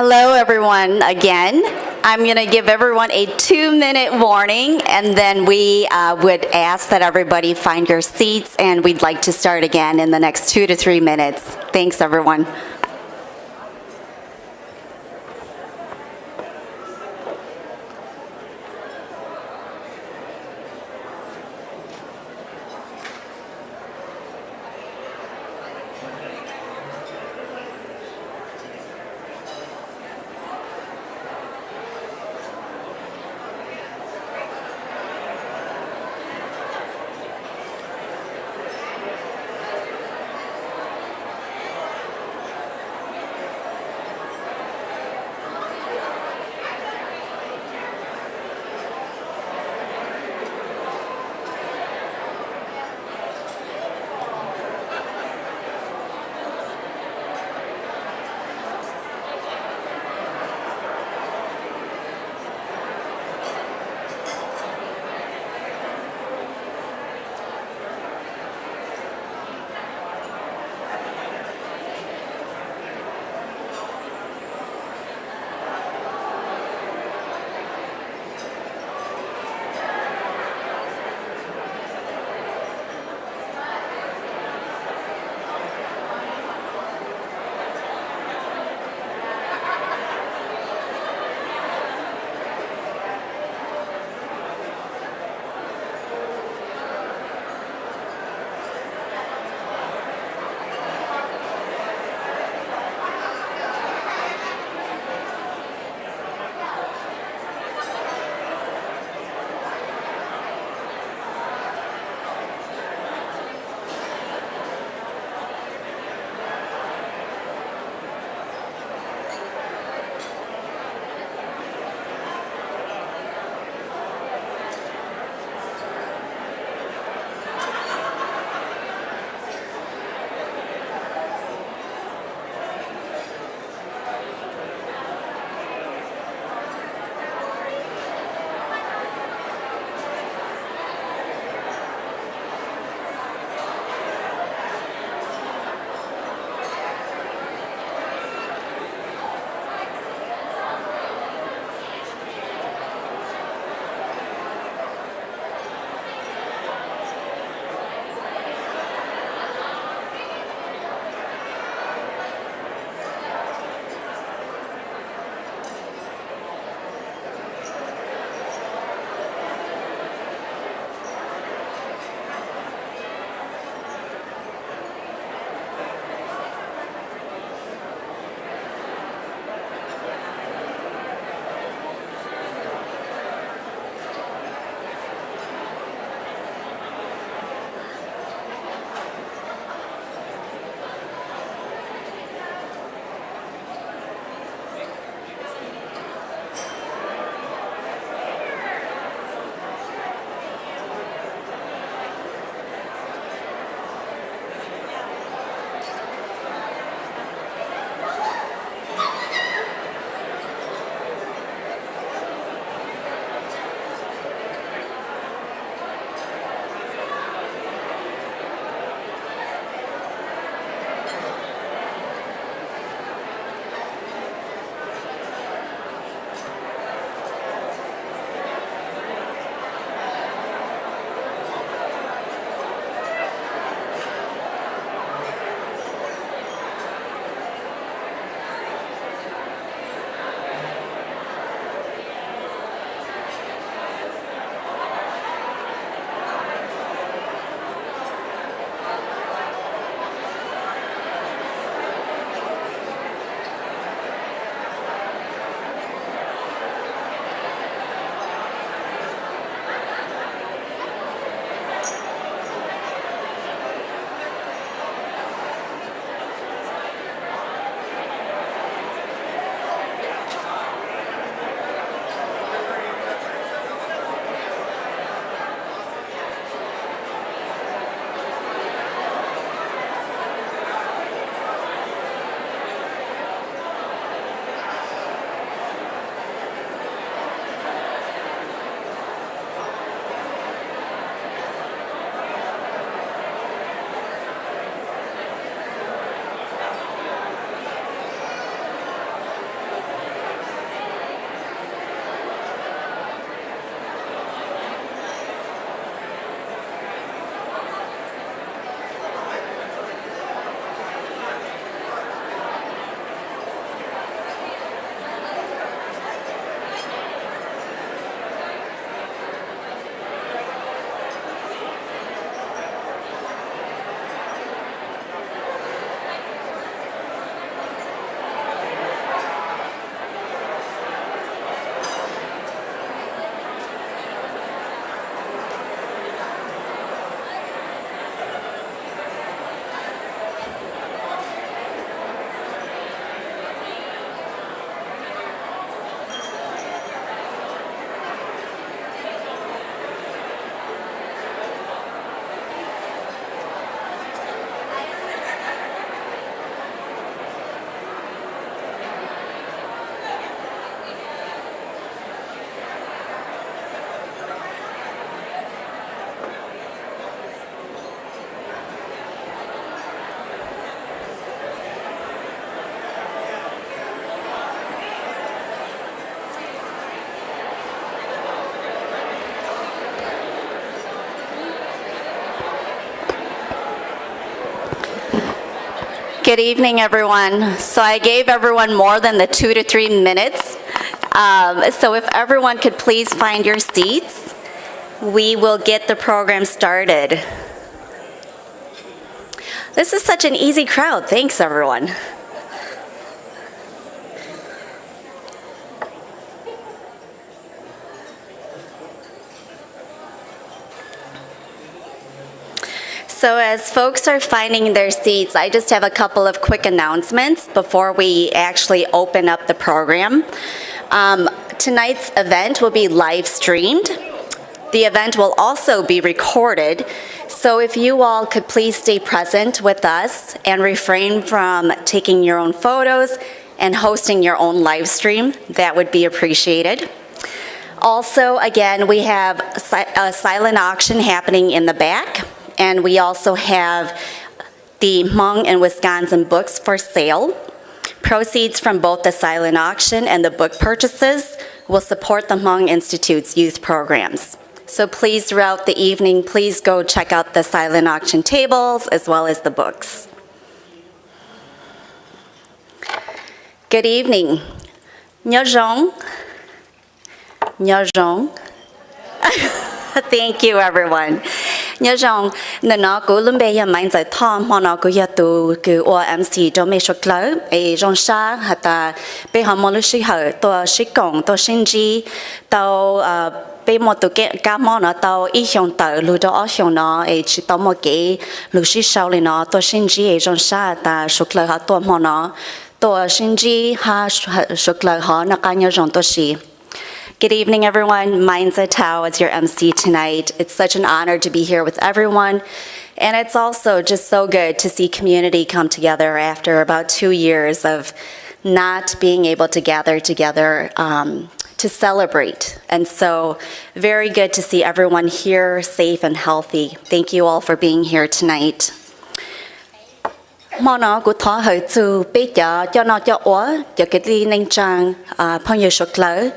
Hello, everyone, again. I'm going to give everyone a 2-minute warning, and then we would ask that everybody find your seats, and we'd like to start again in the next 2 to 3 minutes. Thanks, everyone. Good evening, everyone. So I gave everyone more than the 2 to 3 minutes. So if everyone could please find your seats, we will get the program started. This is such an easy crowd. Thanks, everyone. So as folks are finding their seats, I just have a couple of quick announcements before we actually open up the program. Tonight's event will be live streamed. The event will also be recorded. So if you all could please stay present with us and refrain from taking your own photos and hosting your own live stream, that would be appreciated. Also, again, we have a silent auction happening in the back. And we also have the Hmong and Wisconsin books for sale. Proceeds from both the silent auction and the book purchases will support the Hmong Institute's youth programs. So please, throughout the evening, please go check out the silent auction tables as well as the books. Good evening. NKAAJ. NKAAJ. Thank you, everyone. NKAAJ, nó cú lùm bê yam mạnh giải thom họ nó cú yat tu cú OMC cho mấy số club ấy trong sa hata bê họ mong lúc sĩ hở to sĩ công to sinh chi tàu bê một tụ cái cá món nó tàu ít hiong tàu lưu cho ở hiong nó ấy chỉ tàu một cái lúc sĩ sau lên nó to sinh chi ấy trong sa ta số club họ to món nó to sinh chi ha số club họ nó cá NKAAJ to sĩ. Good evening, everyone. Mainza Tao is your MC tonight. It's such an honor to be here with everyone. And it's also just so good to see community come together after about 2 years of not being able to gather together to celebrate. And so very good to see everyone here safe and healthy. Thank you all for being here tonight. Mono của thọ hơi zu bây giờ cho nó cho cái đi nên trang phong yêu sốt lỡ.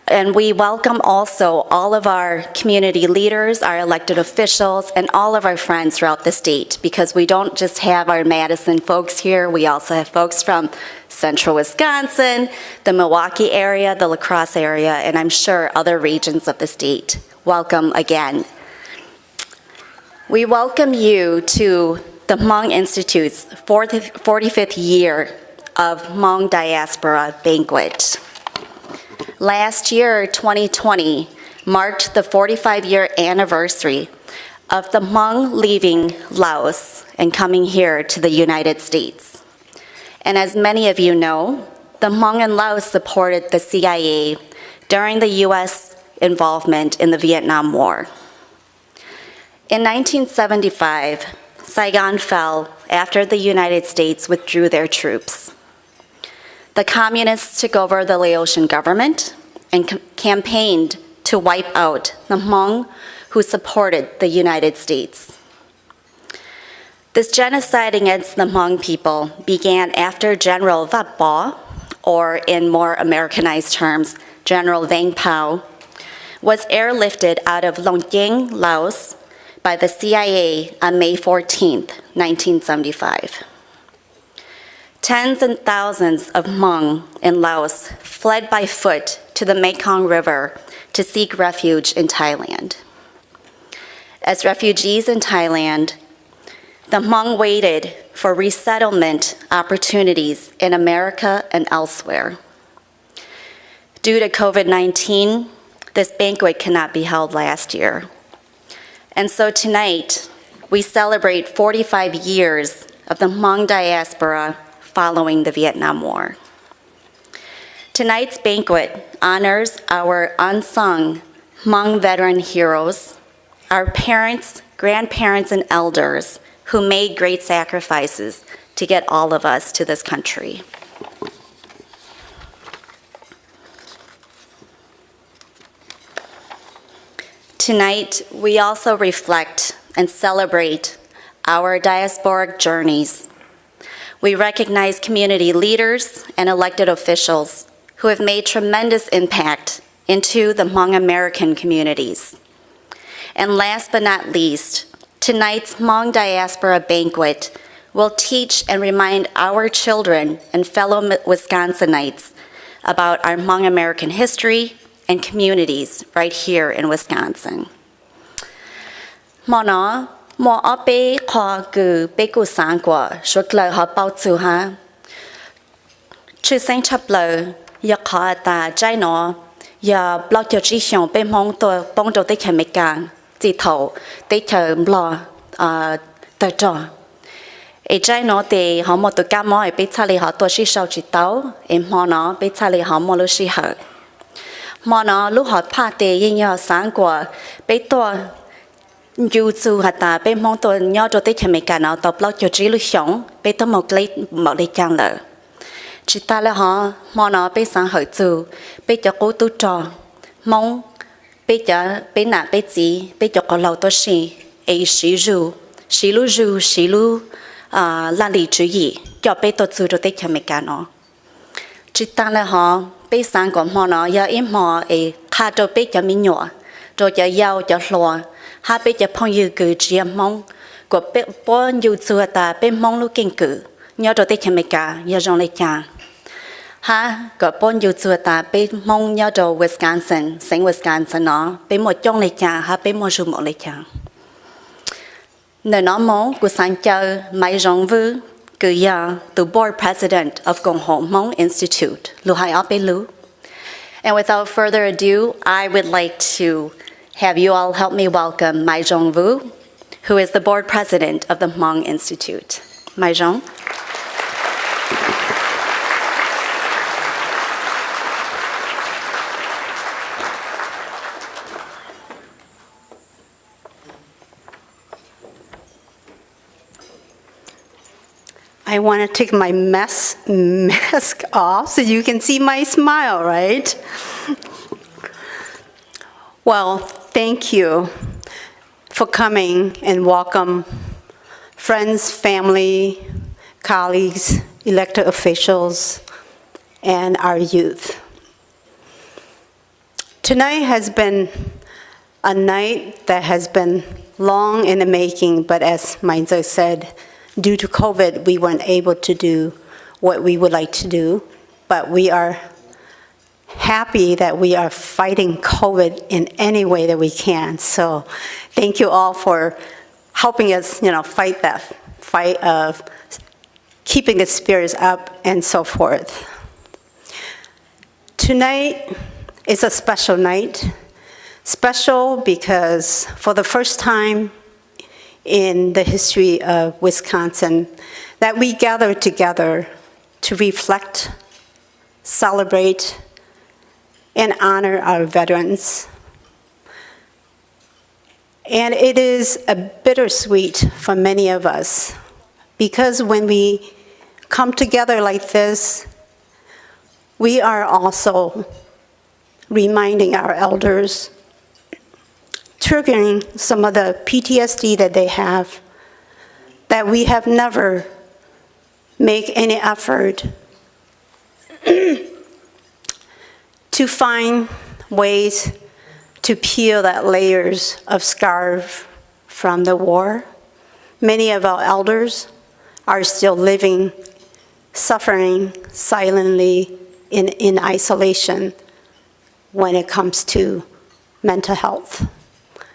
And we welcome also all of our community leaders, our elected officials, and all of our friends throughout the state, because we don't just have our Madison folks here, we also have folks from central Wisconsin, the Milwaukee area, the La Crosse area, and I'm sure other regions of the state. Welcome again. We welcome you to the Hmong Institute's 45th year of Hmong Diaspora Banquet. Last year, 2020, marked the 45-year anniversary of the Hmong leaving Laos and coming here to the United States. And as many of you know, the Hmong in Laos supported the CIA during the U.S. involvement in the Vietnam War. In 1975, Saigon fell after the United States withdrew their troops. The communists took over the Laotian government and campaigned to wipe out the Hmong who supported the United States. This genocide against the Hmong people began after General Vap Bo, or in more Americanized terms, General Vang Pao, was airlifted out of Long Giang, Laos, by the CIA on May 14, 1975. Tens and thousands of Hmong in Laos fled by foot to the Mekong River to seek refuge in Thailand. As refugees in Thailand, the Hmong waited for resettlement opportunities in America and elsewhere. Due to COVID-19, this banquet cannot be held last year. And so tonight, we celebrate 45 years of the Hmong diaspora following the Vietnam War. Tonight's banquet honors our unsung Hmong veteran heroes, our parents, grandparents, and elders who made great sacrifices to get all of us to this country. Tonight, we also reflect and celebrate our diasporic journeys. We recognize community leaders and elected officials who have made tremendous impact into the Hmong American communities. And last but not least, tonight's Hmong Diaspora Banquet will teach and remind our children and fellow Wisconsinites about our Hmong American history and communities right here in Wisconsin. Mono, mo ape ko gu beku sangwa, shukla ha bautsu ha. Chu sang chaplo, ya ka ta jai no, ya blog yo chi xiong pe mong to bong do te kemikan, ti to, te ke blo, te to. E jai no te ha mo to ka mo e pe chali ha to shi shao chi tao, e mo no pe chali ha mo lu shi ha. Mo no lu ha pa te yin yo sangwa, pe to dù dù hạt ta bên mong tôi nhớ cho tới khi mình cả nào tập lót cho trí lưu sống bên tôi một lấy chăng lợ chỉ ta là họ mong nó bên sáng hỏi dù bên cho cố tu trò mong bên cho bên nã bên gì bên cho có lâu tôi xí ấy xí lu lan lý chữ gì cho bên tôi dù cho tới khi mình cả nó chỉ ta là họ bên sáng của mong nó giờ em họ ấy khá cho bên cho mình nhỏ rồi cho giàu cho lúa ha bây giờ phong yêu cử chỉ mong của bọn yêu chúa ta bên mong lúc kinh cử nhớ rồi tới khi mình cả nhớ trong lịch cha ha của bọn yêu chúa ta bên mong nhớ rồi Wisconsin sinh Wisconsin nó bên một trong lịch cha ha bên một số một lịch cha nơi nó mong của sáng chờ mai rong vu cử ya the board president of Hmong Institute lu hai ở bên lu and without further ado I would like to have you all help me welcome Mai Jong Vu, who is the board president of the Hmong Institute. Mai Jong. I want to take my mask off so you can see my smile, right? Well, thank you for coming and welcome friends, family, colleagues, elected officials, and our youth. Tonight has been a night that has been long in the making, but as Mainzo said, due to COVID, we weren't able to do what we would like to do, but we are happy that we are fighting COVID in any way that we can. So thank you all for helping us, fight that fight of keeping the spirits up and so forth. Tonight is a special night. Special because for the first time in the history of Wisconsin, that we gather together to reflect, celebrate, and honor our veterans. And it is a bittersweet for many of us because when we come together like this, we are also reminding our elders, triggering some of the PTSD that they have, that we have never made any effort to find ways to peel that layers of scarf from the war. Many of our elders are still living, suffering silently in isolation when it comes to mental health.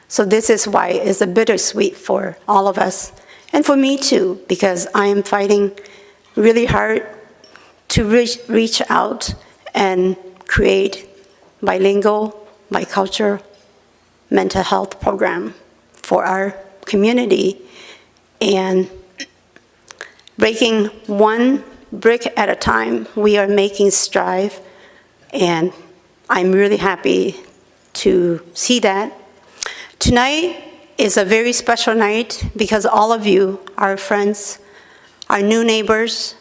So this is why it's a bittersweet for all of us, and for me too, because I am fighting really hard to reach out and create bilingual, bicultural mental health program for our community. And breaking one brick at a time, we are making strides, and I'm really happy to see that. Tonight is a very special night because all of you, our friends, our new neighbors,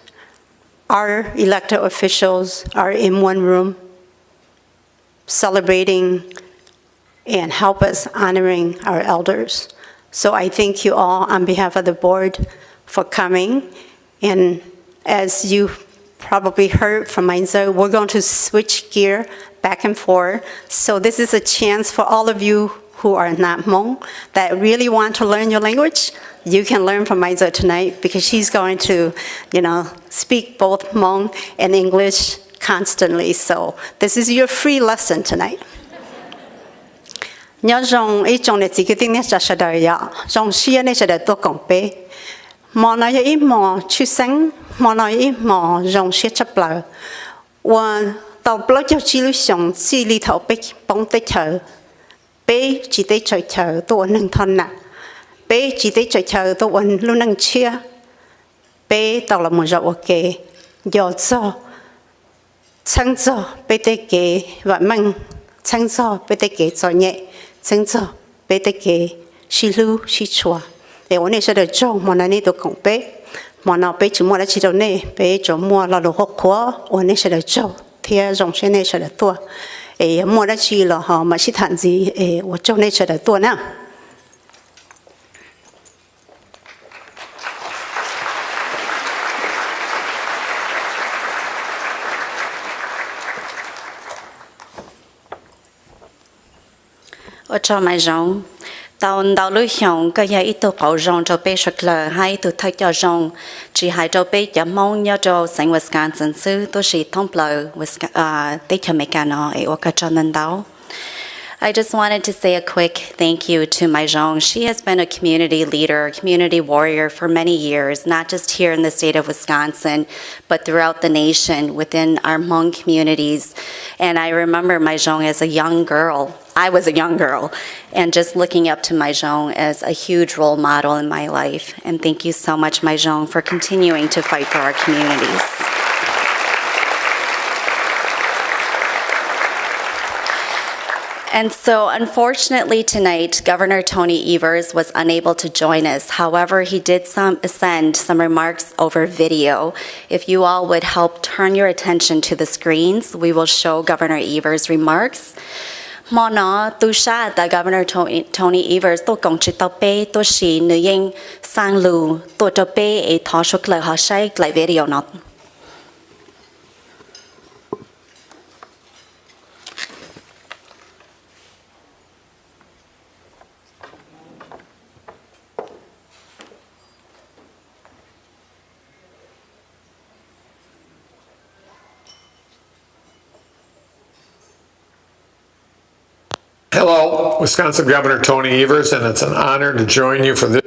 our elected officials are in one room celebrating and help us honoring our elders. So I thank you all on behalf of the board for coming. And as you probably heard from Mainzo, we're going to switch gear back and forth. So this is a chance for all of you who are not Hmong that really want to learn your language, you can learn from Isa tonight because she's going to, speak both Hmong and English constantly. So this is your free lesson tonight. Nhớ rằng ý trong này chỉ cái tiếng này sẽ đời ya, trong xưa này sẽ đời tôi còn bé, mà nói ý mà chữ sinh, mà nói ý mà trong xưa chấp lời, và tàu bao giờ chỉ lưu xong chỉ li thầu bé bông tới thở, bé chỉ tới chơi thở tôi nâng thân nè, bé chỉ tới chơi thở tôi luôn nâng chia, bé tàu là một giờ ok, giờ cho, sáng cho bé tới kế và mình sáng cho bé tới kế cho nhẹ. Sinh cho bé tế kế xí lưu xí chua để ổn định sẽ được cho mà nó này tôi cũng bé mà nó bé chỉ mua là chỉ đầu này bé cho mua là đồ hộp quá ổn định sẽ được cho thì dòng xe này sẽ được tua mua là chỉ là họ mà chỉ thành gì ở trong này sẽ được tua nè. Ở trong mai rong, tàu lưới hiong cái gì ít tụ bảo rong cho bé sạc lờ hay tụ thay cho rong, chỉ hai cho bé cho mong nhớ cho sinh Wisconsin xứ tôi chỉ thông lờ để cho mấy cái nó ở cái trong nên đào. I just wanted to say a quick thank you to Mai Zhong. She has been a community leader, community warrior for many years, not just here in the state of Wisconsin, but throughout the nation, within our Hmong communities. And I remember Mai Zhong as a young girl. I was a young girl, and just looking up to Mai Zhong as a huge role model in my life. And thank you so much, Mai Zhong, for continuing to fight for our communities. And so, unfortunately, tonight, Governor Tony Evers was unable to join us. However, he did send some remarks over video. If you all would help turn your attention to the screens, we will show Governor Evers' remarks. Mona tu sha da Governor Tony Evers to gong chi tao pe to shi nữ ying sang lu to cho pe e tho shuk lai ha shai lai video not. Hello, Wisconsin Governor Tony Evers, and it's an honor to join you for this.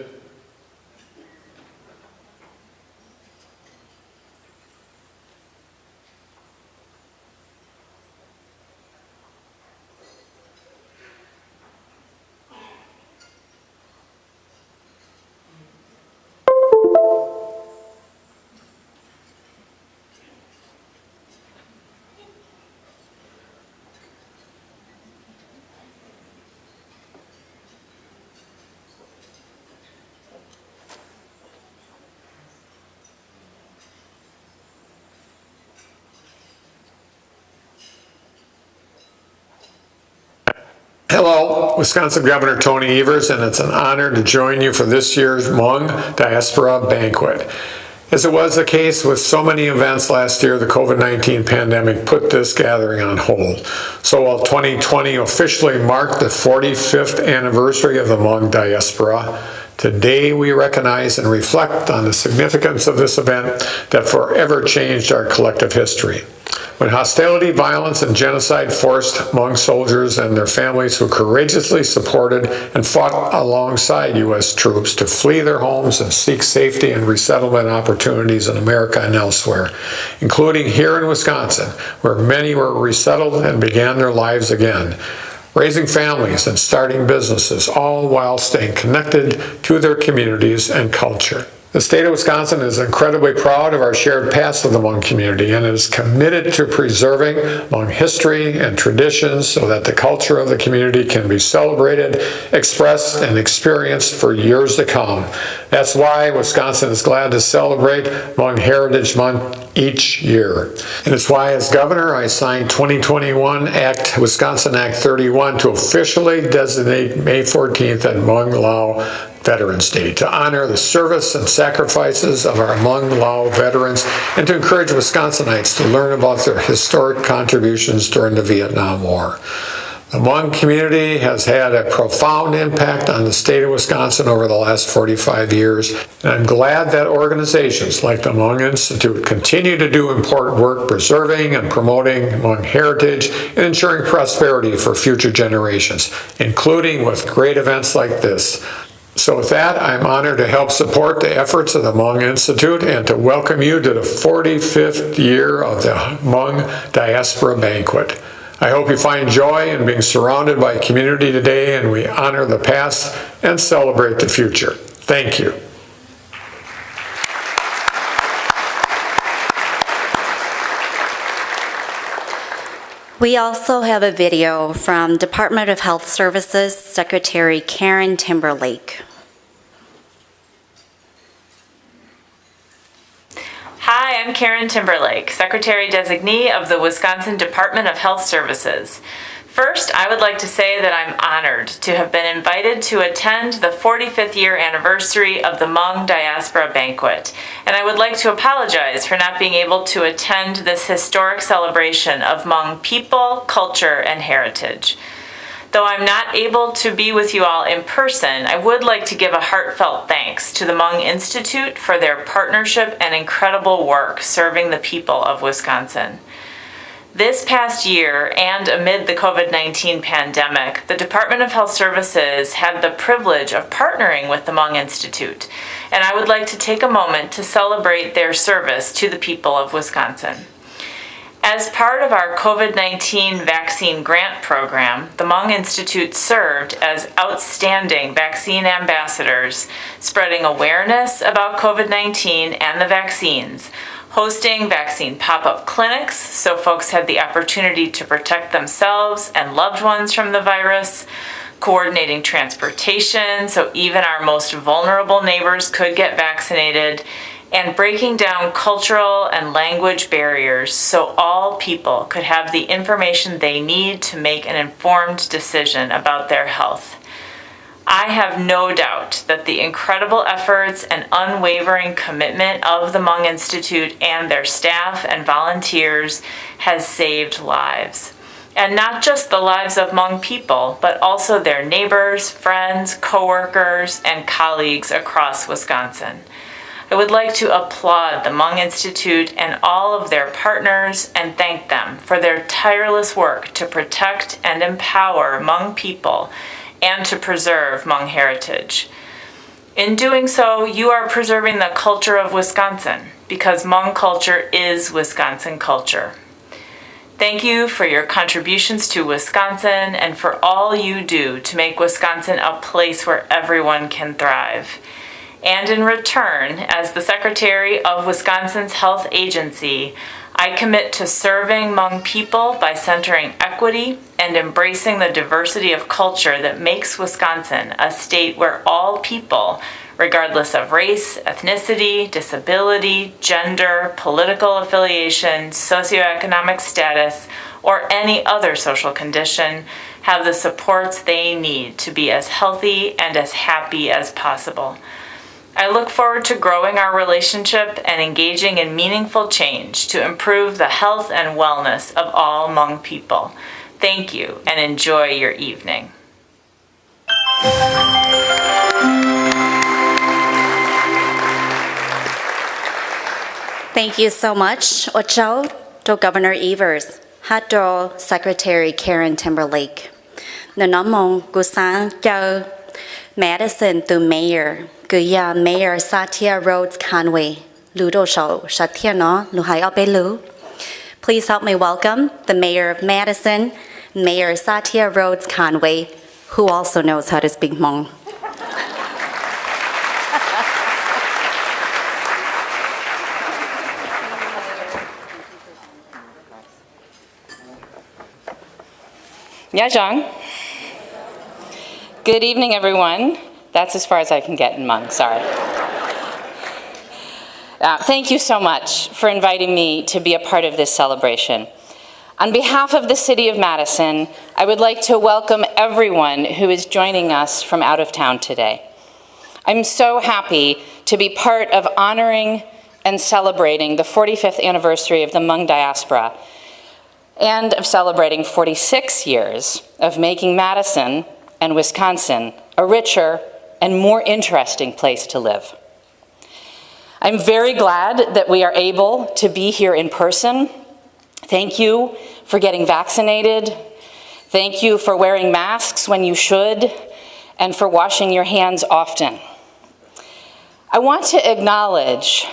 Hello, Wisconsin Governor Tony Evers, and it's an honor to join you for this year's Hmong Diaspora Banquet. As it was the case with so many events last year, the COVID-19 pandemic put this gathering on hold. So while 2020 officially marked the 45th anniversary of the Hmong Diaspora, today we recognize and reflect on the significance of this event that forever changed our collective history. When hostility, violence, and genocide forced Hmong soldiers and their families who courageously supported and fought alongside U.S. troops to flee their homes and seek safety and resettlement opportunities in America and elsewhere, including here in Wisconsin, where many were resettled and began their lives again, raising families and starting businesses, all while staying connected to their communities and culture. The state of Wisconsin is incredibly proud of our shared past of the Hmong community and is committed to preserving Hmong history and traditions so that the culture of the community can be celebrated, expressed, and experienced for years to come. That's why Wisconsin is glad to celebrate Hmong Heritage Month each year. And it's why, as governor, I signed 2021 Wisconsin Act 31 to officially designate May 14th as Hmong Lao Veterans Day, to honor the service and sacrifices of our Hmong Lao veterans and to encourage Wisconsinites to learn about their historic contributions during the Vietnam War. The Hmong community has had a profound impact on the state of Wisconsin over the last 45 years, and I'm glad that organizations like the Hmong Institute continue to do important work preserving and promoting Hmong heritage and ensuring prosperity for future generations, including with great events like this. So with that, I'm honored to help support the efforts of the Hmong Institute and to welcome you to the 45th year of the Hmong Diaspora Banquet. I hope you find joy in being surrounded by community today, and we honor the past and celebrate the future. Thank you. We also have a video from Department of Health Services Secretary Karen Timberlake. Hi, I'm Karen Timberlake, Secretary Designee of the Wisconsin Department of Health Services. First, I would like to say that I'm honored to have been invited to attend the 45th year anniversary of the Hmong Diaspora Banquet, and I would like to apologize for not being able to attend this historic celebration of Hmong people, culture, and heritage. Though I'm not able to be with you all in person, I would like to give a heartfelt thanks to the Hmong Institute for their partnership and incredible work serving the people of Wisconsin. This past year, and amid the COVID-19 pandemic, the Department of Health Services had the privilege of partnering with the Hmong Institute, and I would like to take a moment to celebrate their service to the people of Wisconsin. As part of our COVID-19 vaccine grant program, the Hmong Institute served as outstanding vaccine ambassadors, spreading awareness about COVID-19 and the vaccines, hosting vaccine pop-up clinics so folks had the opportunity to protect themselves and loved ones from the virus, coordinating transportation so even our most vulnerable neighbors could get vaccinated, and breaking down cultural and language barriers so all people could have the information they need to make an informed decision about their health. I have no doubt that the incredible efforts and unwavering commitment of the Hmong Institute and their staff and volunteers has saved lives. And not just the lives of Hmong people, but also their neighbors, friends, coworkers, and colleagues across Wisconsin. I would like to applaud the Hmong Institute and all of their partners and thank them for their tireless work to protect and empower Hmong people and to preserve Hmong heritage. In doing so, you are preserving the culture of Wisconsin because Hmong culture is Wisconsin culture. Thank you for your contributions to Wisconsin and for all you do to make Wisconsin a place where everyone can thrive. And in return, as the Secretary of Wisconsin's Health Agency, I commit to serving Hmong people by centering equity and embracing the diversity of culture that makes Wisconsin a state where all people, regardless of race, ethnicity, disability, gender, political affiliation, socioeconomic status, or any other social condition, have the supports they need to be as healthy and as happy as possible. I look forward to growing our relationship and engaging in meaningful change to improve the health and wellness of all Hmong people. Thank you and enjoy your evening. Thank you so much, Ochao, to Governor Evers, Hato Secretary Karen Timberlake. Nanamong Gusan Giao Madison to Mayor, Guya Mayor Satya Rhodes Conway, Ludo Shao Shatiano, Luhai Opelu. Please help me welcome the Mayor of Madison, Mayor Satya Rhodes Conway, who also knows how to speak Hmong. XIONG. Good evening, everyone. That's as far as I can get in Hmong, sorry. Thank you so much for inviting me to be a part of this celebration. On behalf of the City of Madison, I would like to welcome everyone who is joining us from out of town today. I'm so happy to be part of honoring and celebrating the 45th anniversary of the Hmong Diaspora. and of celebrating 46 years of making Madison and Wisconsin a richer and more interesting place to live. I'm very glad that we are able to be here in person. Thank you for getting vaccinated. Thank you for wearing masks when you should, and for washing your hands often. I want to acknowledge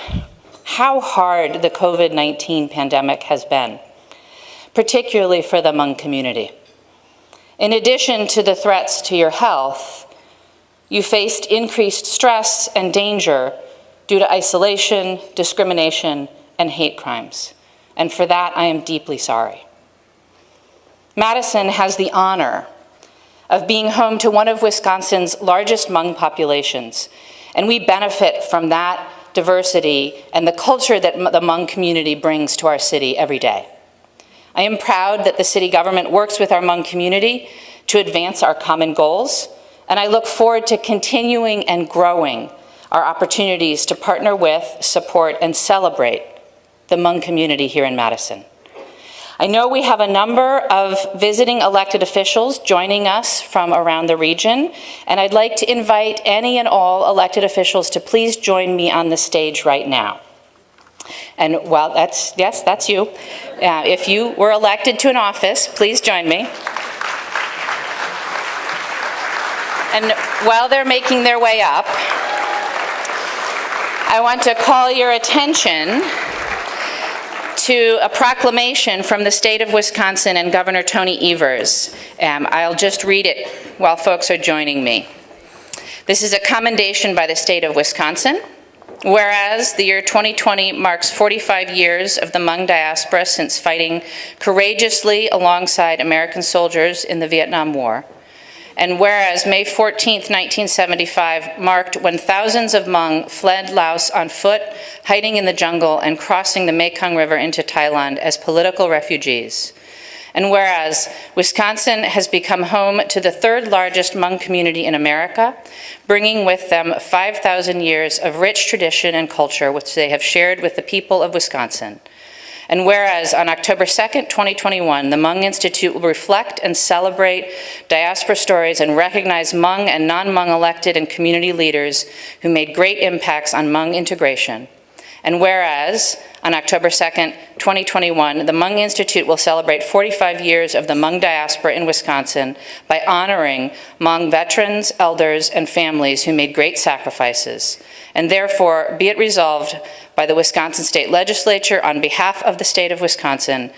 how hard the COVID-19 pandemic has been, particularly for the Hmong community. In addition to the threats to your health, you faced increased stress and danger due to isolation, discrimination, and hate crimes. And for that, I am deeply sorry. Madison has the honor of being home to one of Wisconsin's largest Hmong populations, and we benefit from that diversity and the culture that the Hmong community brings to our city every day. I am proud that the city government works with our Hmong community to advance our common goals, and I look forward to continuing and growing our opportunities to partner with, support, and celebrate the Hmong community here in Madison. I know we have a number of visiting elected officials joining us from around the region, and I'd like to invite any and all elected officials to please join me on the stage right now. And while yes, that's you. If you were elected to an office, please join me. And while they're making their way up, I want to call your attention to a proclamation from the state of Wisconsin and Governor Tony Evers. I'll just read it while folks are joining me. This is a commendation by the state of Wisconsin. Whereas the year 2020 marks 45 years of the Hmong diaspora since fighting courageously alongside American soldiers in the Vietnam War. And whereas May 14, 1975 marked when thousands of Hmong fled Laos on foot, hiding in the jungle and crossing the Mekong River into Thailand as political refugees. And whereas Wisconsin has become home to the third largest Hmong community in America, bringing with them 5,000 years of rich tradition and culture which they have shared with the people of Wisconsin. And whereas on October 2nd, 2021, the Hmong Institute will reflect and celebrate diaspora stories and recognize Hmong and non-Hmong elected and community leaders who made great impacts on Hmong integration. And whereas on October 2nd, 2021, the Hmong Institute will celebrate 45 years of the Hmong diaspora in Wisconsin by honoring Hmong veterans, elders, and families who made great sacrifices. And therefore, be it resolved by the Wisconsin State Legislature on behalf of the state of Wisconsin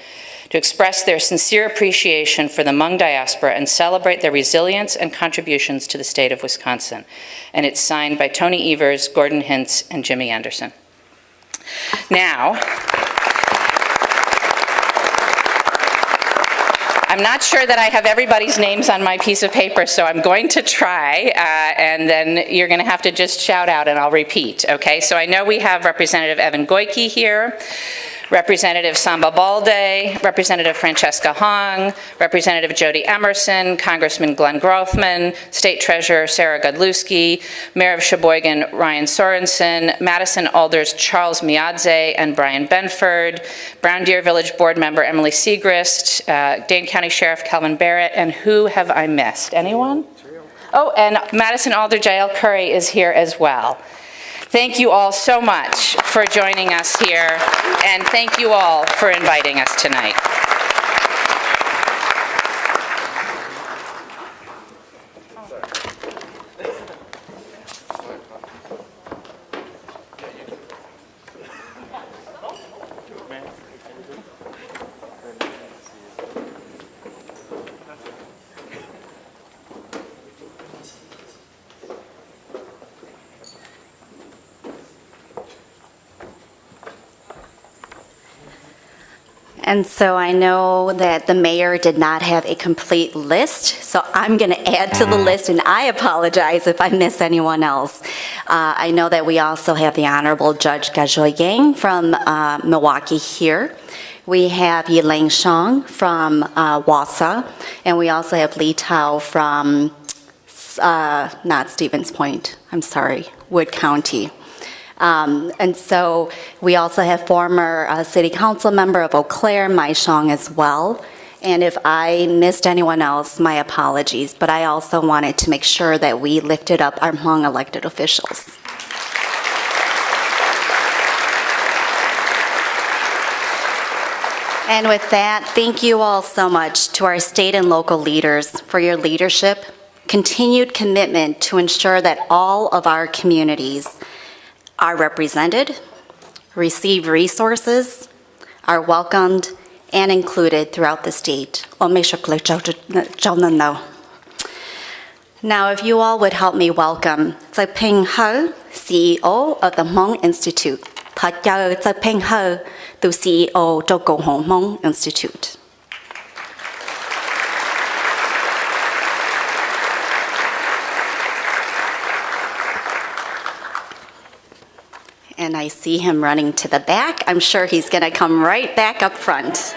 to express their sincere appreciation for the Hmong diaspora and celebrate their resilience and contributions to the state of Wisconsin. And it's signed by Tony Evers, Gordon Hintz, and Jimmy Anderson. Now, I'm not sure that I have everybody's names on my piece of paper, so I'm going to try, and then you're going to have to just shout out and I'll repeat, okay? So I know we have Representative Evan Goyke here, Representative Samba Balde, Representative Francesca Hong, Representative Jody Emerson, Congressman Glenn Grothman, State Treasurer Sarah Godlewski, Mayor of Sheboygan Ryan Sorensen, Madison Alders Charles Miadze and Brian Benford, Brown Deer Village Board Member Emily Segrist, Dane County Sheriff Calvin Barrett, and who have I missed? Anyone? Oh, and Madison Alder Jael Curry is here as well. Thank you all so much for joining us here, and thank you all for inviting us tonight. And so I know that the mayor did not have a complete list, so I'm going to add to the list, and I apologize if I miss anyone else. I know that we also have the Honorable Judge Gajoyang from Milwaukee here. We have Yilang Shang from Wausau, and we also have Lee Tao from, not Stevens Point, I'm sorry, Wood County. And so we also have former City Council member of Eau Claire, Mai Shong, as well. And if I missed anyone else, my apologies. But I also wanted to make sure that we lifted up our Hmong elected officials. And with that, thank you all so much to our state and local leaders for your leadership, continued commitment to ensure that all of our communities are represented, receive resources, are welcomed, and included throughout the state. Now, if you all would help me welcome Tsa Ping Ho, CEO of the Hmong Institute. Tsa Ping Ho, the CEO of the Hmong Institute. And I see him running to the back. I'm sure he's going to come right back up front.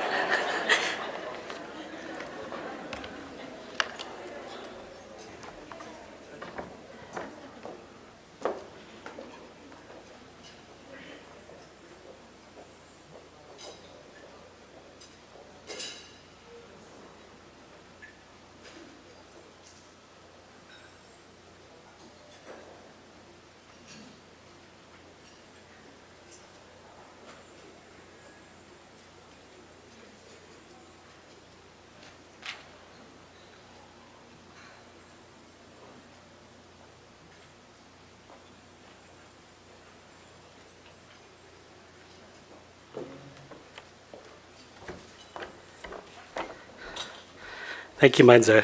Thank you, Manza.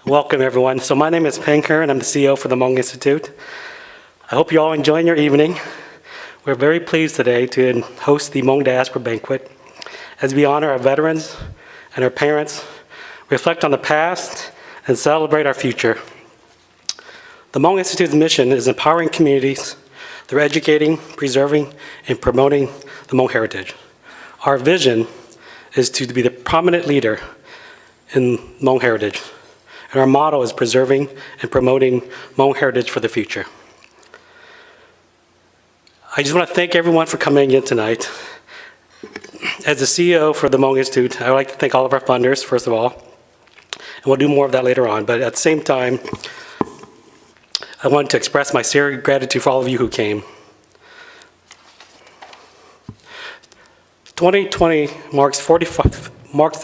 Welcome, everyone. So my name is Peng Kerr, and I'm the CEO for the Hmong Institute. I hope you're all enjoying your evening. We're very pleased today to host the Hmong Diaspora Banquet as we honor our veterans and our parents, reflect on the past, and celebrate our future. The Hmong Institute's mission is empowering communities through educating, preserving, and promoting the Hmong heritage. Our vision is to be the prominent leader in Hmong heritage. And our motto is preserving and promoting Hmong heritage for the future. I just want to thank everyone for coming in tonight. As the CEO for the Hmong Institute, I would like to thank all of our funders, first of all, and we'll do more of that later on. But at the same time, I want to express my sincere gratitude for all of you who came. 2020 marks the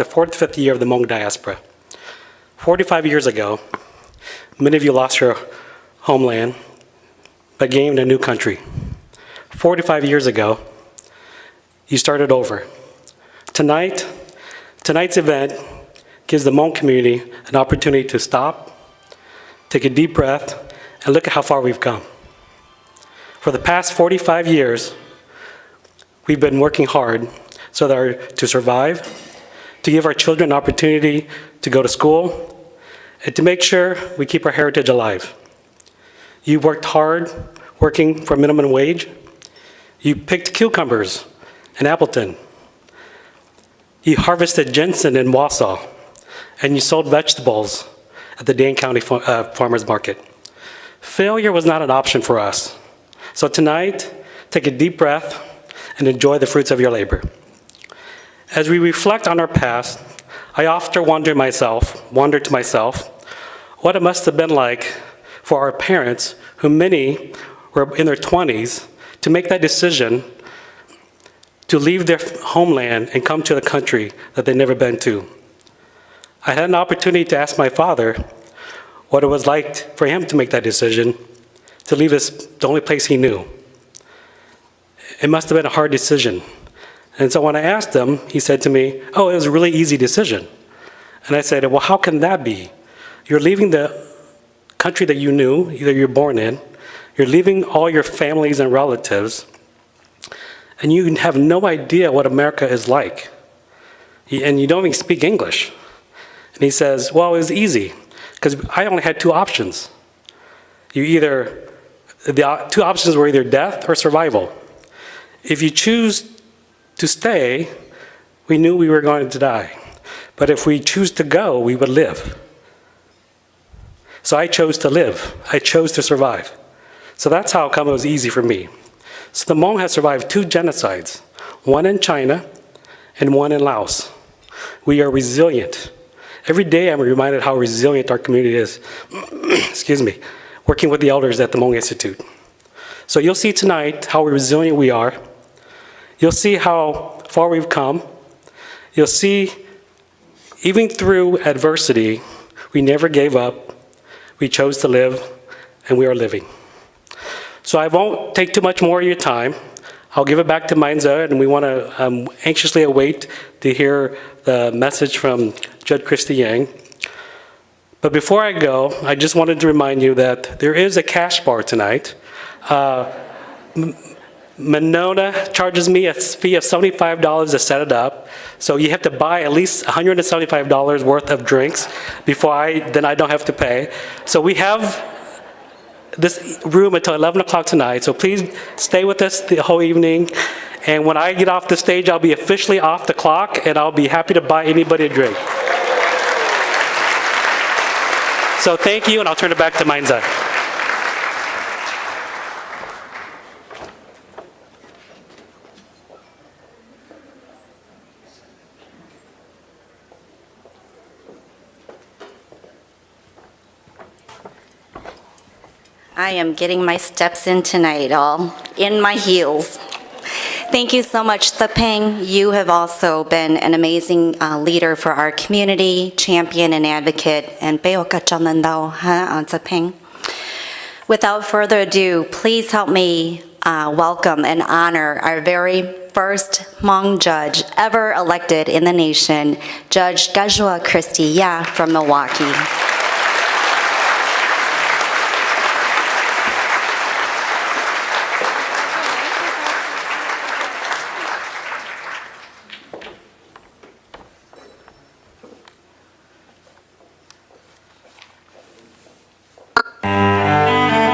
45th year of the Hmong Diaspora. 45 years ago, many of you lost your homeland, but gained a new country. 45 years ago, you started over. Tonight's event gives the Hmong community an opportunity to stop, take a deep breath, and look at how far we've come. For the past 45 years, we've been working hard to survive, to give our children an opportunity to go to school, and to make sure we keep our heritage alive. You worked hard, working for minimum wage. You picked cucumbers in Appleton. You harvested ginseng in Wausau, and you sold vegetables at the Dane County Farmers Market. Failure was not an option for us. So tonight, take a deep breath and enjoy the fruits of your labor. As we reflect on our past, I often wonder to myself, what it must have been like for our parents, who many were in their 20s, to make that decision to leave their homeland and come to a country that they'd never been to. I had an opportunity to ask my father what it was like for him to make that decision, to leave the only place he knew. It must have been a hard decision. And so when I asked him, he said to me, "Oh, it was a really easy decision." And I said, "Well, how can that be? You're leaving the country that you knew, either you're born in, you're leaving all your families and relatives, and you have no idea what America is like. And you don't even speak English." And he says, "Well, it was easy, because I only had two options. The two options were either death or survival. If you choose to stay, we knew we were going to die. But if we choose to go, we would live. So I chose to live. I chose to survive. So that's how come it was easy for me." So the Hmong has survived 2 genocides, one in China and one in Laos. We are resilient. Every day I'm reminded how resilient our community is, excuse me, working with the elders at the Hmong Institute. So you'll see tonight how resilient we are. You'll see how far we've come. You'll see, even through adversity, we never gave up. We chose to live, and we are living. So I won't take too much more of your time. I'll give it back to Mainza, and we want to anxiously await to hear the message from Judge Christy Yang. But before I go, I just wanted to remind you that there is a cash bar tonight. Monona charges me a fee of $75 to set it up. So you have to buy at least $175 worth of drinks before then I don't have to pay. So we have this room until 11 o'clock tonight. So please stay with us the whole evening. And when I get off the stage, I'll be officially off the clock, and I'll be happy to buy anybody a drink. So thank you, and I'll turn it back to Mainza. I am getting my steps in tonight, all in my heels. Thank you so much, Thapeng. You have also been an amazing leader for our community, champion and advocate, and Thapeng. Without further adu, please help me welcome and honor our very first Hmong judge ever elected in the nation, Judge Gajua Christy Ya from Milwaukee.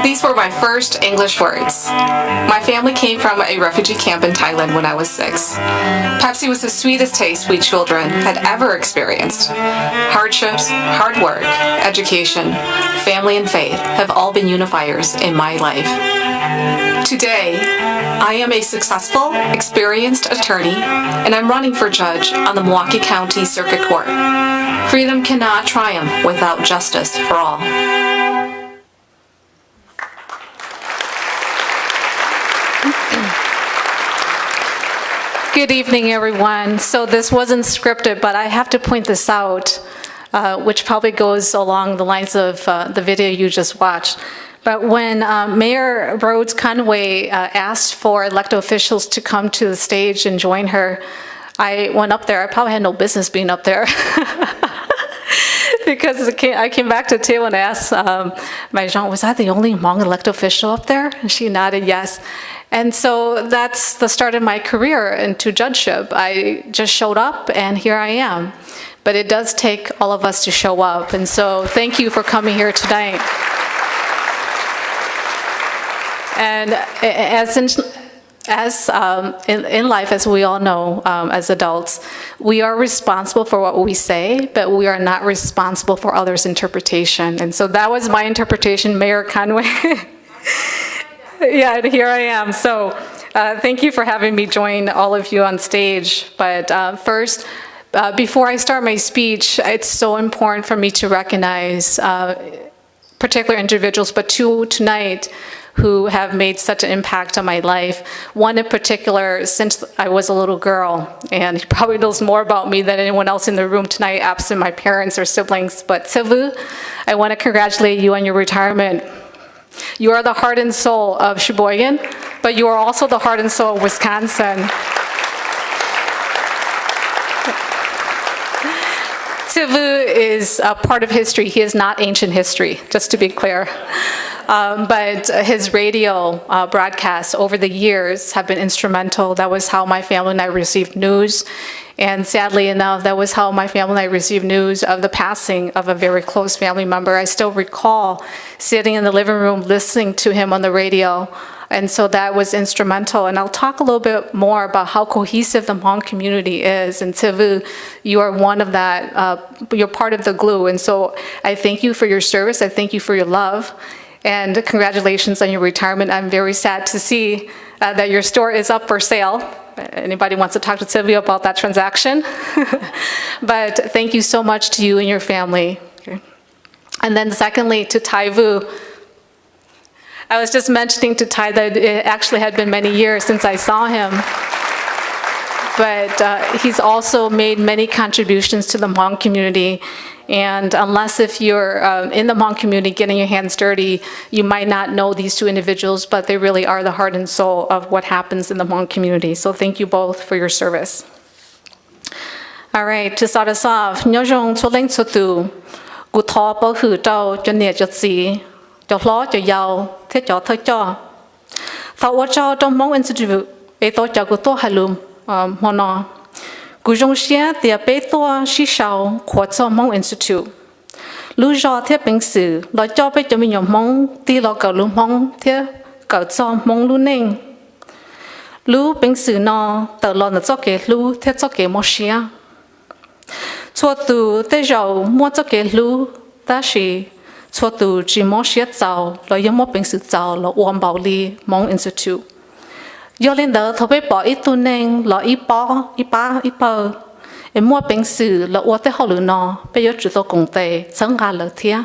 These were my first English words. My family came from a refugee camp in Thailand when I was 6. Pepsi was the sweetest taste we children had ever experienced. Hardships, hard work, education, family, and faith have all been unifiers in my life. Today, I am a successful, experienced attorney, and I'm running for judge on the Milwaukee County Circuit Court. Freedom cannot triumph without justice for all. Good evening, everyone. So this wasn't scripted, but I have to point this out, which probably goes along the lines of the video you just watched. But when Mayor Rhodes Conway asked for elected officials to come to the stage and join her, I went up there. I probably had no business being up there. Because I came back to Theo and asked Mai-Jean, was I the only Hmong elected official up there? And she nodded yes. And so that's the start of my career into judgeship. I just showed up, and here I am. But it does take all of us to show up. And so thank you for coming here tonight. And in life, as we all know, as adults, we are responsible for what we say, but we are not responsible for others' interpretation. And so that was my interpretation, Mayor Conway. Yeah, and here I am. So thank you for having me join all of you on stage. But first, before I start my speech, it's so important for me to recognize particular individuals, but two tonight, who have made such an impact on my life. One in particular, since I was a little girl, and he probably knows more about me than anyone else in the room tonight, absent my parents or siblings. But Sivu, I want to congratulate you on your retirement. You are the heart and soul of Sheboygan, but you are also the heart and soul of Wisconsin. Sivu is a part of history. He is not ancient history, just to be clear. But his radio broadcasts over the years have been instrumental. That was how my family and I received news. And sadly enough, that was how my family and I received news of the passing of a very close family member. I still recall sitting in the living room listening to him on the radio. And so that was instrumental. And I'll talk a little bit more about how cohesive the Hmong community is. And Sivu, you are one of that. You're part of the glue. And so I thank you for your service. I thank you for your love. And congratulations on your retirement. I'm very sad to see that your store is up for sale. Anybody wants to talk to Sylvia about that transaction? But thank you so much to you and your family. And then secondly, to Tai Vu. I was just mentioning to Tai that it actually had been many years since I saw him. But he's also made many contributions to the Hmong community. And unless if you're in the Hmong community getting your hands dirty, you might not know these two individuals, but they really are the heart and soul of what happens in the Hmong community. So thank you both for your service. All right, to start us off, nhớ rong cho leng cho tu, gu tho bao hư trao cho nè cho gì, cho lo cho giàu, thế cho thơ cho. Thọ wo trao trong Hmong Institute, ấy to cho gu to halum, mono. Gu rong xia tia pe to shi shao khuo cho Hmong Institute. Lu jo thế bình sử, lo cho pe cho mình Hmong, ti lo cầu lu Hmong thế cầu cho Hmong lu neng. Lu bình sử no, tờ lo nó cho cái lu thế cho cái mo xia. Chua tu tế giàu mua cho cái lu, ta chỉ chua tu chỉ mua xía giàu, lo yếm mua bình sự giàu, lo uom bảo li Hmong Institute. Do lên đó thọ bé bỏ ít tu neng, lo ít bỏ, ít bờ, em mua bình sự lo uo tế họ lử nọ, bé yếu chủ tố công tế, chẳng gà lỡ thía,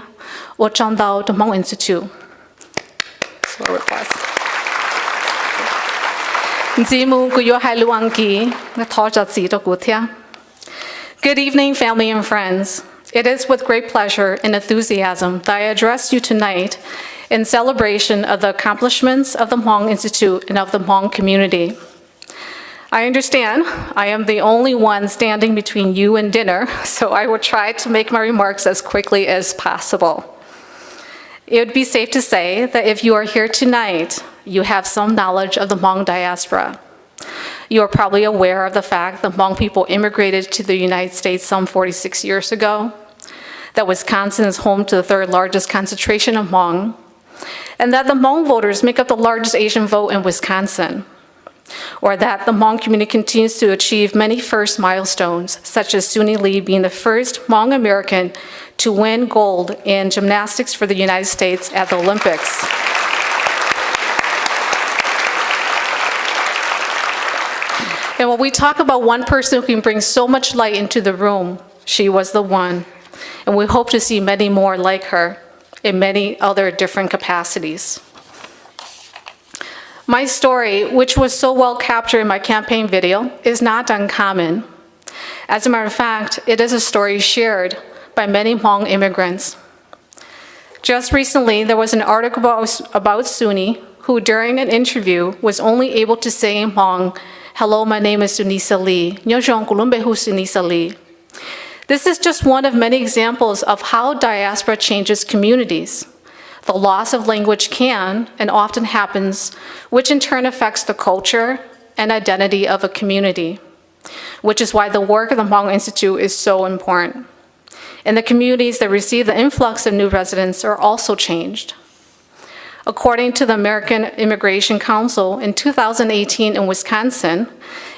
uo trong đầu trong Hmong Institute. Slow applause. Dì mù của yếu hai lưu ăn kì, nó thọ cho dì cho của thía. Good evening, family and friends. It is with great pleasure and enthusiasm that I address you tonight in celebration of the accomplishments of the Hmong Institute and of the Hmong community. I understand I am the only one standing between you and dinner, so I will try to make my remarks as quickly as possible. It would be safe to say that if you are here tonight, you have some knowledge of the Hmong diaspora. You are probably aware of the fact that Hmong people immigrated to the United States some 46 years ago, that Wisconsin is home to the third largest concentration of Hmong, and that the Hmong voters make up the largest Asian vote in Wisconsin, or that the Hmong community continues to achieve many first milestones, such as Suni Lee being the first Hmong American to win gold in gymnastics for the United States at the Olympics. And when we talk about one person who can bring so much light into the room, she was the one. And we hope to see many more like her in many other different capacities. My story, which was so well captured in my campaign video, is not uncommon. As a matter of fact, it is a story shared by many Hmong immigrants. Just recently, there was an article about Suni, who during an interview was only able to say in Hmong, "Hello, my name is Sunisa Lee. Sunisa Lee." This is just one of many examples of how diaspora changes communities. The loss of language can and often happens, which in turn affects the culture and identity of a community, which is why the work of the Hmong Institute is so important. And the communities that receive the influx of new residents are also changed. According to the American Immigration Council, in 2018 in Wisconsin,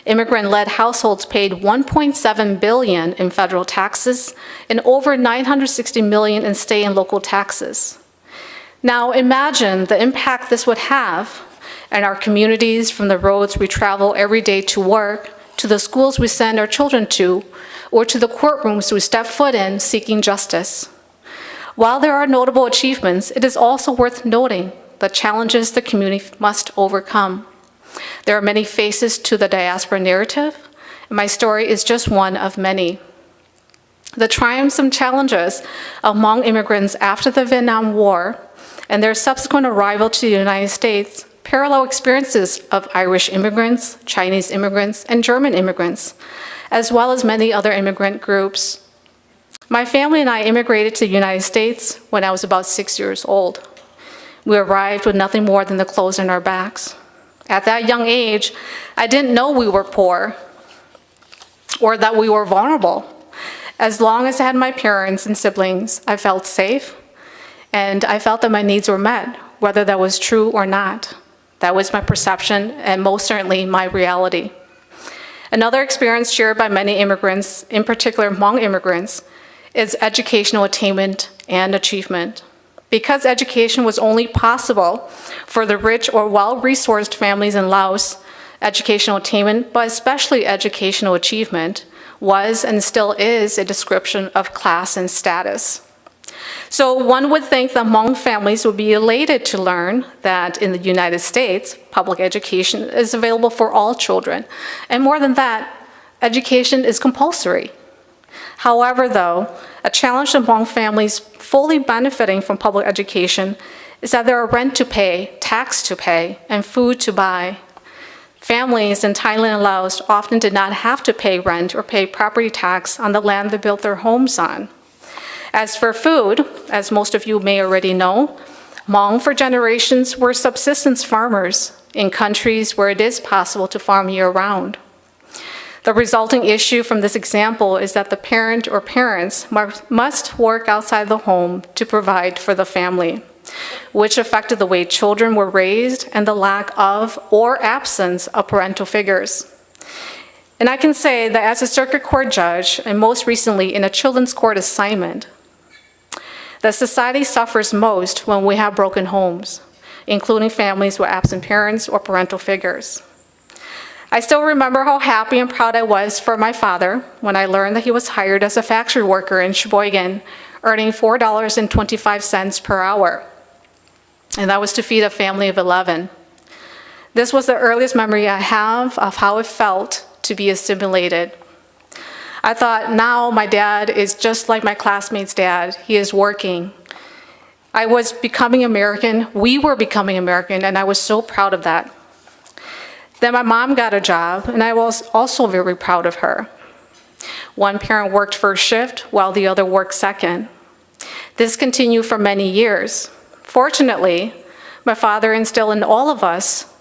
immigrant-led households paid $1.7 billion in federal taxes and over $960 million in state and local taxes. Now imagine the impact this would have in our communities, from the roads we travel every day to work, to the schools we send our children to, or to the courtrooms we step foot in seeking justice. While there are notable achievements, it is also worth noting the challenges the community must overcome. There are many faces to the diaspora narrative, and my story is just one of many. The triumphs and challenges of Hmong immigrants after the Vietnam War and their subsequent arrival to the United States parallel experiences of Irish immigrants, Chinese immigrants, and German immigrants, as well as many other immigrant groups. My family and I immigrated to the United States when I was about 6 years old. We arrived with nothing more than the clothes on our backs. At that young age, I didn't know we were poor or that we were vulnerable. As long as I had my parents and siblings, I felt safe, and I felt that my needs were met, whether that was true or not. That was my perception, and most certainly my reality. Another experience shared by many immigrants, in particular Hmong immigrants, is educational attainment and achievement. Because education was only possible for the rich or well-resourced families in Laos, educational attainment, but especially educational achievement, was and still is a description of class and status. So one would think that Hmong families would be elated to learn that in the United States, public education is available for all children. And more than that, education is compulsory. However, though, a challenge to Hmong families fully benefiting from public education is that there are rent to pay, tax to pay, and food to buy. Families in Thailand and Laos often did not have to pay rent or pay property tax on the land they built their homes on. As for food, as most of you may already know, Hmong for generations were subsistence farmers in countries where it is possible to farm year-round. The resulting issue from this example is that the parent or parents must work outside the home to provide for the family, which affected the way children were raised and the lack of or absence of parental figures. And I can say that as a circuit court judge, and most recently in a children's court assignment, that society suffers most when we have broken homes, including families with absent parents or parental figures. I still remember how happy and proud I was for my father when I learned that he was hired as a factory worker in Sheboygan, earning $4.25 per hour. And that was to feed a family of 11. This was the earliest memory I have of how it felt to be assimilated. I thought, now my dad is just like my classmate's dad. He is working. I was becoming American. We were becoming American, and I was so proud of that. Then my mom got a job, and I was also very proud of her. One parent worked first shift while the other worked second. This continued for many years. Fortunately, my father instilled in all of us,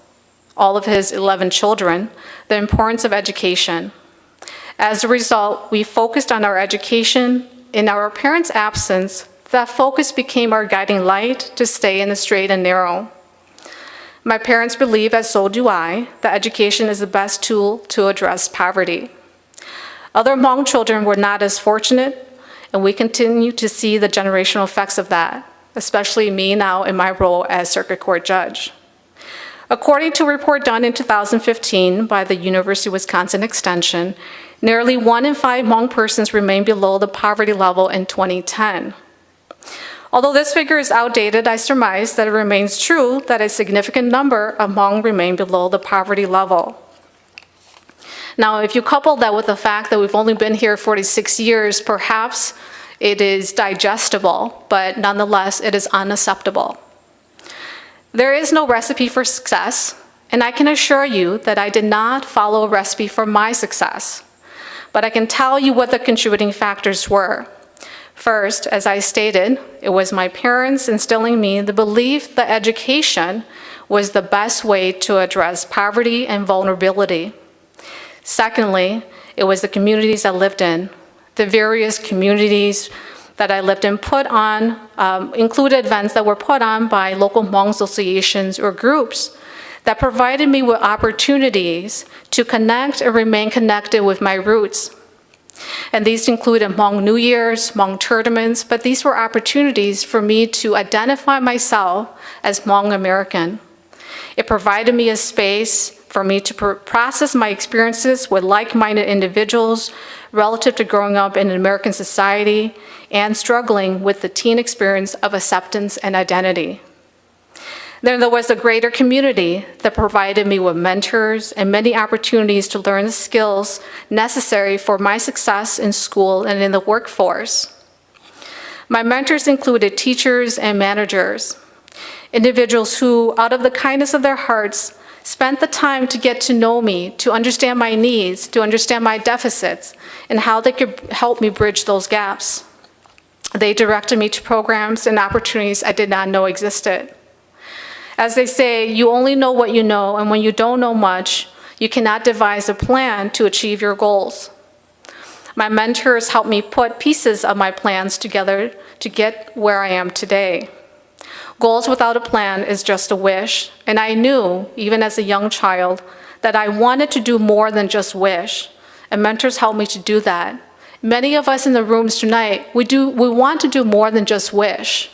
all of his 11 children, the importance of education. As a result, we focused on our education. In our parents' absence, that focus became our guiding light to stay in the straight and narrow. My parents believe, as so do I, that education is the best tool to address poverty. Other Hmong children were not as fortunate, and we continue to see the generational effects of that, especially me now in my role as circuit court judge. According to a report done in 2015 by the University of Wisconsin Extension, nearly 1 in 5 Hmong persons remain below the poverty level in 2010. Although this figure is outdated, I surmise that it remains true that a significant number of Hmong remain below the poverty level. Now, if you couple that with the fact that we've only been here 46 years, perhaps it is digestible, but nonetheless, it is unacceptable. There is no recipe for success, and I can assure you that I did not follow a recipe for my success. But I can tell you what the contributing factors were. First, as I stated, it was my parents instilling in me the belief that education was the best way to address poverty and vulnerability. Secondly, it was the communities I lived in. The various communities that I lived in included events that were put on by local Hmong associations or groups that provided me with opportunities to connect and remain connected with my roots. And these included Hmong New Year's, Hmong tournaments, but these were opportunities for me to identify myself as Hmong American. It provided me a space for me to process my experiences with like-minded individuals relative to growing up in an American society and struggling with the teen experience of acceptance and identity. Then there was a greater community that provided me with mentors and many opportunities to learn the skills necessary for my success in school and in the workforce. My mentors included teachers and managers, individuals who, out of the kindness of their hearts, spent the time to get to know me, to understand my needs, to understand my deficits, and how they could help me bridge those gaps. They directed me to programs and opportunities I did not know existed. As they say, you only know what you know, and when you don't know much, you cannot devise a plan to achieve your goals. My mentors helped me put pieces of my plans together to get where I am today. Goals without a plan is just a wish, and I knew, even as a young child, that I wanted to do more than just wish, and mentors helped me to do that. Many of us in the rooms tonight, we want to do more than just wish.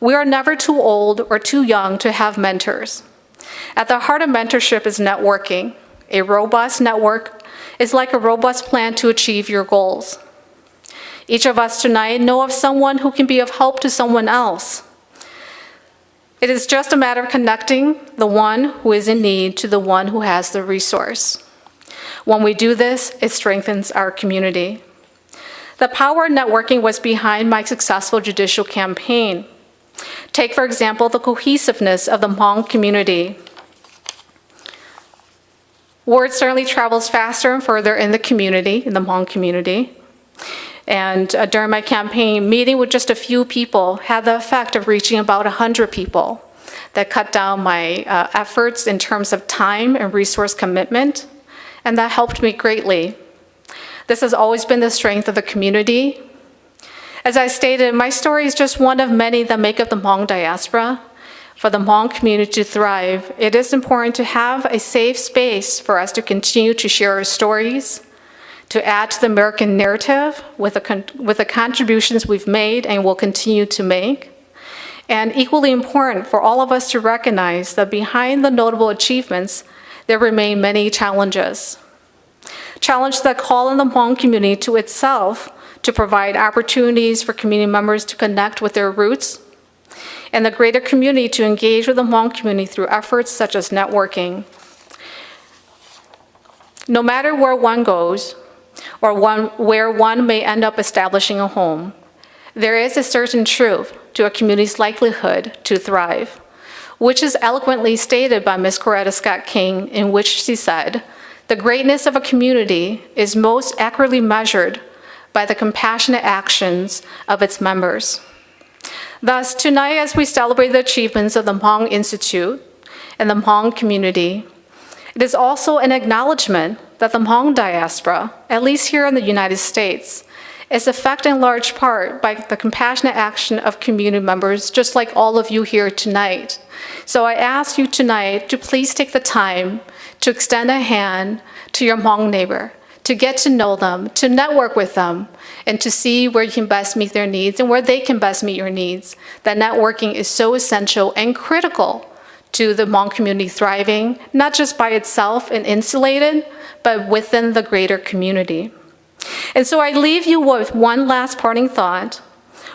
We are never too old or too young to have mentors. At the heart of mentorship is networking. A robust network is like a robust plan to achieve your goals. Each of us tonight know of someone who can be of help to someone else. It is just a matter of connecting the one who is in need to the one who has the resource. When we do this, it strengthens our community. The power of networking was behind my successful judicial campaign. Take, for example, the cohesiveness of the Hmong community. Word certainly travels faster and further in the community, in the Hmong community. And during my campaign, meeting with just a few people had the effect of reaching about 100 people. That cut down my efforts in terms of time and resource commitment, and that helped me greatly. This has always been the strength of the community. As I stated, my story is just one of many that make up the Hmong diaspora. For the Hmong community to thrive, it is important to have a safe space for us to continue to share our stories, to add to the American narrative with the contributions we've made and will continue to make. And equally important for all of us to recognize that behind the notable achievements, there remain many challenges. Challenges that call on the Hmong community to itself to provide opportunities for community members to connect with their roots, and the greater community to engage with the Hmong community through efforts such as networking. No matter where one goes, or where one may end up establishing a home, there is a certain truth to a community's likelihood to thrive, which is eloquently stated by Ms. Coretta Scott King, in which she said, "The greatness of a community is most accurately measured by the compassionate actions of its members." Thus, tonight, as we celebrate the achievements of the Hmong Institute and the Hmong community, it is also an acknowledgement that the Hmong diaspora, at least here in the United States, is affected in large part by the compassionate action of community members, just like all of you here tonight. So I ask you tonight to please take the time to extend a hand to your Hmong neighbor, to get to know them, to network with them, and to see where you can best meet their needs and where they can best meet your needs. That networking is so essential and critical to the Hmong community thriving, not just by itself and insulated, but within the greater community. And so I leave you with one last parting thought.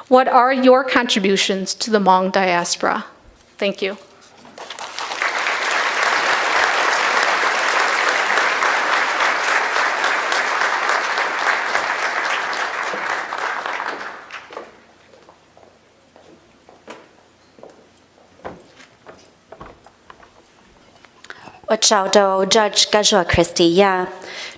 What are your contributions to the Hmong diaspora? Thank you. Chào đầu Judge Gajua Christie ya,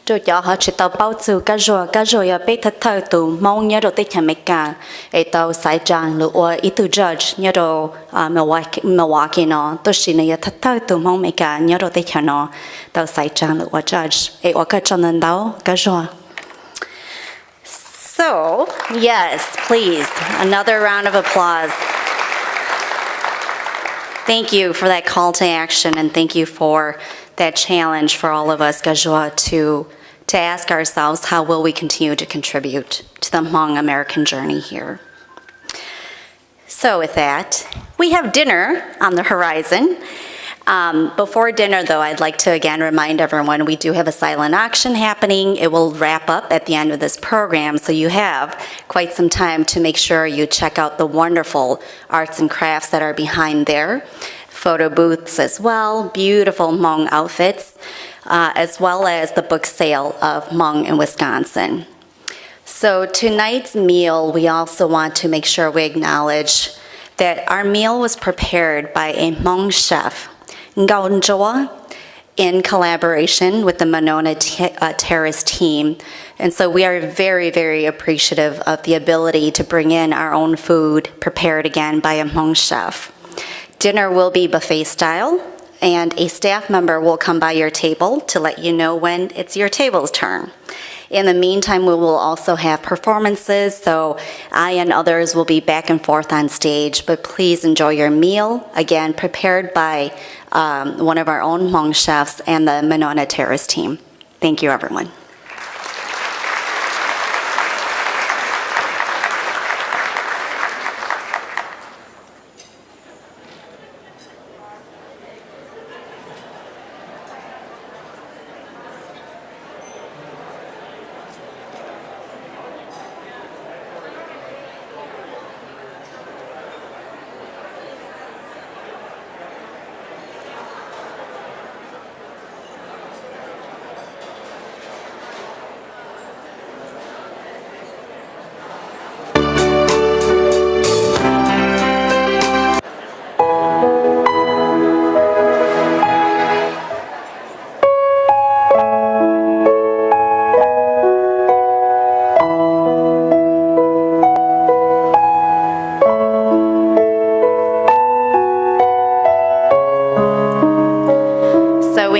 tôi cho họ chỉ tàu bao nhiêu Gajua ya bị thật thơ tụ mong nhớ đầu tích hàm cả, ấy tàu sai trang lụa ý từ Judge nhớ đầu Milwaukee nó, tôi xin này thật thơ tụ mong mấy cả nhớ đầu tích hàm nó, tàu sai trang lụa Judge, ấy ở cái chân đầu Gajua. So yes, please, another round of applause. Thank you for that call to action, and thank you for that challenge for all of us, Gajua, to ask ourselves, how will we continue to contribute to the Hmong American journey here? So with that, we have dinner on the horizon. Before dinner, though, I'd like to again remind everyone we do have a silent auction happening. It will wrap up at the end of this program, so you have quite some time to make sure you check out the wonderful arts and crafts that are behind there. Photo booths as well, beautiful Hmong outfits, as well as the book sale of Hmong in Wisconsin. So tonight's meal, we also want to make sure we acknowledge that our meal was prepared by a Hmong chef, Ngaunjoa, in collaboration with the Monona Terrace team. And so we are very, very appreciative of the ability to bring in our own food prepared again by a Hmong chef. Dinner will be buffet style, and a staff member will come by your table to let you know when it's your table's turn. In the meantime, we will also have performances, so I and others will be back and forth on stage, but please enjoy your meal, again, prepared by one of our own Hmong chefs and the Monona Terrace team. Thank you, everyone.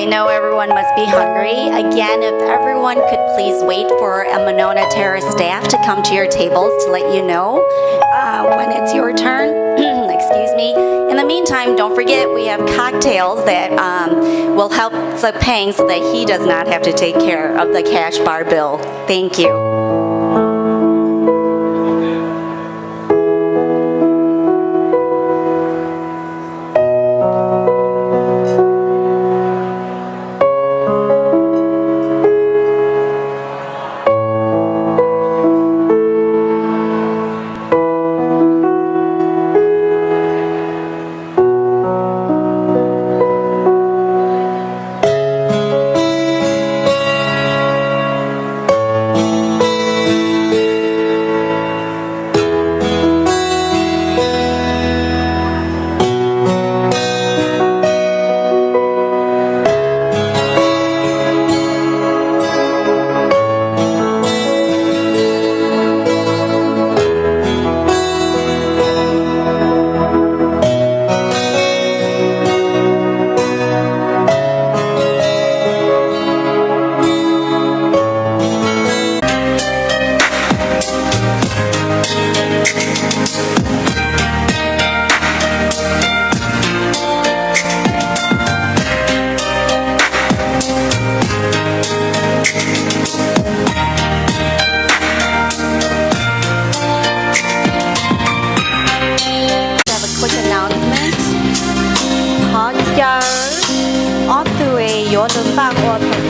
we know everyone must be hungry. Again, if everyone could please wait for a Monona Terrace staff to come to your tables to let you know when it's your turn. Excuse me. In the meantime, don't forget we have cocktails that will help Peng so that he does not have to take care of the cash bar bill. Thank you.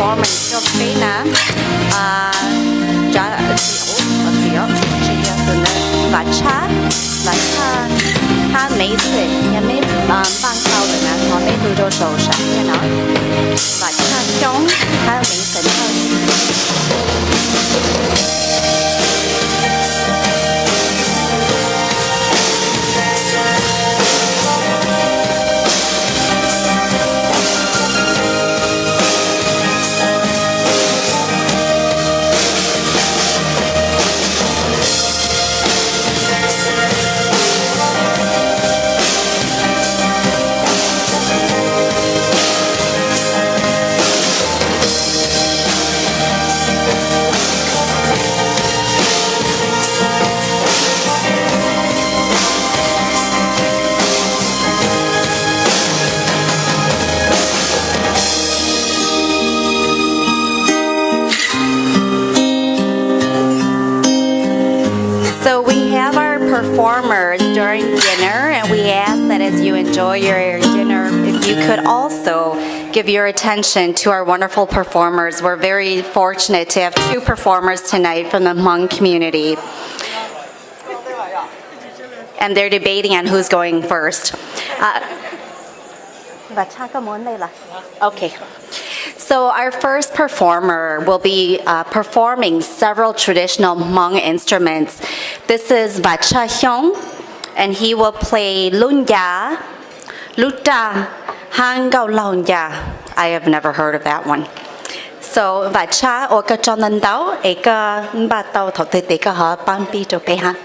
performance of Pena và cha ha mấy sự nhà mấy bang cao rồi nè họ mấy tôi đôi sầu sạch cái nó và cha chống ha mấy sự hơn. So we have our performers during dinner, and we ask that as you enjoy your dinner, if you could also give your attention to our wonderful performers. We're very fortunate to have two performers tonight from the Hmong community. And they're debating on who's going first. Okay. So our first performer will be performing several traditional Hmong instruments. This is XIONG, and he will play lunya, luta, hang gao launya. I have never heard of that one. So Vacha or ka chonan dao e ka ba tao thok te ka ha pan pi to pe ha.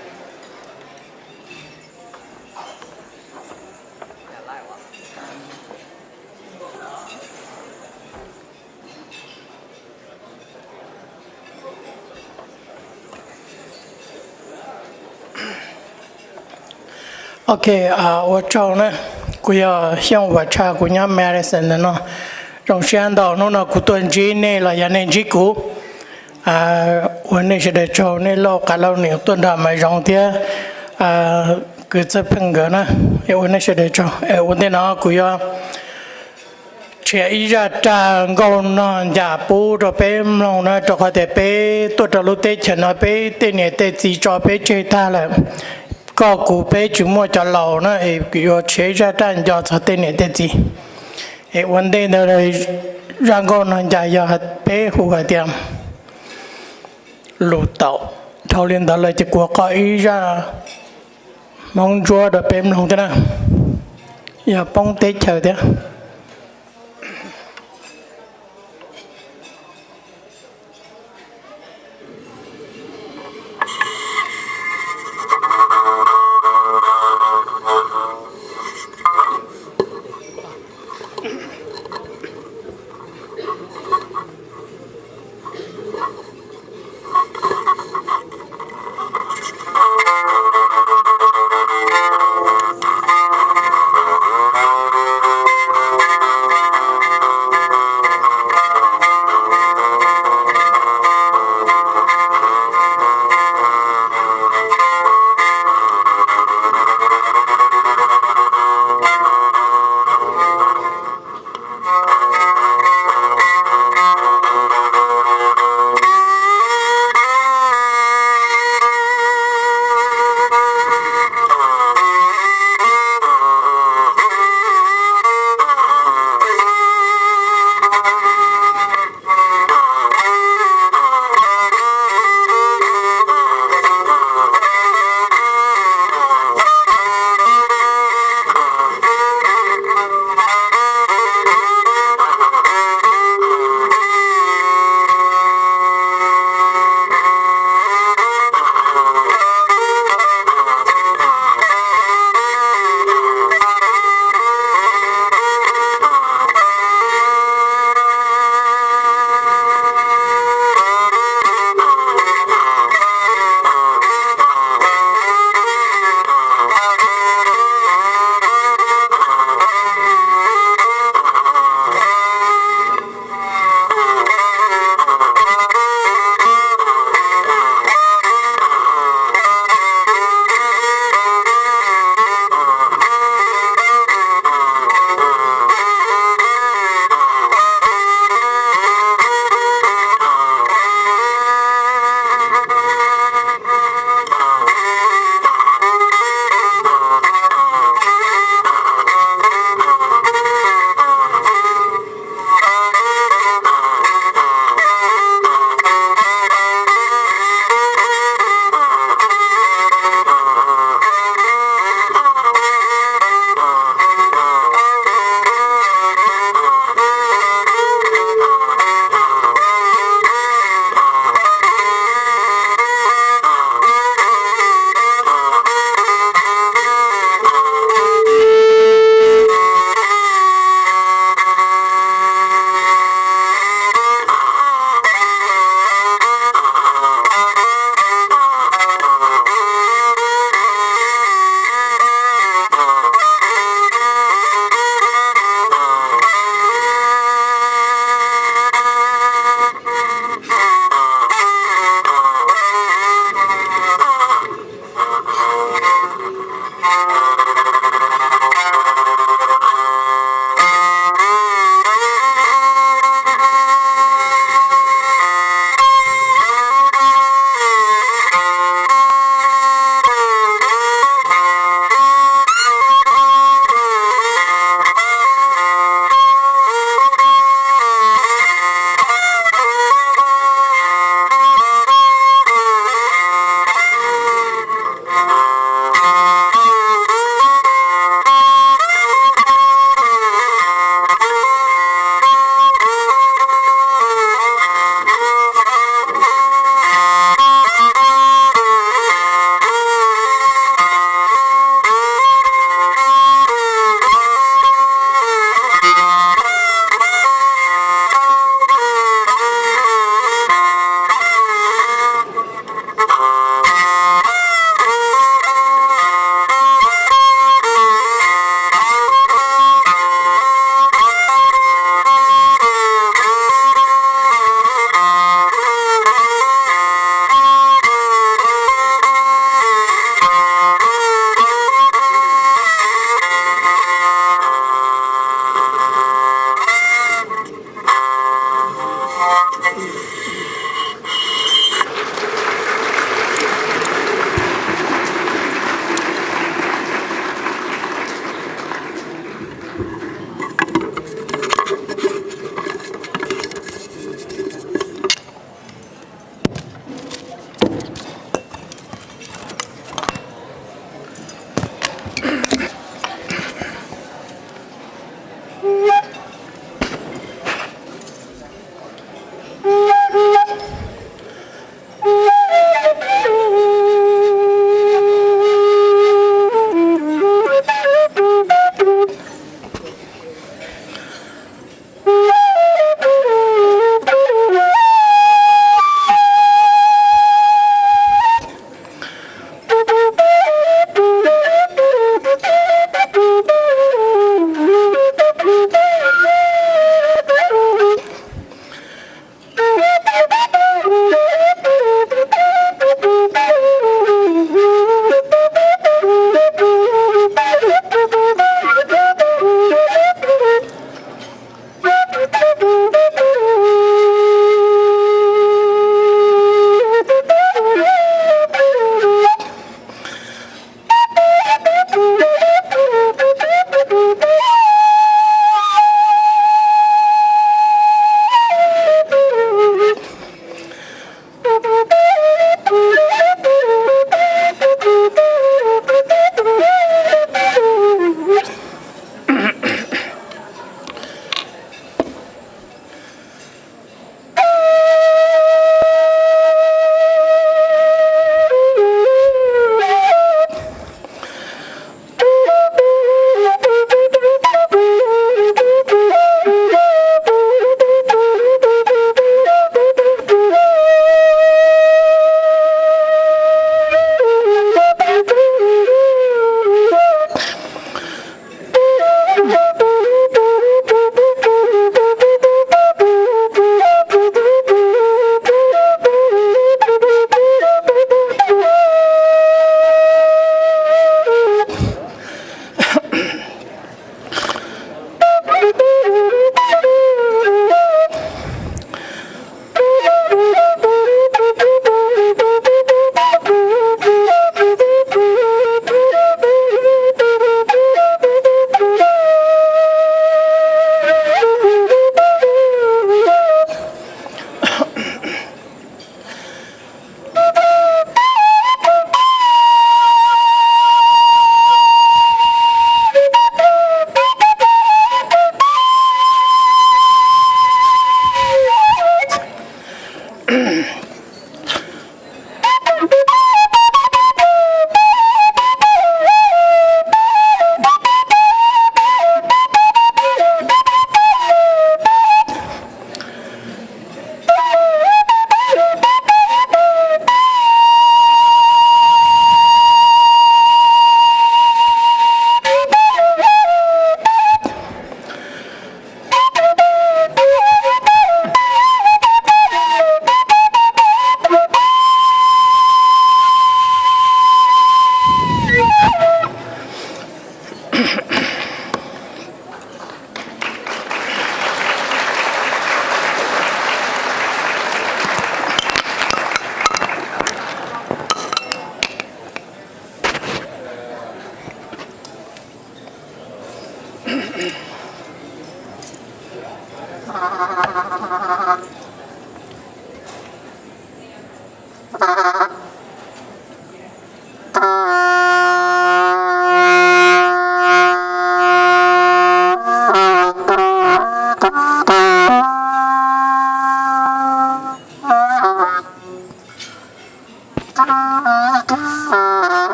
OK 我找呢，我要向我查我家 Madison 的呢，从先到那古顿基内了，也能几股我那时的找那老干老牛顿他们让的个这朋友呢，我那时的找我的那我要。chế ý ra trang con nó giả bố rồi bé nó nó cho họ để bé tôi cho lúc tết cho nó bé tên này tết gì cho bé chơi ta là có cụ bé chúng mua cho lẩu nó ấy kiểu chế ra trang cho tên này tết gì ấy vấn đề đó là rằng con nó giả cho bé hú cái tiệm lụt tàu thâu liên đó là chỉ của có ý ra mong chúa rồi bé nó thế nào giờ bông tết chờ thế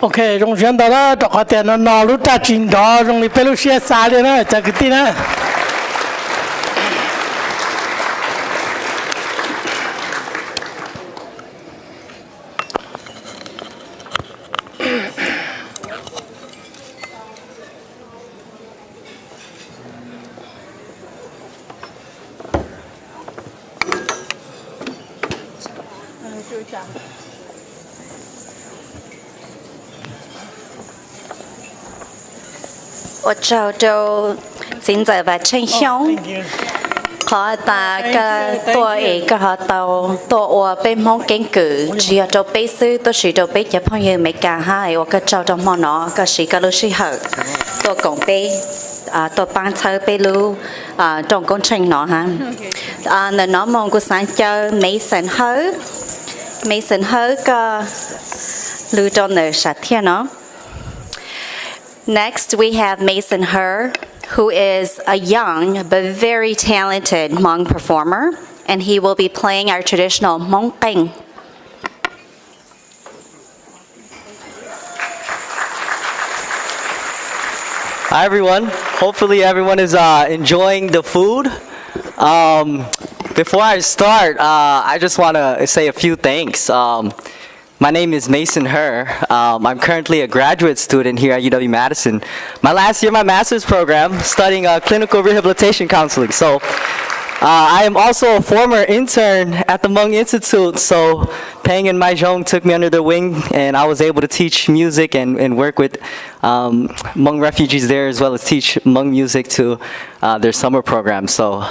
OK， 中选到了，这个电脑脑路打紧张，容易被路写啥的呢？这个的呢？ 我叫做现在的陈雄，ขอตาก็ตัวเอกก็ตัว我被蒙根据，只要做背书都是做背一朋友没干哈，我个叫做么喏，个是个老师好，ตัวกง背ตัว班车背路中工程喏哈，那喏蒙古山叫Mason Mason ก็รู้จนเนอสัตย์เทียเนาะ Next, we have Mason Her, who is a young but very talented Hmong performer, and he will be playing our traditional Hmong Peng. Hi everyone. Hopefully everyone is enjoying the food. Before I start, I just want to say a few thanks. My name is Mason Her. I'm currently a graduate student here at UW-Madison. My last year, my master's program, studying clinical rehabilitation counseling. So I am also a former intern at the Hmong Institute. So Peng and XIONG took me under their wing, and I was able to teach music and work with Hmong refugees there, as well as teach Hmong music to their summer program. So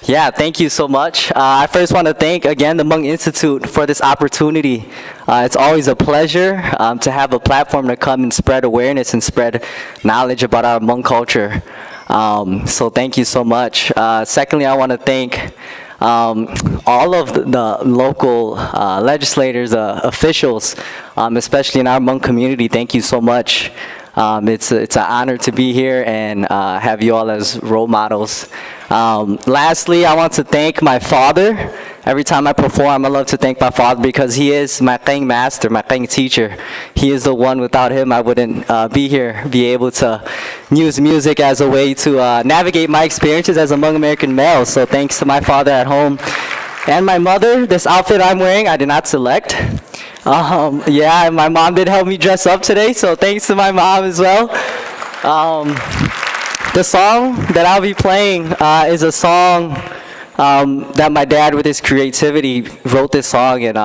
yeah, thank you so much. I first want to thank again the Hmong Institute for this opportunity. It's always a pleasure to have a platform to come and spread awareness and spread knowledge about our Hmong culture. So thank you so much. Secondly, I want to thank all of the local legislators, officials, especially in our Hmong community. Thank you so much. It's an honor to be here and have you all as role models. Lastly, I want to thank my father. Every time I perform, I love to thank my father because he is my Qing master, my Qing teacher. He is the one. Without him, I wouldn't be here, be able to use music as a way to navigate my experiences as a Hmong American male. So thanks to my father at home and my mother. This outfit I'm wearing, I did not select. Yeah, my mom did help me dress up today, so thanks to my mom as well. The song that I'll be playing is a song that my dad, with his creativity, wrote this song and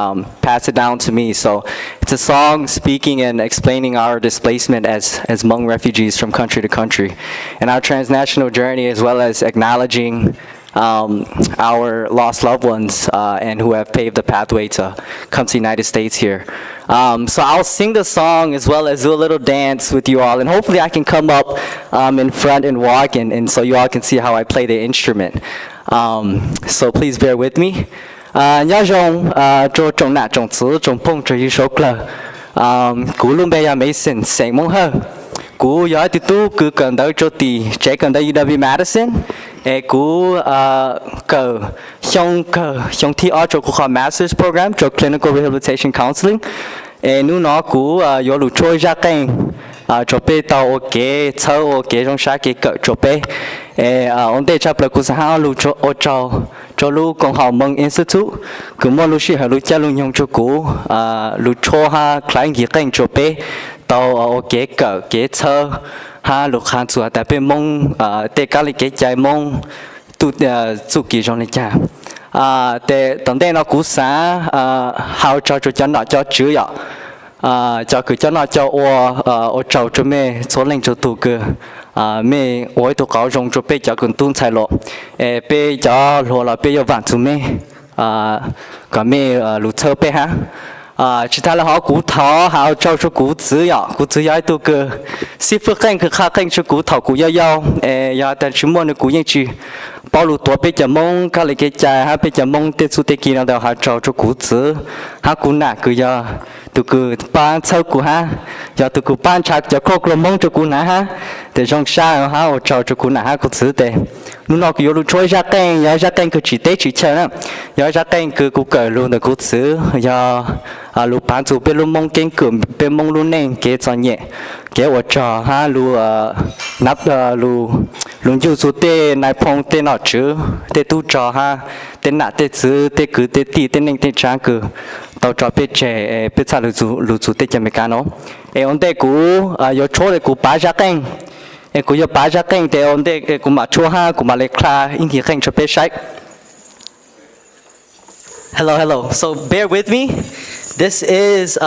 passed it down to me. So it's a song speaking and explaining our displacement as Hmong refugees from country to country and our transnational journey, as well as acknowledging our lost loved ones and who have paved the pathway to come to the United States here. So I'll sing the song as well as do a little dance with you all, and hopefully I can come up in front and walk and so you all can see how I play the instrument. So please bear with me. Nhớ rằng cho trong nát trong xứ trong phong trời yêu sốc lờ, cú luôn bây giờ mấy sinh sáng mong hơn, cú giỏi từ tu cứ cần đợi cho tì, trẻ cần đợi UW Madison, cú cờ xong thi ở chỗ của master's program cho clinical rehabilitation counseling nu nó cú yo lu trôi ra kênh cho bé tàu ok thâu ok trong sáng cái cỡ cho bé ông đây chấp là cú sang lu cho lu công học Hmong Institute cứ mua lu sĩ hà lu cha lu nhung cho cú lu cho ha client gì kênh cho bé tàu ok cỡ cái thâu ha lu khăn chùa tại bên Hmong tê cá lịch cái trái Hmong tụt tụt kỳ trong này cha tê tổng đây nó cú sáng hao cho nó cho chữ ạ cho cứ cho nó cho ô trâu cho mẹ số lên cho tụ cơ mẹ ôi tụ cáo rong cho bé cho cần tuôn xài lộ bé cho lộ là bé cho vạn chú mẹ cả mẹ lụt thơ bé ha chỉ ta là họ cú thọ họ cho cú chữ ya tụ cơ xí phước kênh cứ khác kênh cho cú thọ cú ya yaแต่chúng mình cúยังchỉ bao lụt tuổi bé cho mong các lấy cái trái ha bé cho mong tết su tết kia nào đó họ cho cú chữ ha cú nã cứ ya tụi cứ ban sau của ha, giờ tụi cứ ban chặt cho cô làm mong cho cô nã ha, để trong xa ha, ở cho cô nã ha có thứ để, lúc nào cứ vô lúc trôi ra kênh cứ chỉ té chỉ chơi nữa, giờ ra kênh cứ cô cởi luôn được cô thứ, giờ lúc ban tụi bên lúc mong kênh cửa bên mong lúc nền kế cho nhẹ, kế ở cho ha lúc nắp lúc nhiều số tê này phong tê nọ chứ, tê tu cho ha, tê nã tê thứ tê cứ tê tì tê nền tê trang cứ tao cho biết trẻ biết sao lụt tết cho mấy cái nó ông đây cú có chỗ để cú bá ra kênh cú có bá ra kênh để ông đây cú mà chua ha cú mà lấy kha in thì kênh cho biết sách. Hello. So bear with me. This is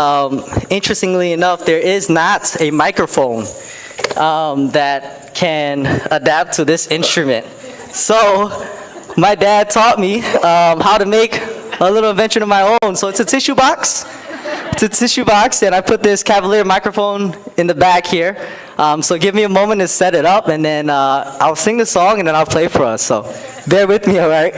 interestingly enough, there is not a microphone that can adapt to this instrument. So my dad taught me how to make a little invention of my own. So it's a tissue box. And I put this Cavalier microphone in the back here. So give me a moment to set it up, and then I'll sing the song, and then I'll play for us. So bear with me, all right?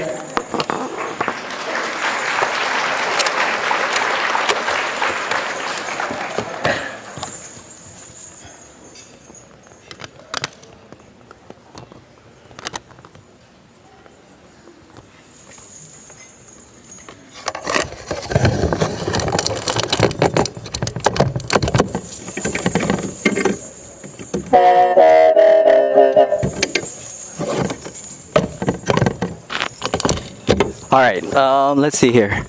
All right, let's see here.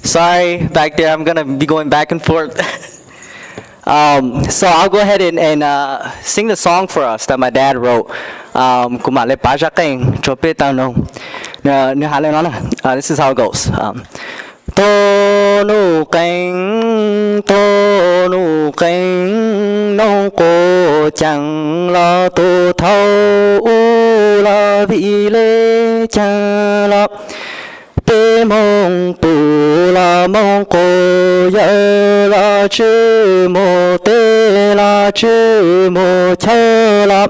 Sorry, back there, I'm gonna be going back and forth. So I'll go ahead and sing the song for us that my dad wrote. This is how it goes. Tô nụ cánh nông cô chẳng lo tu thâu la vị lê chẳng lo bê mong bù la mong cô yơ la chư mô tê la chư mô chơ la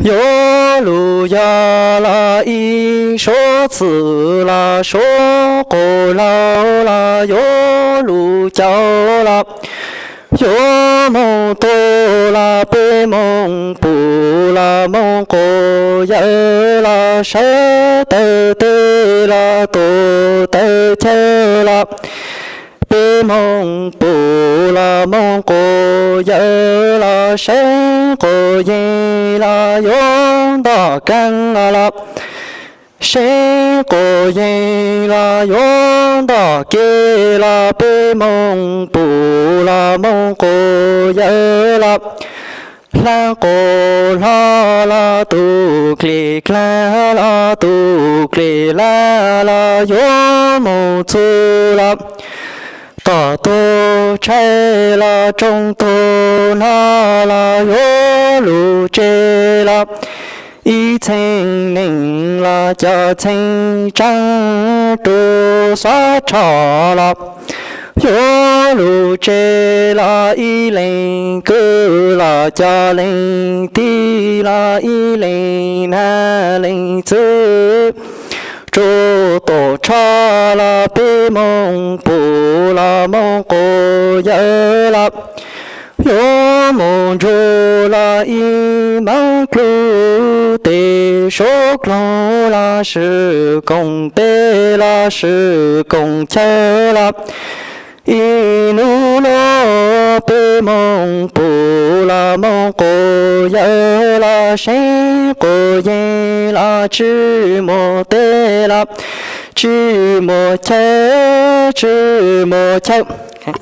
yo lu ya la y số tử la số cô lao la yo lu cháu la yo mong tô la bê mong bù la mong cô yơ la sơ tơ tê la tô tơ chơ la bê mong bù la mong cô yơ la sơ cô yê la yong đỏ căng la sơ cô yê la yong đỏ kê la bê mong bù la mong cô yơ la la cô la tu kli la tu kli la yo mo tu la tỏ tô trái la trong tô na la yo lu chê la y thanh ninh la cho thanh trăng tu xóa trò la yo lu chê la y lên cứ la cho lên ti la y lên na lên chữ chú tổ cha la bê mong bù la mong cô yơ la yo mong chú la y mang clue tê shok lo la shi gong de la shi gong che la inu lo pe mong pu la mong ko ye la shen ko ye la chi mo de la chi mo che chi mo che. Okay.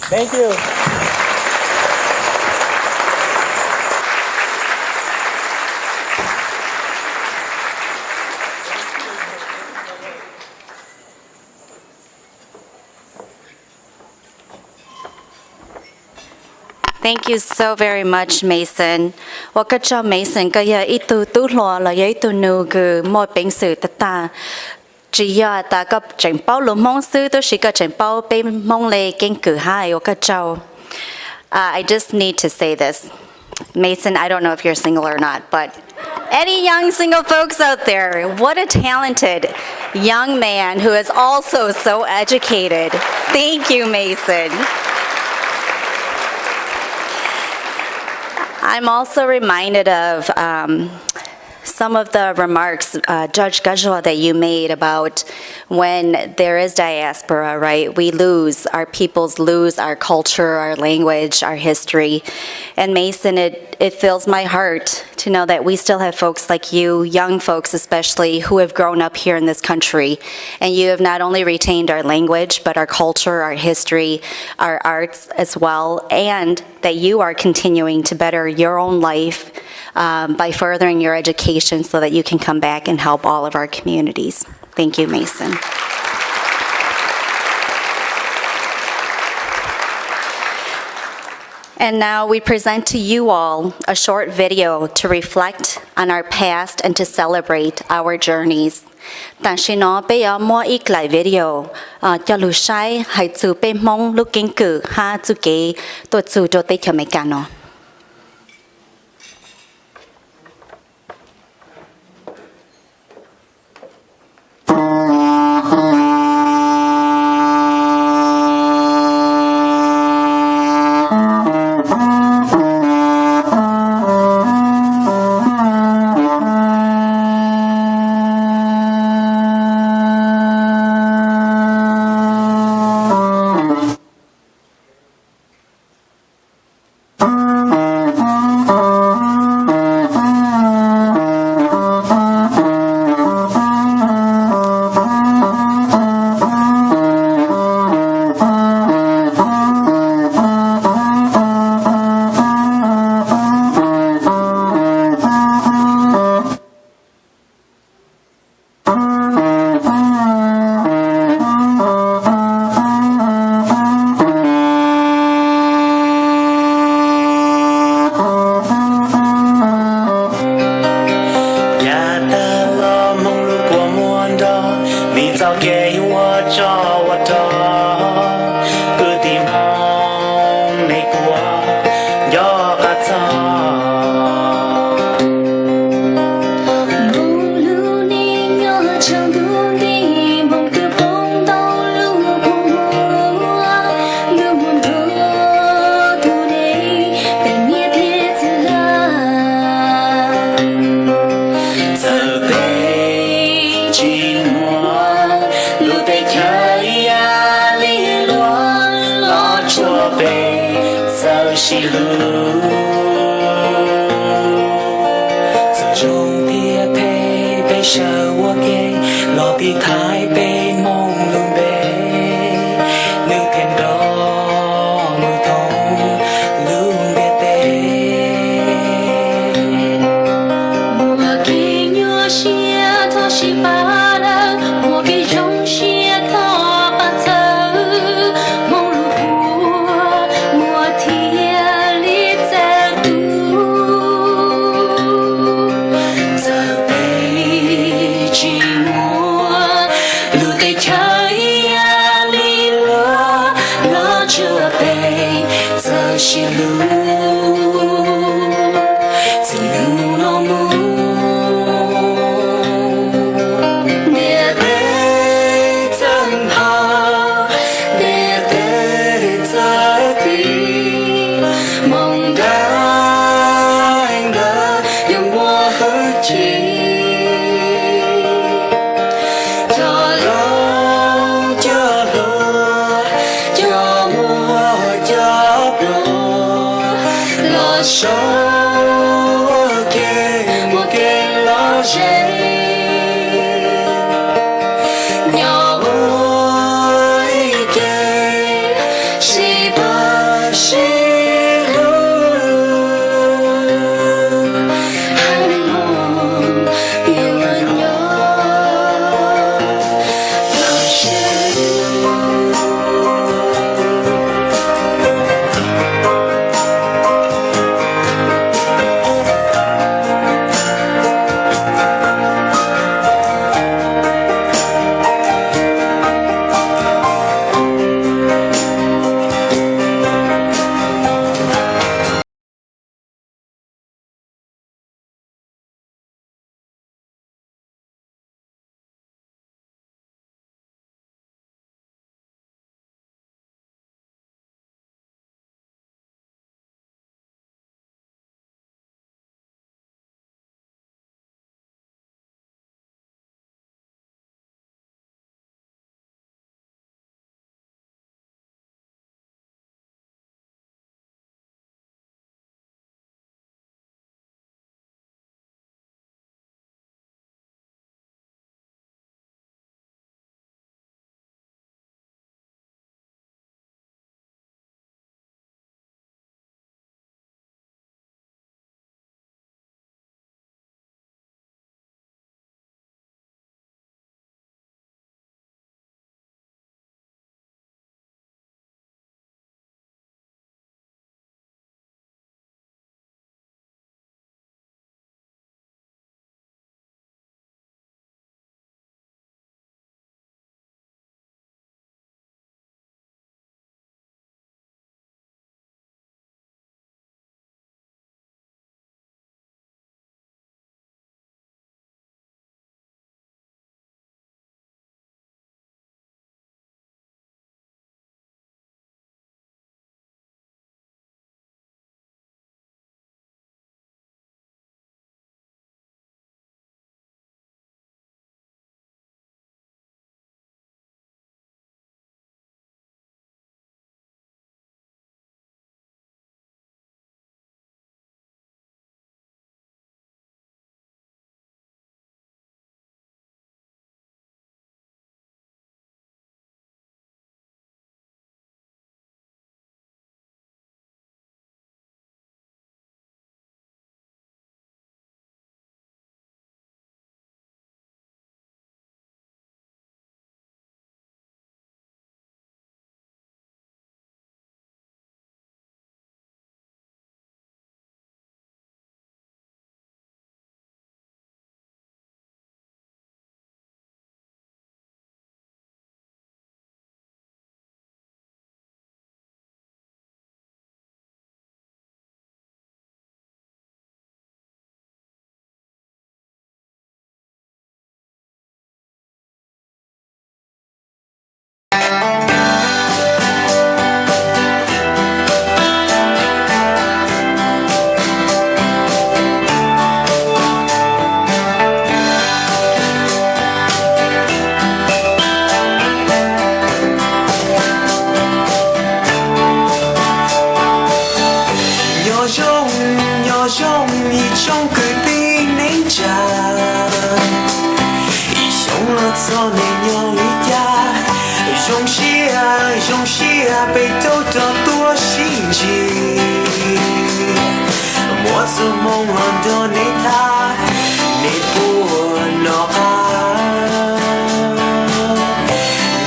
Thank you. Thank you so very much, Mason. 我个叫 Mason 个呀一度都落了有一度那个莫平时的大，只要大个整包龙蒙斯都是个整包被蒙嘞跟个嗨我个叫。I just need to say this. Mason, I don't know if you're single or not, but any young single folks out there, what a talented young man who is also so educated. Thank you, Mason. I'm also reminded of some of the remarks, Judge Gajwa, that you made about when there is diaspora, right? We lose, our peoples lose our culture, our language, our history. And Mason, it fills my heart to know that we still have folks like you, young folks especially, who have grown up here in this country. And you have not only retained our language, but our culture, our history, our arts as well, and that you are continuing to better your own life by furthering your education so that you can come back and help all of our communities. Thank you, Mason. And now we present to you all a short video to reflect on our past and to celebrate our journeys. 但是呢，被要摸一来 video， 叫路晒还做被蒙路经过哈做给多做做对条没干哦。trong cười bi nấy trà trong lót gió này nhỏ lý cha trong xia bê tô tỏ tua xin gì mua sự mong hơn đó nấy ta nấy buồn nó ha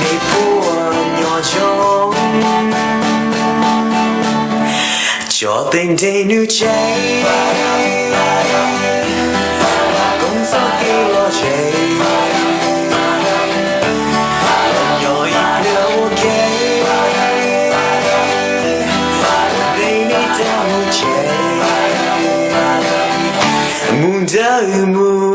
nấy buồn nhỏ trông cho tình đây nữ cháy cũng gió kia lo cháy nhỏ ít nữa ok đây này ta muốn cháy muốn đợi muốn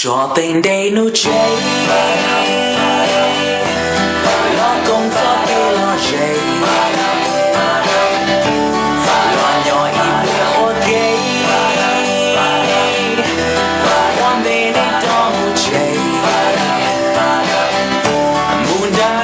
cho tình đây nụ cháy lo công gió kia lo cháy lo nhỏ im lặng ok one day này đó nụ cháy muốn đã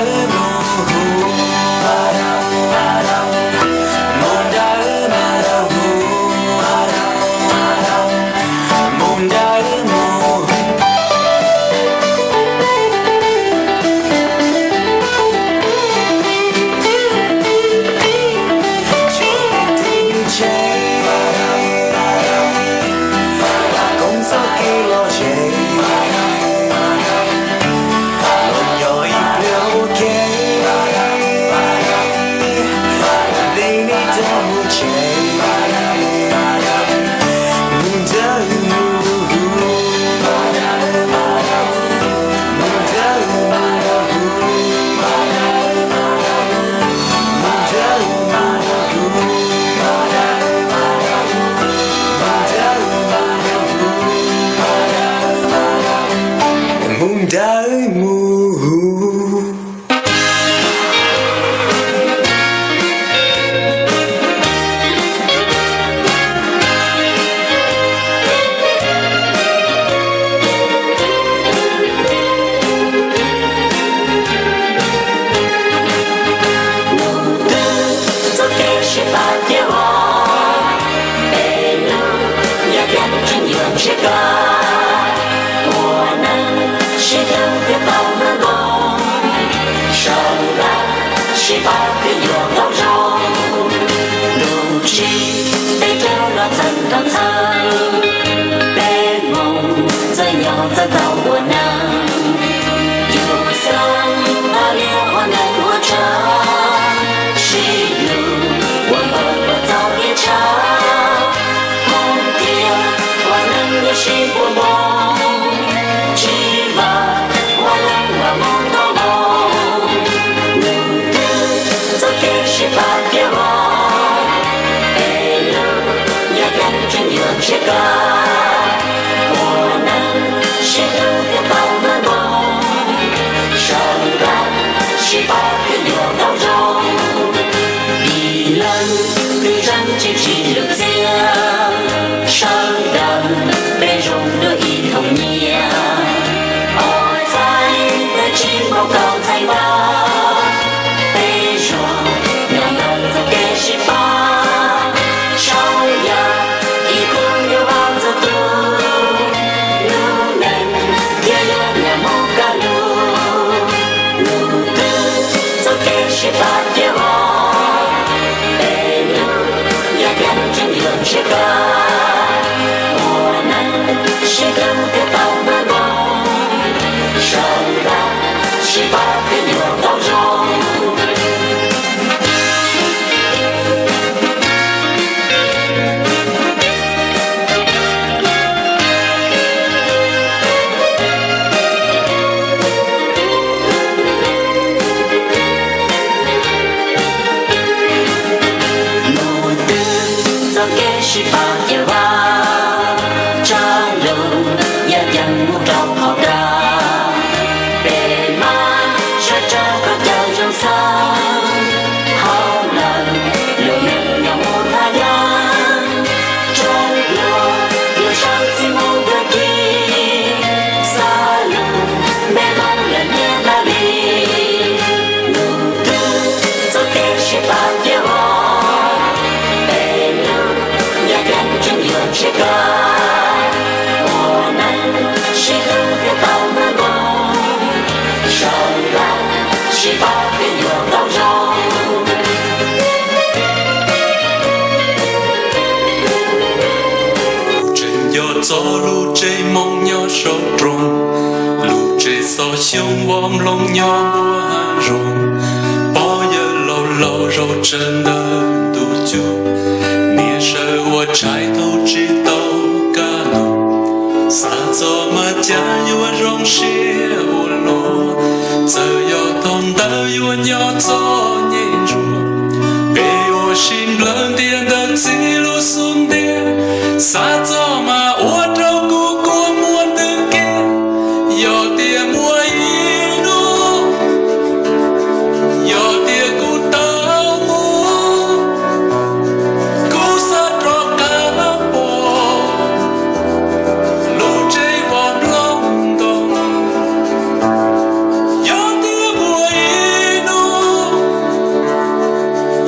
kê shi ba kia ba cha lu ya yang mu đau học ra về ma cha cha có cha trong sa hao lần lưu nhận nhau một tha gian trong lúa sang si mu đôi khi xa lu mẹ mong lần nhé la li lu tu cho kê shi ba kia ba cho lũ chơi mong nhau sâu trùng lũ chơi so xiong vòng lòng nhau bùa hà rồng bao giờ lâu lâu rồi chân đơn đủ chú nia sợ hoa trái thâu chỉ tàu ca nụ xa cho mà cha yêu rong xia u lô giờ yo thong đỡ yêu nhau cho nhện rùa bê ô xin lớn tiền đơn xí lũ xuống tiền xa cho mà ô trâu cú cô muôn tư kia yo tiền mua ý nô yo tiền cú tao mua cú sa trọ cả bò lũ chơi vòng lòng đồng yo tiền mua ý nô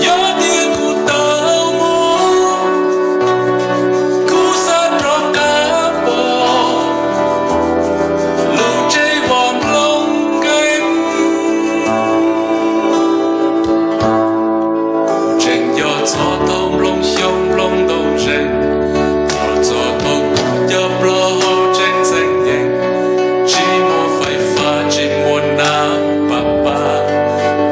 yo tiền cú tao mua cú sa trọ cả bò lũ chơi vòng lòng kênh trên gió gió thông lòng xiong lòng đầu rèn gió gió thâu cú gió blo hậu trên xanh nhện chỉ mua phải pha chỉ mua na ba ba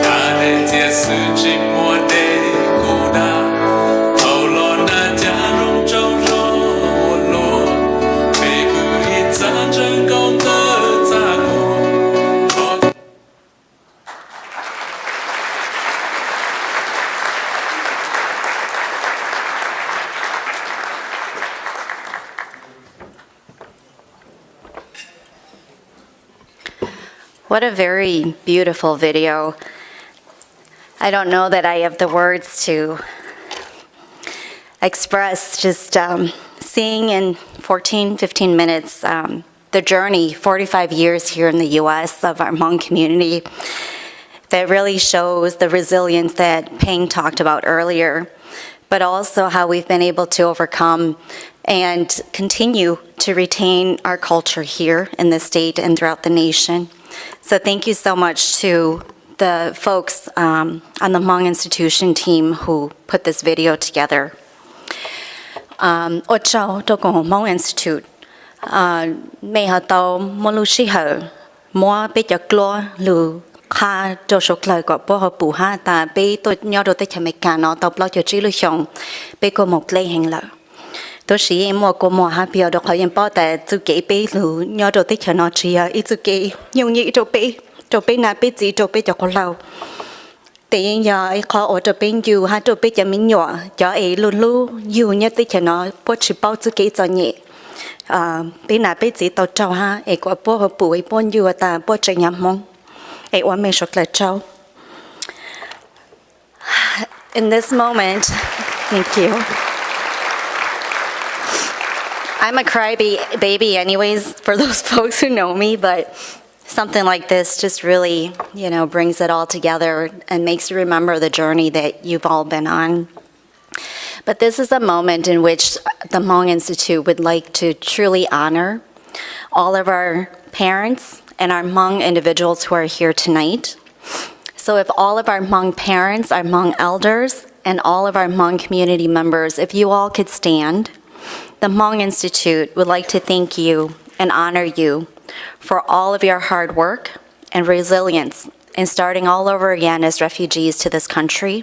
ta để thiệt sự chỉ mua để cô đa thâu lo na cha rong trâu rô lô về cứ ít ra chân công tơ ra cô What a very beautiful video. I don't know that I have the words to express just seeing in 14, 15 minutes the journey, 45 years here in the U.S. of our Hmong community that really shows the resilience that Peng talked about earlier, but also how we've been able to overcome and continue to retain our culture here in the state and throughout the nation. So thank you so much to the folks on the Hmong Institution team who put this video together. Ốt cháu tôi của Hmong Institute mẹ họ tàu mua lu sĩ hở mua bây giờ clo lu kha cho số lời của bố họ bù ha ta bây tôi nhớ được tới mấy cả nó tàu lo cho chỉ lu xong bây cô một lây hành lợi tôi sĩ em mua cô mua ha bây được họ em bao tại tự kể bây lu nhớ được tới nó chỉ ít tự kể nhiều nhị cho bây na bây gì cho bây cho con lâu tự nhiên giờ ấy khó ở cho bên dù ha cho bây giờ mình nhỏ cho ấy luôn luôn dù nhất tới nó bố chỉ bao tự kể cho nhẹ bây na bây gì tàu trâu ha ấy có bố họ bù ấy bố dù ta bố chạy nhắm mong ấy oan mình sốt lại trâu. In this moment, thank you. I'm a cry baby anyways, for those folks who know me, but something like this just really, brings it all together and makes you remember the journey that you've all been on. But this is a moment in which the Hmong Institute would like to truly honor all of our parents and our Hmong individuals who are here tonight. So if all of our Hmong parents, our Hmong elders, and all of our Hmong community members, if you all could stand, the Hmong Institute would like to thank you and honor you for all of your hard work and resilience in starting all over again as refugees to this country.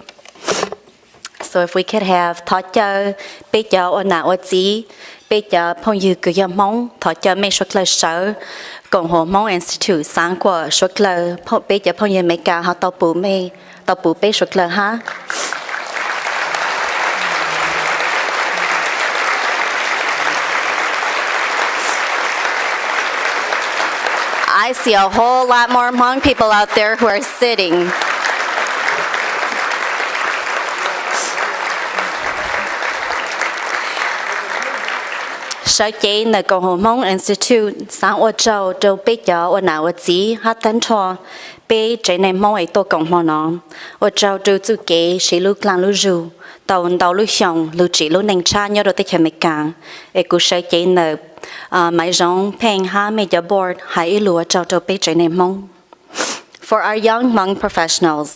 So if we could have thought cho bây giờ ở nào ở gì bây giờ phong yêu cứ yếm mong thought cho mấy số lời sợ cộng hòa Hmong Institute sáng qua số lời bây giờ phong yêu mấy cả họ tàu bù bây số lời ha. I see a whole lot more Hmong people out there who are sitting. Sở chế nợ cầu hồ Hmong Institute sáng ô châu châu bế gió ô nào ô chí hát tấn cho bế chế này Hmong ấy tô cộng hồ nó ô châu châu chú kế sĩ lưu lăng lưu rù tàu lưu xiong lưu chỉ lưu nành cha nhớ đồ tích hệ mạch càng ê cú sở chế nợ máy rong phèn ha mê gió board hãy lùa châu châu bế chế này Hmong. For our young Hmong professionals,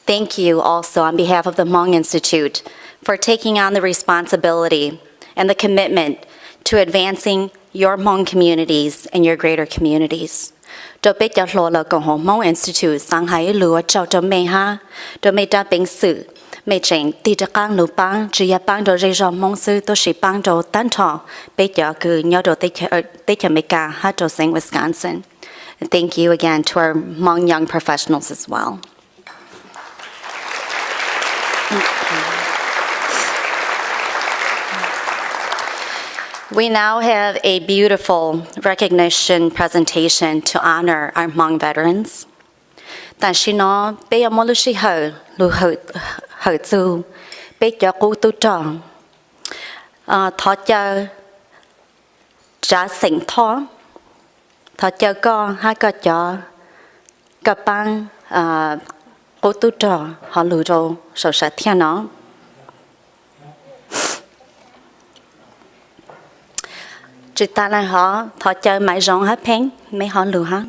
thank you also on behalf of the Hmong Institute for taking on the responsibility and the commitment to advancing your Hmong communities and your greater communities. Cho biết cho lo là cộng hòa Hmong Institute sang hãy lúa cho mê ha, cho mê ta bình sự, mê chỉnh tì cho các nụ bang, chỉ ya bang đồ rây rò Hmong sư tôi sĩ bang đồ tan thọ, biết cho cứ nhớ đồ tê cho mê ca hát đồ sinh Wisconsin. And thank you again to our Hmong young professionals as well. We now have a beautiful recognition presentation to honor our Hmong veterans. Tại khi nó bây giờ mỗi khi lu hở zu bây giờ cô tu tròn thọ chờ trả sinh thọ chờ con hai cái cho các bạn cô tu tròn họ lù rồi sợ sợ thiên nó. Chỉ ta là họ thọ chơi máy rong hết phèn mấy họ lừa hết.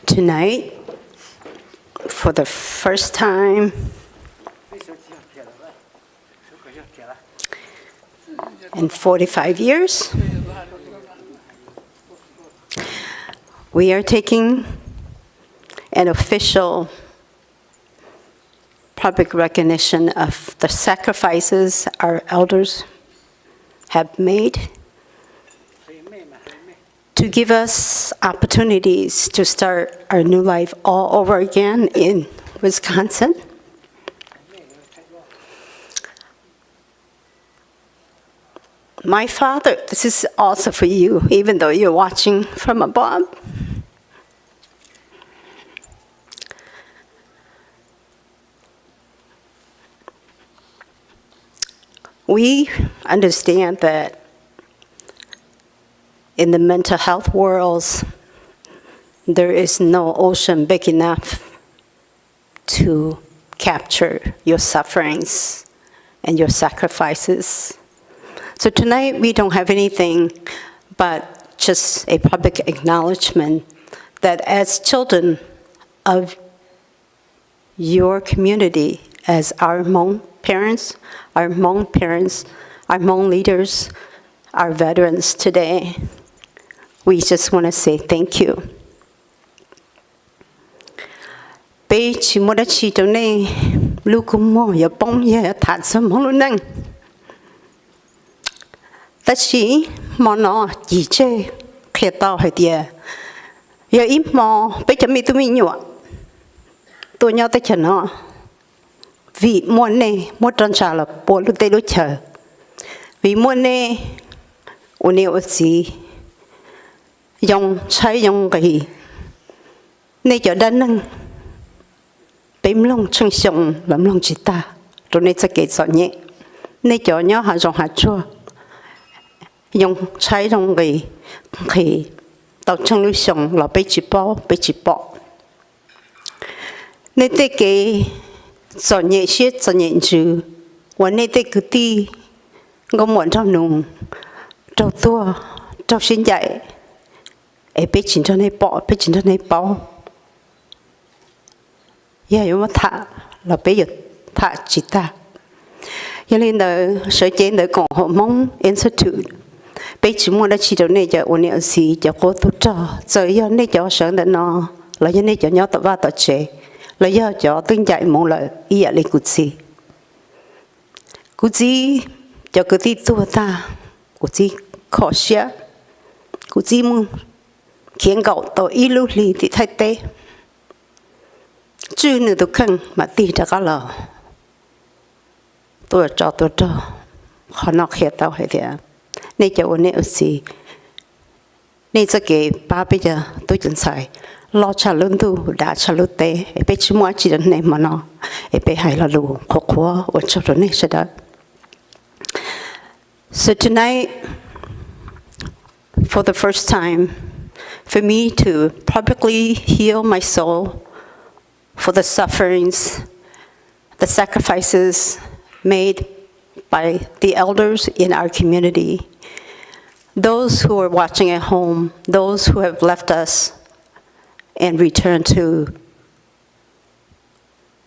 Tonight, for the first time in 45 years, we are taking an official public recognition of the sacrifices our elders have made to give us opportunities to start our new life all over again in Wisconsin. My father, this is also for you, even though you're watching from above. We understand that in the mental health worlds, there is no ocean big enough to capture your sufferings and your sacrifices. So tonight we don't have anything but just a public acknowledgement that as children of your community, as our Hmong parents, our Hmong leaders, our veterans today, we just want to say thank you. Bây chỉ một chỉ trong này lưu cũng mua ya bông ya thắt sớm không luôn nè. Ta chỉ mà nó chỉ chơi khi tao hay tiệt. Ya ít mà bây giờ mi tụi mình nhọ. Tụi nhau tới chân nó. Vì muốn này muốn tròn trả là bộ lúc tây lúc chờ. Vì muốn này ôn yêu gì. Dùng sai dùng cái này cho đàn năng bếm lòng chân sống làm lòng chỉ ta rồi này sẽ kể rõ nhẹ này cho nhau hạ dùng hạ chua dùng sai dùng cái tàu chân lưu sống là bế chỉ bỏ này để cái rõ nhẹ xếp rõ nhẹ chứ và này để cứ đi ngom muốn trong nung trong tua trong sinh dạy ấy biết chính cho này bỏ biết chính cho này bao ya yo tha là bây giờ tha chỉ ta cho nên là sở chế để cộng Hmong Institute bây giờ mua đã chỉ đầu này cho ôn nhớ gì cho cô tu trò rồi giờ này cho sở để nó là giờ này cho nhau tập va tập chế là giờ cho tương giải mong là ý lên cụ gì cho cái tí tu ta cụ gì khó xia cụ gì muốn khiến cậu tôi ý lưu lì thì thay tế chứ nữa tôi khăn mà tí ra cả lò tôi cho họ nó khét tao hay thế nên cho ôn ở gì nên cho cái ba bây giờ tôi chân sai lo trả lương tu đã trả lương tế bây giờ mua chỉ đến này mà nó bây hay là lù khó khó ôn cho rồi này sẽ đó. So tonight, for the first time, for me to publicly heal my soul for the sufferings, the sacrifices made by the elders in our community, those who are watching at home, those who have left us and returned to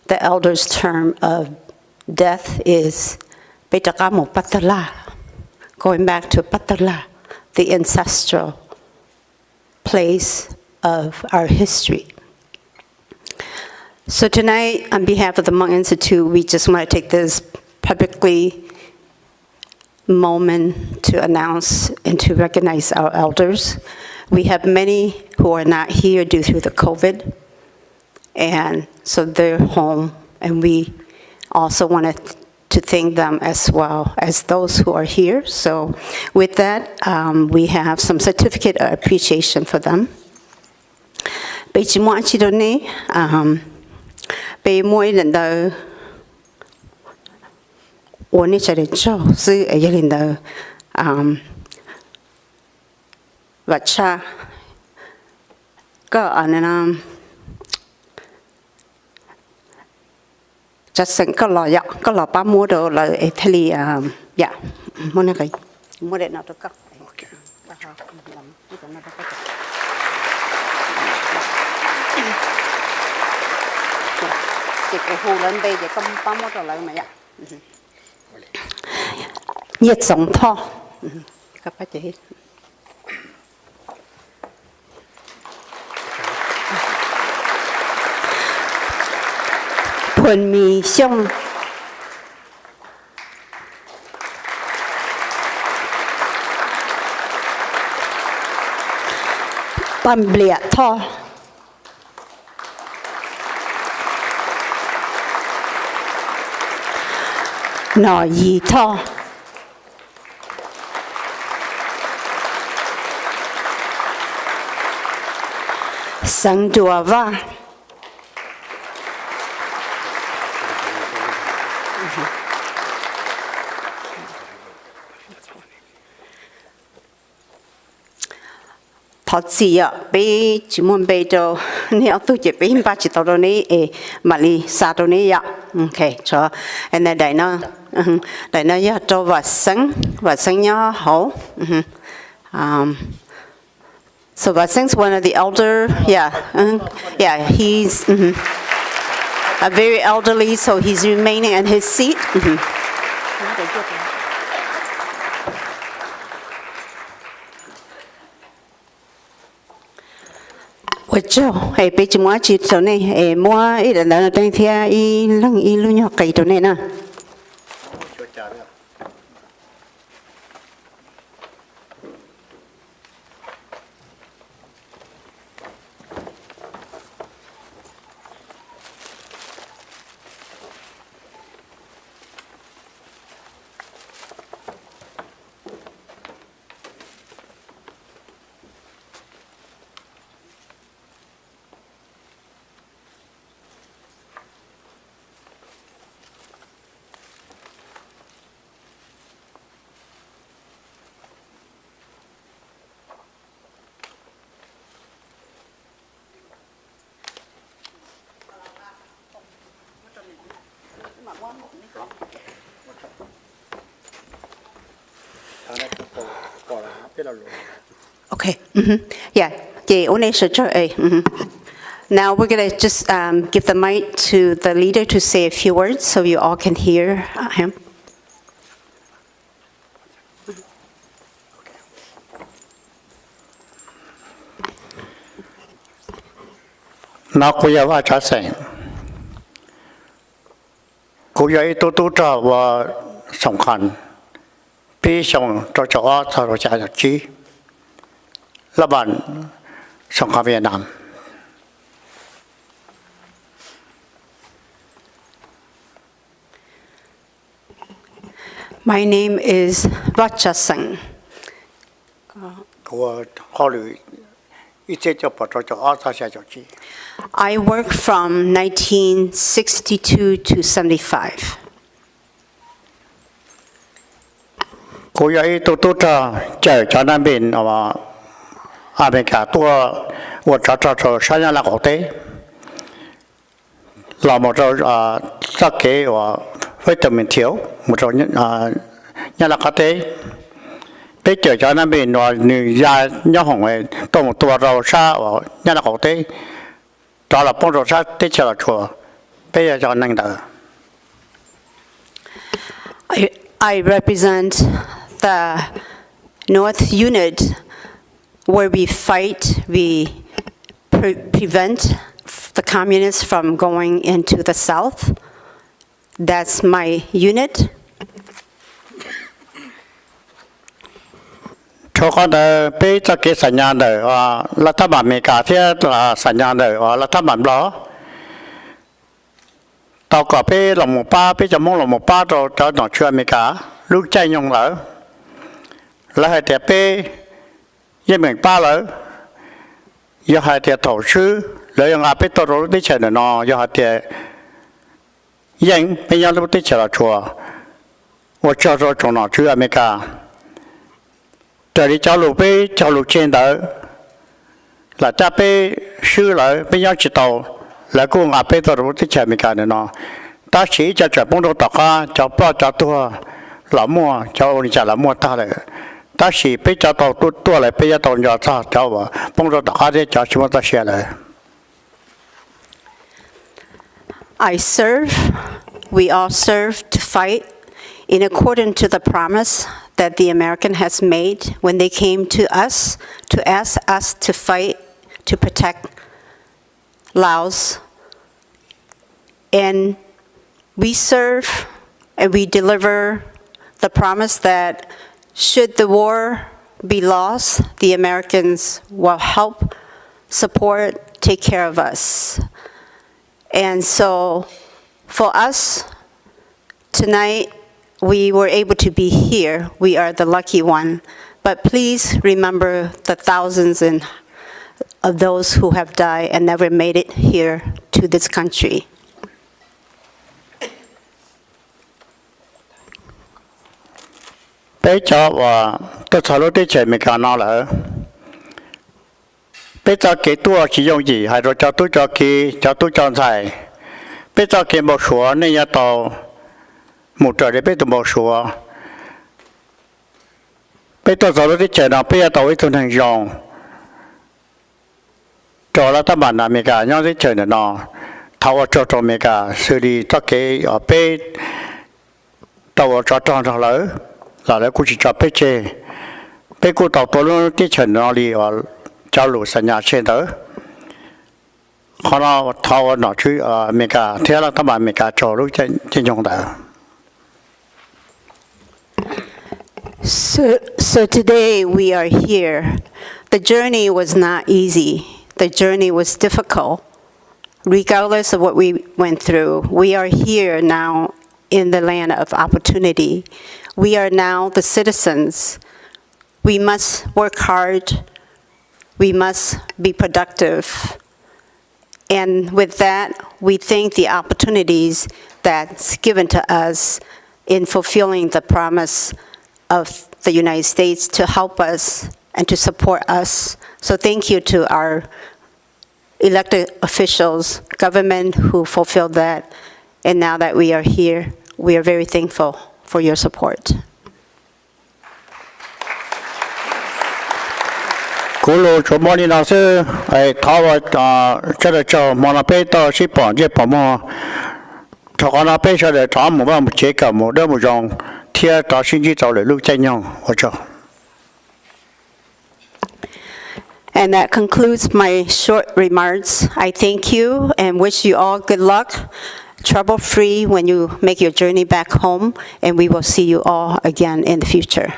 the elders' term of death is Betakamu Patala. Going back to Patala, the ancestral place of our history. So tonight, on behalf of the Hmong Institute, we just want to take this publicly moment to announce and to recognize our elders. We have many who are not here due to the COVID, and so they're home, and we also want to thank them as well as those who are here. So with that, we have some certificate of appreciation for them. Bây giờ mọi người này, bây mỗi lần đó, ôn này sẽ đến cho sư ở gia đình đó, và cha, có anh em just sinh có lò ba mua đồ là Italy dạ mua này cái mua để nào được không? Chị cái hồ lên đây để con ba mua đồ lại mà dạ nhiệt sống thọ các bác chị Thuần mì xong băm bịa thọ nọ gì thọ sang đùa va thọ gì ạ bây chỉ muốn bây giờ nếu tôi chỉ bây ba chỉ tao đâu này mà đi xa đâu này ạ ok cho anh này đại nó giờ cho vật sinh nhá hậu so Vaseng's one of the elder yeah he's very elderly so he's remaining in his seat Wajo, bây giờ mua chỉ chỗ này, mua ít là nó đang theo lăng luôn nhọ cây chỗ này nè. Okay. Yeah. Chị ôn này sẽ cho Now we're going to just give the mic to the leader to say a few words so you all can hear him. Nó kuya wa cha sen. Kuya itu tu cha wa song khan. Pi song cho cho cha ro cha chi. La ban song khan Việt Nam. My name is Vachasang. Của họ lưỡi ít cho bỏ cho cha cha chi. I work from 1962 to 75. Kuya itu tu cha cho Nam bên ở America tua wa cho sa nhà là quốc tế. Là một trong các cái vitamin thiếu một trong những nhà là quốc tế. Bây giờ cho Nam bên và người già nhau hồng ấy tôi một tua rau sa ở nhà là quốc tế. Đó là phong trào sa tế chờ là chùa. Bây giờ cho NENG đỡ. I represent the North Unit where we fight, we prevent the communists from going into the South. That's my unit. Cho con bây giờ cái sản nhà đời là tháp bản Mỹ cả thế là sản nhà đời là tháp bản đó. Tao có bây là một ba bây giờ mong là một ba rồi cho nó chưa Mỹ cả lúc chạy nhung lỡ là hai tiệt bây giờ mình ba lỡ giờ hai tiệt thổ sư lỡ yang à bây tôi rồi bây giờ nó giờ hai tiệtยังbây giờ lúc bây giờ là chùa 我叫做中老区Mỹ cả这里教路被教路见到，那这被修了，被要知道，那个我被到路的前面干的呢，但是就全部都打开，就不叫多，老莫叫你家老莫大了，但是被叫到多了，被叫到要咋叫我，帮助打开的叫什么都写了。 I serve, we all serve to fight in accordance to the promise that the American has made when they came to us to ask us to fight to protect Laos. And we serve and we deliver the promise that should the war be lost, the Americans will help, support, take care of us. And so for us tonight, we were able to be here. We are the lucky one. But please remember the thousands of those who have died and never made it here to this country. Bây giờ tôi thảo luận tới chuyện mình cả nó là bây giờ cái tôi sử dụng gì hay rồi cho tôi chọn sai. Bây giờ cái một số này nhà tàu một trời để bây giờ một số bây giờ thảo luận tới chuyện nào bây giờ tàu ít hơn hàng dòng cho là các bạn làm mình cả nhau tới chuyện nó thảo cho mình cả xử lý tất cái ở bây tàu cho tròn lỡ là lấy cũng chỉ cho bây giờ bây cô tàu tôi luôn tới chuyện nó đi ở cho lũ sản nhà trên đó họ nó thao nó chứ mình cả thế là các bạn mình cả cho lúc trên dùng đó. So today we are here. The journey was not easy. The journey was difficult. Regardless of what we went through, we are here now in the land of opportunity. We are now the citizens. We must work hard. We must be productive. And with that, we thank the opportunities that's given to us in fulfilling the promise of the United States to help us and to support us. So thank you to our elected officials, government who fulfilled that. And now that we are here, we are very thankful for your support. cú lô chỗ mò đi nào sư ai tháo vào cho được cho mò nó bé to ship bỏ chứ bỏ mò cho con nó bé cho được tháo một chế cả một đứa một dòng thiê đó xin chỉ cho được lúc chạy nhau hỗ trợ. And that concludes my short remarks. I thank you and wish you all good luck, trouble-free when you make your journey back home, and we will see you all again in the future.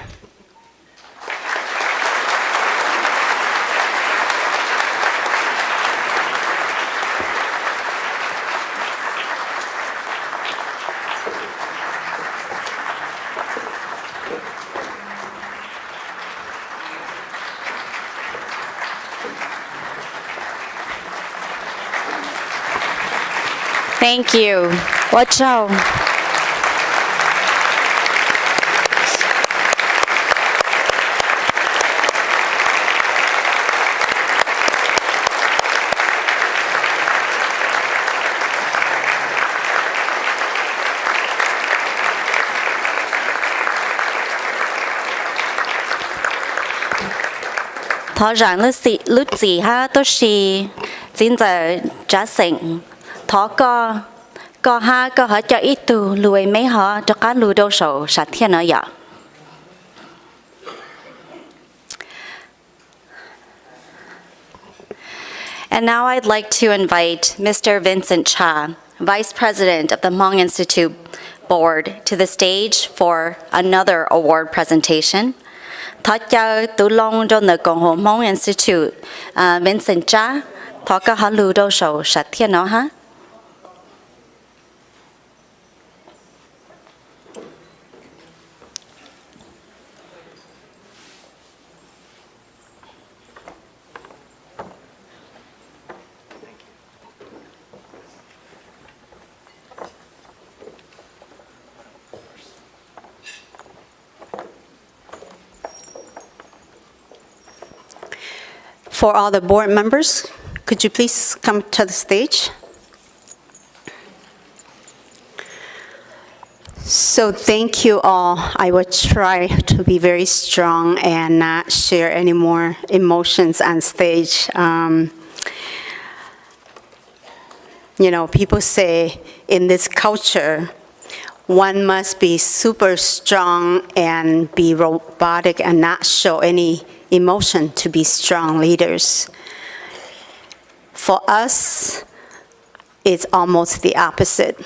Thank you. Watch out. Thọ rằng lúc gì ha tôi xì chính giờ trả sinh thọ có ha có họ cho ít tu lùi mấy họ cho cá lùi đâu sầu sạch thiên nữa vậy. And now I'd like to invite Mr. Vincent Cha, Vice President of the Hmong Institute Board, to the stage for another award presentation. Thọ cho tụ long trong the Cộng hòa Hmong Institute, Vincent Cha, thọ có họ lùi đâu sầu sạch thiên nữa ha. For all the board members, could you please come to the stage? So thank you all. I will try to be very strong and not share any more emotions on stage. You know, people say in this culture, one must be super strong and be robotic and not show any emotion to be strong leaders. For us, it's almost the opposite.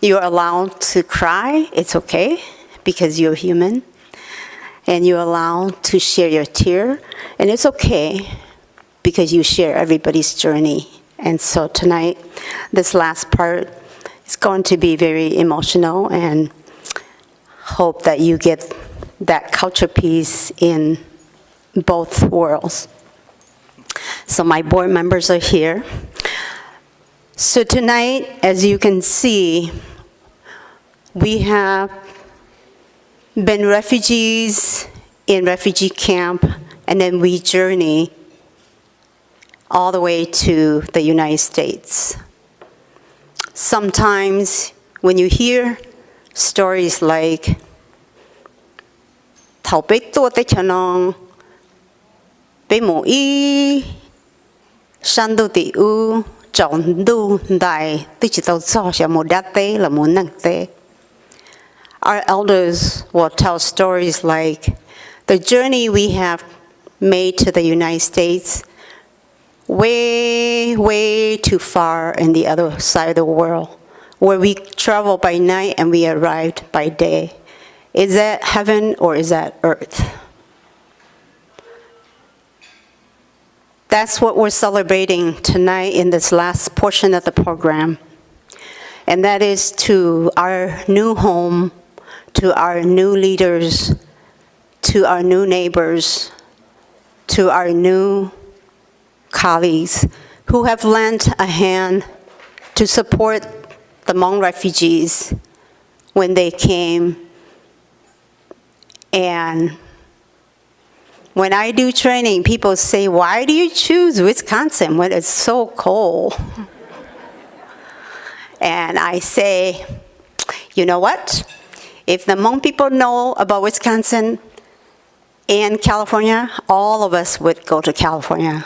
You're allowed to cry, it's okay, because you're human. And you're allowed to share your tear, and it's okay, because you share everybody's journey. And so tonight, this last part is going to be very emotional, and hope that you get that culture piece in both worlds. So my board members are here. So tonight, as you can see, we have been refugees in refugee camp, and then we journey all the way to the United States. Sometimes when you hear stories like Thảo Bích Tua Tê Chà Nong, Bê Mô Y, San Đô Tị U, Chọn Đô Đài, Tôi Chỉ Tàu Cho Chà Mô Đá Tê Là Mô Năng Tê. Our elders will tell stories like the journey we have made to the United States, way, way too far in the other side of the world, where we travel by night and we arrived by day. Is that heaven or is that earth? That's what we're celebrating tonight in this last portion of the program. And that is to our new home, to our new leaders, to our new neighbors, to our new colleagues who have lent a hand to support the Hmong refugees when they came. And when I do training, people say, why do you choose Wisconsin when it's so cold? And I say, you know what? If the Hmong people know about Wisconsin, in California, all of us would go to California.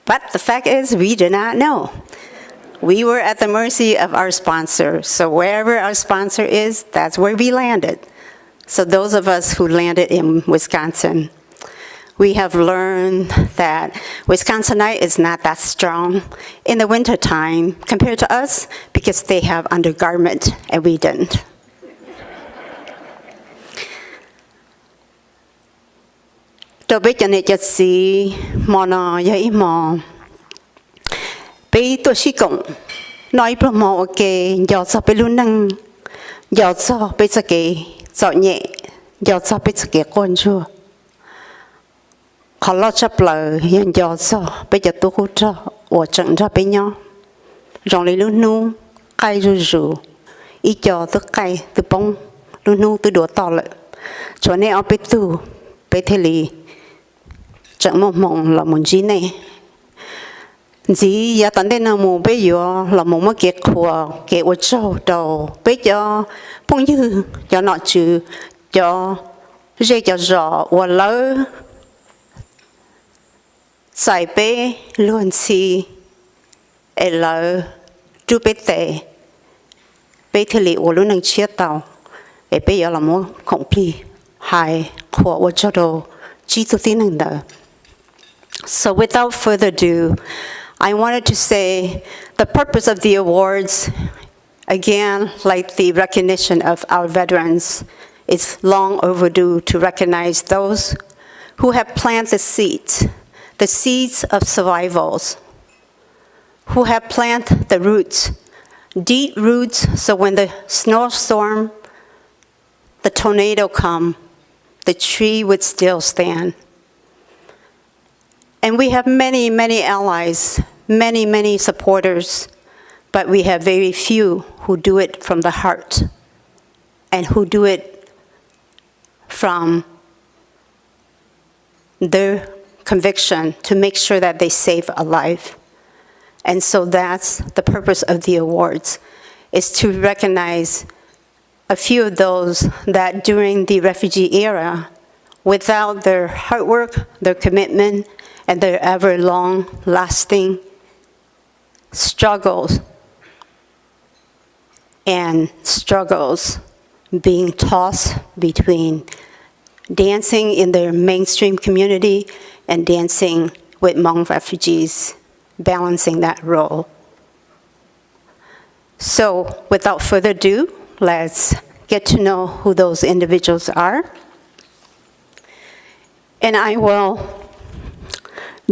But the fact is, we did not know. We were at the mercy of our sponsor. So wherever our sponsor is, that's where we landed. So those of us who landed in Wisconsin, we have learned that Wisconsinite is not that strong in the wintertime compared to us because they have undergarment and we didn't. Tôi biết cho nên chất sĩ mò nò ya ý mò. Bây tôi sĩ cộng nói bà mò ok dọ cho bây luôn năng dọ cho bây giờ kì dọ nhẹ dọ cho bây giờ kì con chua. Khó lo chấp lời yên dọ cho bây giờ tôi hỗ trợ ổ trận ra bây nhau. Rộng lấy luôn nu cay rù rù ý cho tôi cay tôi bông luôn nu tôi đùa to lợi. Cho nên ở bây tu bây thế lì chẳng mong mong là muốn gì này, gì giờ tận đây nào muốn bây giờ là muốn mất kết quả kết quả châu đầu bây giờ phong như cho nọ chữ cho dễ cho rõ và lỡ giải bê luôn si lỡ chú bê tệ bê thế li và luôn năng chia tàu bây giờ là muốn không bị hại của châu đầu chỉ tôi tin rằng đó. So without further ado, I wanted to say the purpose of the awards, again, like the recognition of our veterans, is long overdue to recognize those who have planted the seeds of survivals, who have planted the roots, deep roots, so when the snowstorm, the tornado come, the tree would still stand. And we have many, many allies, many, many supporters, but we have very few who do it from the heart and who do it from their conviction to make sure that they save a life. And so that's the purpose of the awards, is to recognize a few of those that during the refugee era, without their hard work, their commitment, and their ever long-lasting struggles being tossed between dancing in their mainstream community and dancing with Hmong refugees, balancing that role. So without further ado, let's get to know who those individuals are. And I will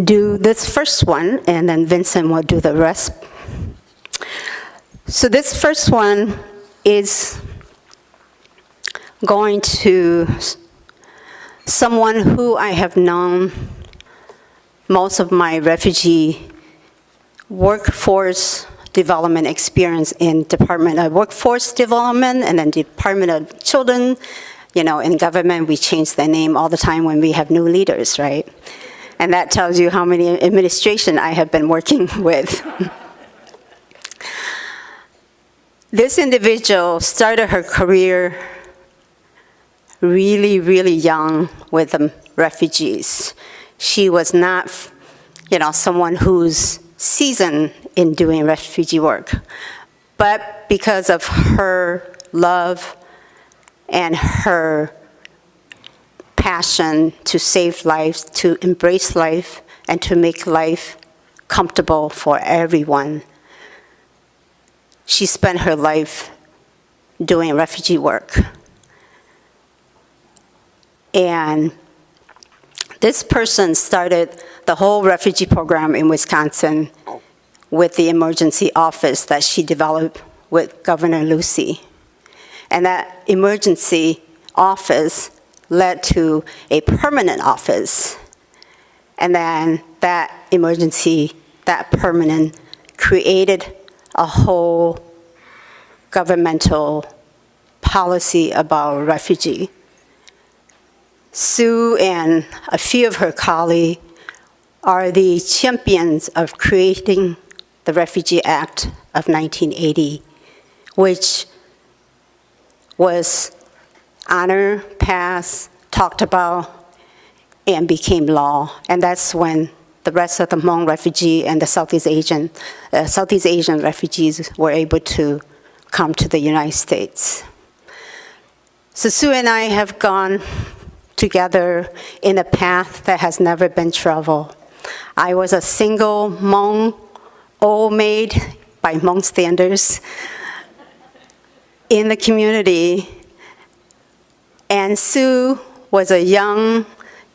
do this first one, and then Vincent will do the rest. So this first one is going to someone who I have known most of my refugee workforce development experience in Department of Workforce Development and then Department of Children. You know, in government, we change the name all the time when we have new leaders, right? And that tells you how many administration I have been working with. This individual started her career really, really young with the refugees. She was not, you know, someone who's seasoned in doing refugee work. But because of her love and her passion to save lives, to embrace life, and to make life comfortable for everyone, she spent her life doing refugee work. And this person started the whole refugee program in Wisconsin with the emergency office that she developed with Governor Lucy. And that emergency office led to a permanent office. And then that permanent created a whole governmental policy about refugee. Sue and a few of her colleagues are the champions of creating the Refugee Act of 1980, which was honor, passed, talked about, and became law. And that's when the rest of the Hmong refugee and the Southeast Asian refugees were able to come to the United States. So Sue and I have gone together in a path that has never been traveled. I was a single Hmong, old maid by Hmong standards, in the community, and Sue was a young,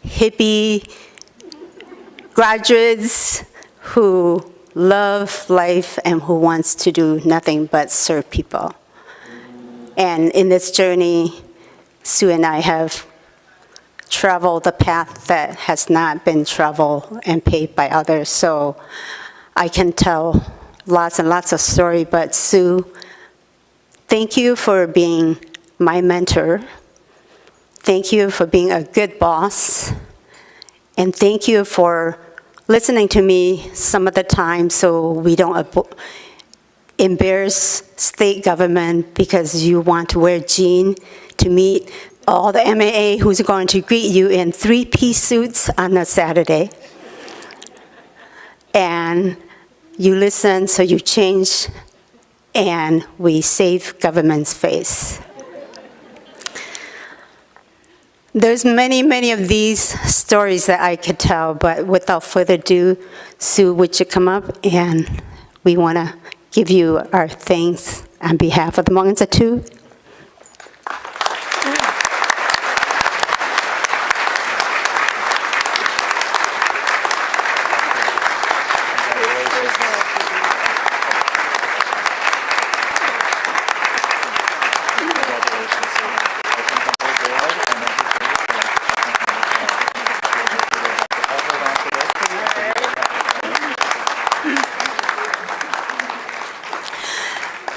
hippie graduate who love life and who wants to do nothing but serve people. And in this journey, Sue and I have traveled the path that has not been traveled and paved by others. So I can tell lots and lots of stories, but Sue, thank you for being my mentor. Thank you for being a good boss. And thank you for listening to me some of the time so we don't embarrass state government because you want to wear jeans to meet all the MAA who's going to greet you in three-piece suits on a Saturday. And you listen, so you change, and we save government's face. There's many, many of these stories that I could tell, but without further ado, Sue, would you come up? And we want to give you our thanks on behalf of the Hmong Institute.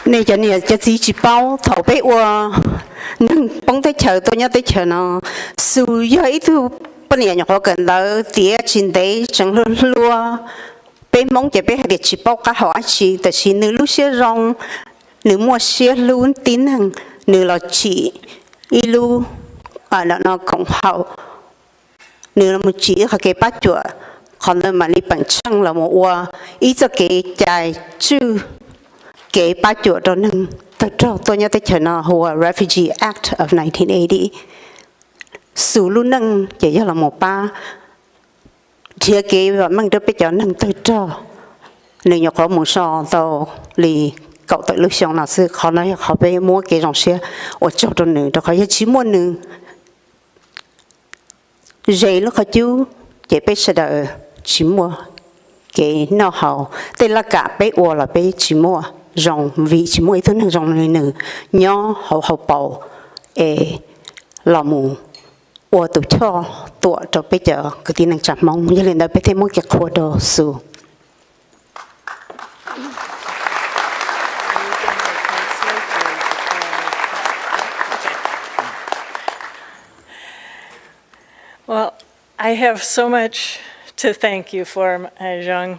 Này cho nên cho chỉ bao thầu bé qua nâng bông tới chờ tôi nhớ tới chờ nó su giấy thu bên nhà họ cần là tía chín đấy chẳng lúa bé mong cho bé để chỉ bao cả họ chỉแต่chỉ nữ lúc xưa rong nữ mua xưa luôn tín hàng nữ là chỉ ilu à nó cũng hậu nữ là một chỉ họ cái bát chuột còn là mà đi bằng trăng là một qua ý cho cái trái chữ cái bát chuột đó nâng tôi nhớ tới chờ nó hoa Refugee Act of 1980 số luôn nâng chỉ là một ba thì cái và mang tới bây giờ nâng tới cho nếu như có một số tàu lì cậu tới lúc xong nào sẽ khó nói họ bé mua cái dòng xe ở chỗ đó nữa đó phải chỉ mua nữa rồi lúc họ chú chỉ bé sẽ đợi chỉ mua cái nó hậu tên là cả bé ô là bé chỉ mua rong vì chỉ mỗi thứ này rong này nữa nhỏ hậu bầu là mù ô tụ cho tụ cho bây giờ cái tin năng chạm mong như lên đây bây thêm một cái khóa đồ su. Well, I have so much to thank you for, XIONG,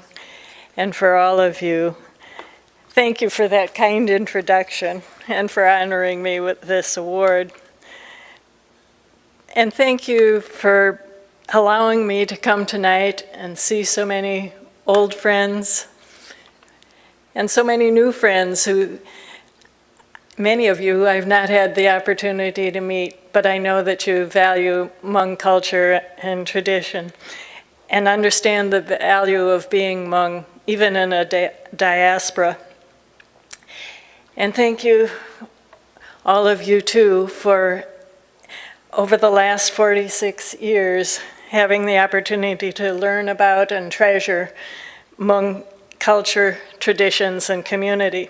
and for all of you. Thank you for that kind introduction and for honoring me with this award. And thank you for allowing me to come tonight and see so many old friends and so many new friends who, many of you I've not had the opportunity to meet, but I know that you value Hmong culture and tradition and understand the value of being Hmong, even in a diaspora. And thank you, all of you too, for over the last 46 years having the opportunity to learn about and treasure Hmong culture, traditions, and community.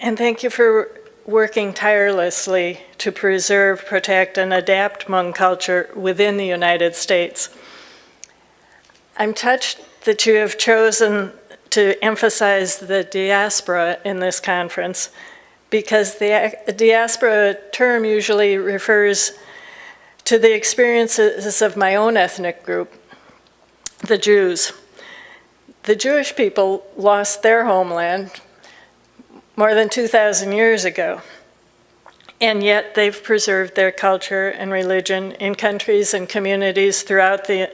And thank you for working tirelessly to preserve, protect, and adapt Hmong culture within the United States. I'm touched that you have chosen to emphasize the diaspora in this conference, because the diaspora term usually refers to the experiences of my own ethnic group, the Jews. The Jewish people lost their homeland more than 2,000 years ago. and yet they've preserved their culture and religion in countries and communities throughout the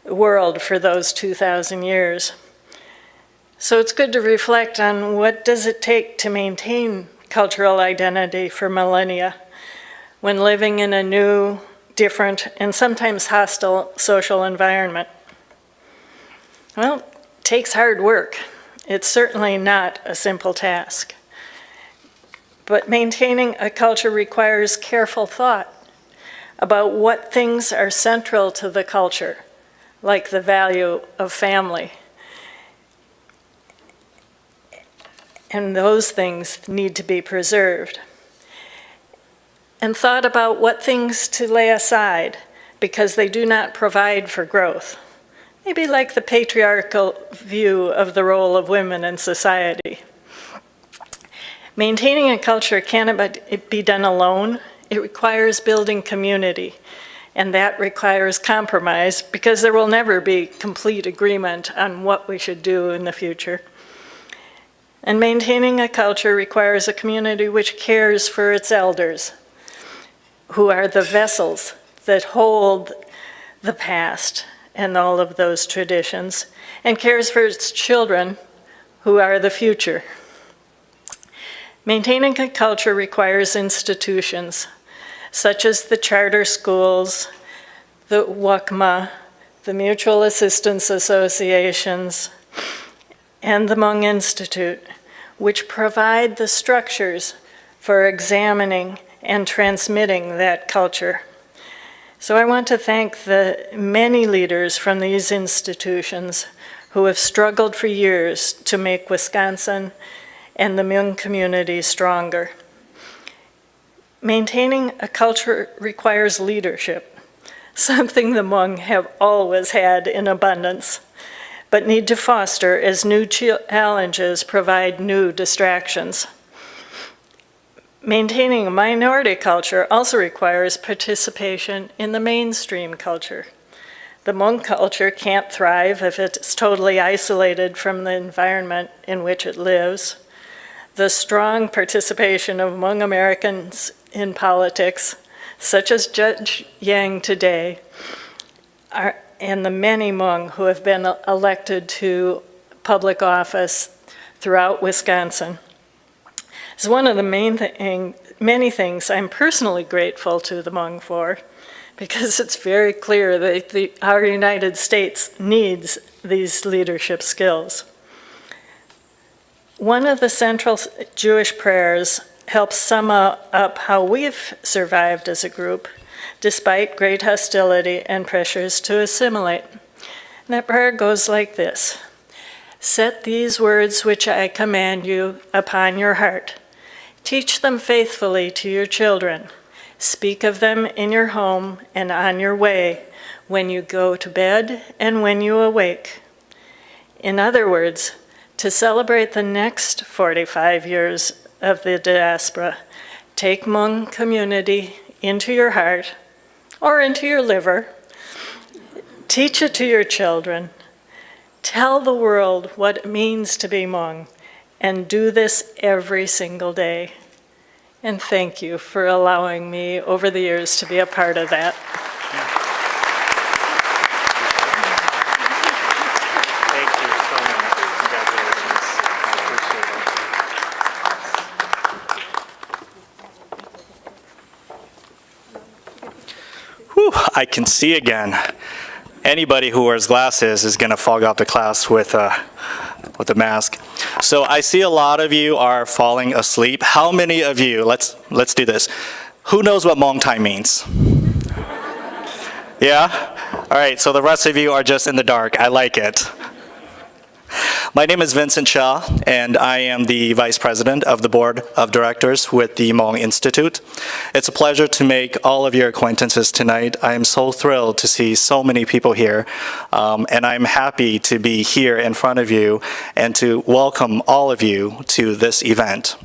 world for those 2,000 years. So it's good to reflect on what does it take to maintain cultural identity for millennia when living in a new, different, and sometimes hostile social environment. Well, it takes hard work. It's certainly not a simple task. But maintaining a culture requires careful thought about what things are central to the culture, like the value of family. And those things need to be preserved. And thought about what things to lay aside because they do not provide for growth. Maybe like the patriarchal view of the role of women in society. Maintaining a culture cannot be done alone. It requires building community, and that requires compromise because there will never be complete agreement on what we should do in the future. And maintaining a culture requires a community which cares for its elders, who are the vessels that hold the past and all of those traditions, and cares for its children, who are the future. Maintaining a culture requires institutions, such as the charter schools, the WACMA, the Mutual Assistance Associations, and the Hmong Institute, which provide the structures for examining and transmitting that culture. So I want to thank the many leaders from these institutions who have struggled for years to make Wisconsin and the Hmong community stronger. Maintaining a culture requires leadership, something the Hmong have always had in abundance, but need to foster as new challenges provide new distractions. Maintaining a minority culture also requires participation in the mainstream culture. The Hmong culture can't thrive if it's totally isolated from the environment in which it lives. The strong participation of Hmong Americans in politics, such as Judge Yang today, and the many Hmong who have been elected to public office throughout Wisconsin, is one of the many things I'm personally grateful to the Hmong for, because it's very clear that our United States needs these leadership skills. One of the central Jewish prayers helps sum up how we've survived as a group, despite great hostility and pressures to assimilate. And that prayer goes like this: "Set these words which I command you upon your heart. Teach them faithfully to your children. Speak of them in your home and on your way, when you go to bed and when you awake." In other words, to celebrate the next 45 years of the diaspora, take Hmong community into your heart or into your liver. Teach it to your children. Tell the world what it means to be Hmong, and do this every single day. And thank you for allowing me over the years to be a part of that. Thank you so much. Congratulations. I appreciate it. Whew, I can see again. Anybody who wears glasses is going to fog up the class with a mask. So I see a lot of you are falling asleep. How many of you, let's do this. Who knows what Hmong time means? Yeah? All right, so the rest of you are just in the dark. I like it. My name is Vincent Chia, and I am the Vice President of the Board of Directors with the Hmong Institute. It's a pleasure to make all of your acquaintances tonight. I am so thrilled to see so many people here, and I'm happy to be here in front of you and to welcome all of you to this event.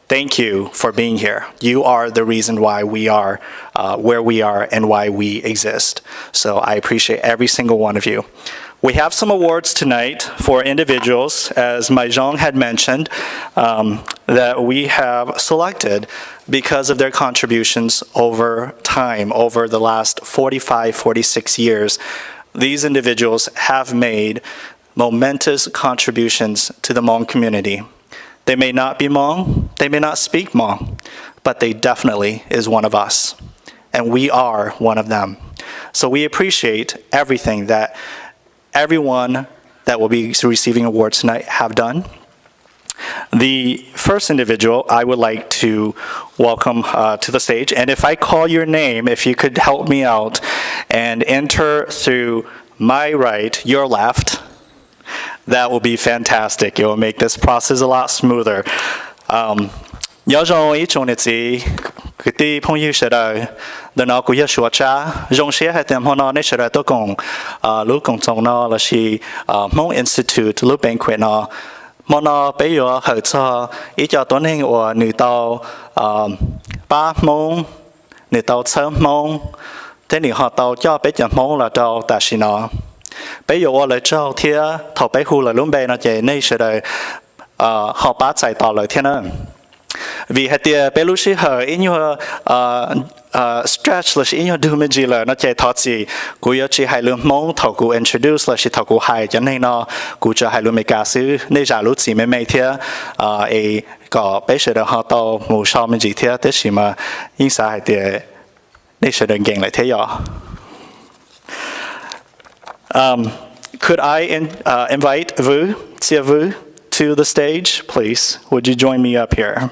thank you for being here. You are the reason why we are where we are and why we exist. So I appreciate every single one of you. We have some awards tonight for individuals, as XIONG had mentioned, that we have selected because of their contributions over time, over the last 45, 46 years. These individuals have made momentous contributions to the Hmong community. They may not be Hmong, they may not speak Hmong, but they definitely is one of us, and we are one of them. So we appreciate everything that everyone that will be receiving awards tonight have done. The first individual I would like to welcome to the stage, and if I call your name, if you could help me out and enter through my right, your left, that will be fantastic. It will make this process a lot smoother. Nhớ rồi ý chọn chị cái phong yêu sẽ đời đợt nào cũng yêu sửa cha dòng xe hay tìm họ nó nên sẽ đời tôi cùng lúc cùng trong nó là si Hmong Institute lúc Banquet nó mà nó bây giờ hợp cho ý cho tuần hình của nữ tàu 3 Hmong nữ tàu 6 Hmong thế thì họ tàu cho bây giờ Hmong là tàu tại si nó bây giờ ở lại cho thì thầu bây khu là lúc bây nó chạy nên sẽ đời họ bắt chạy tàu lại thiên ơn vì hệ tiề bé lúc xí hở ít nhiều stretch là ít nhiều đưa mình gì là nó chạy thoát gì cú yêu chỉ hai lượng mong thầu cú introduce là chỉ thầu cú hai cho nên nó cú cho hai lượng mấy cá sứ nên giả lúc gì mấy thế ấy có bé sẽ được họ tàu mù sau mình gì thế thế chỉ mà những xã hệ tiề nên sẽ được geng lại thế giờ. Could I invite Vu, Tia Vu, to the stage, please? Would you join me up here?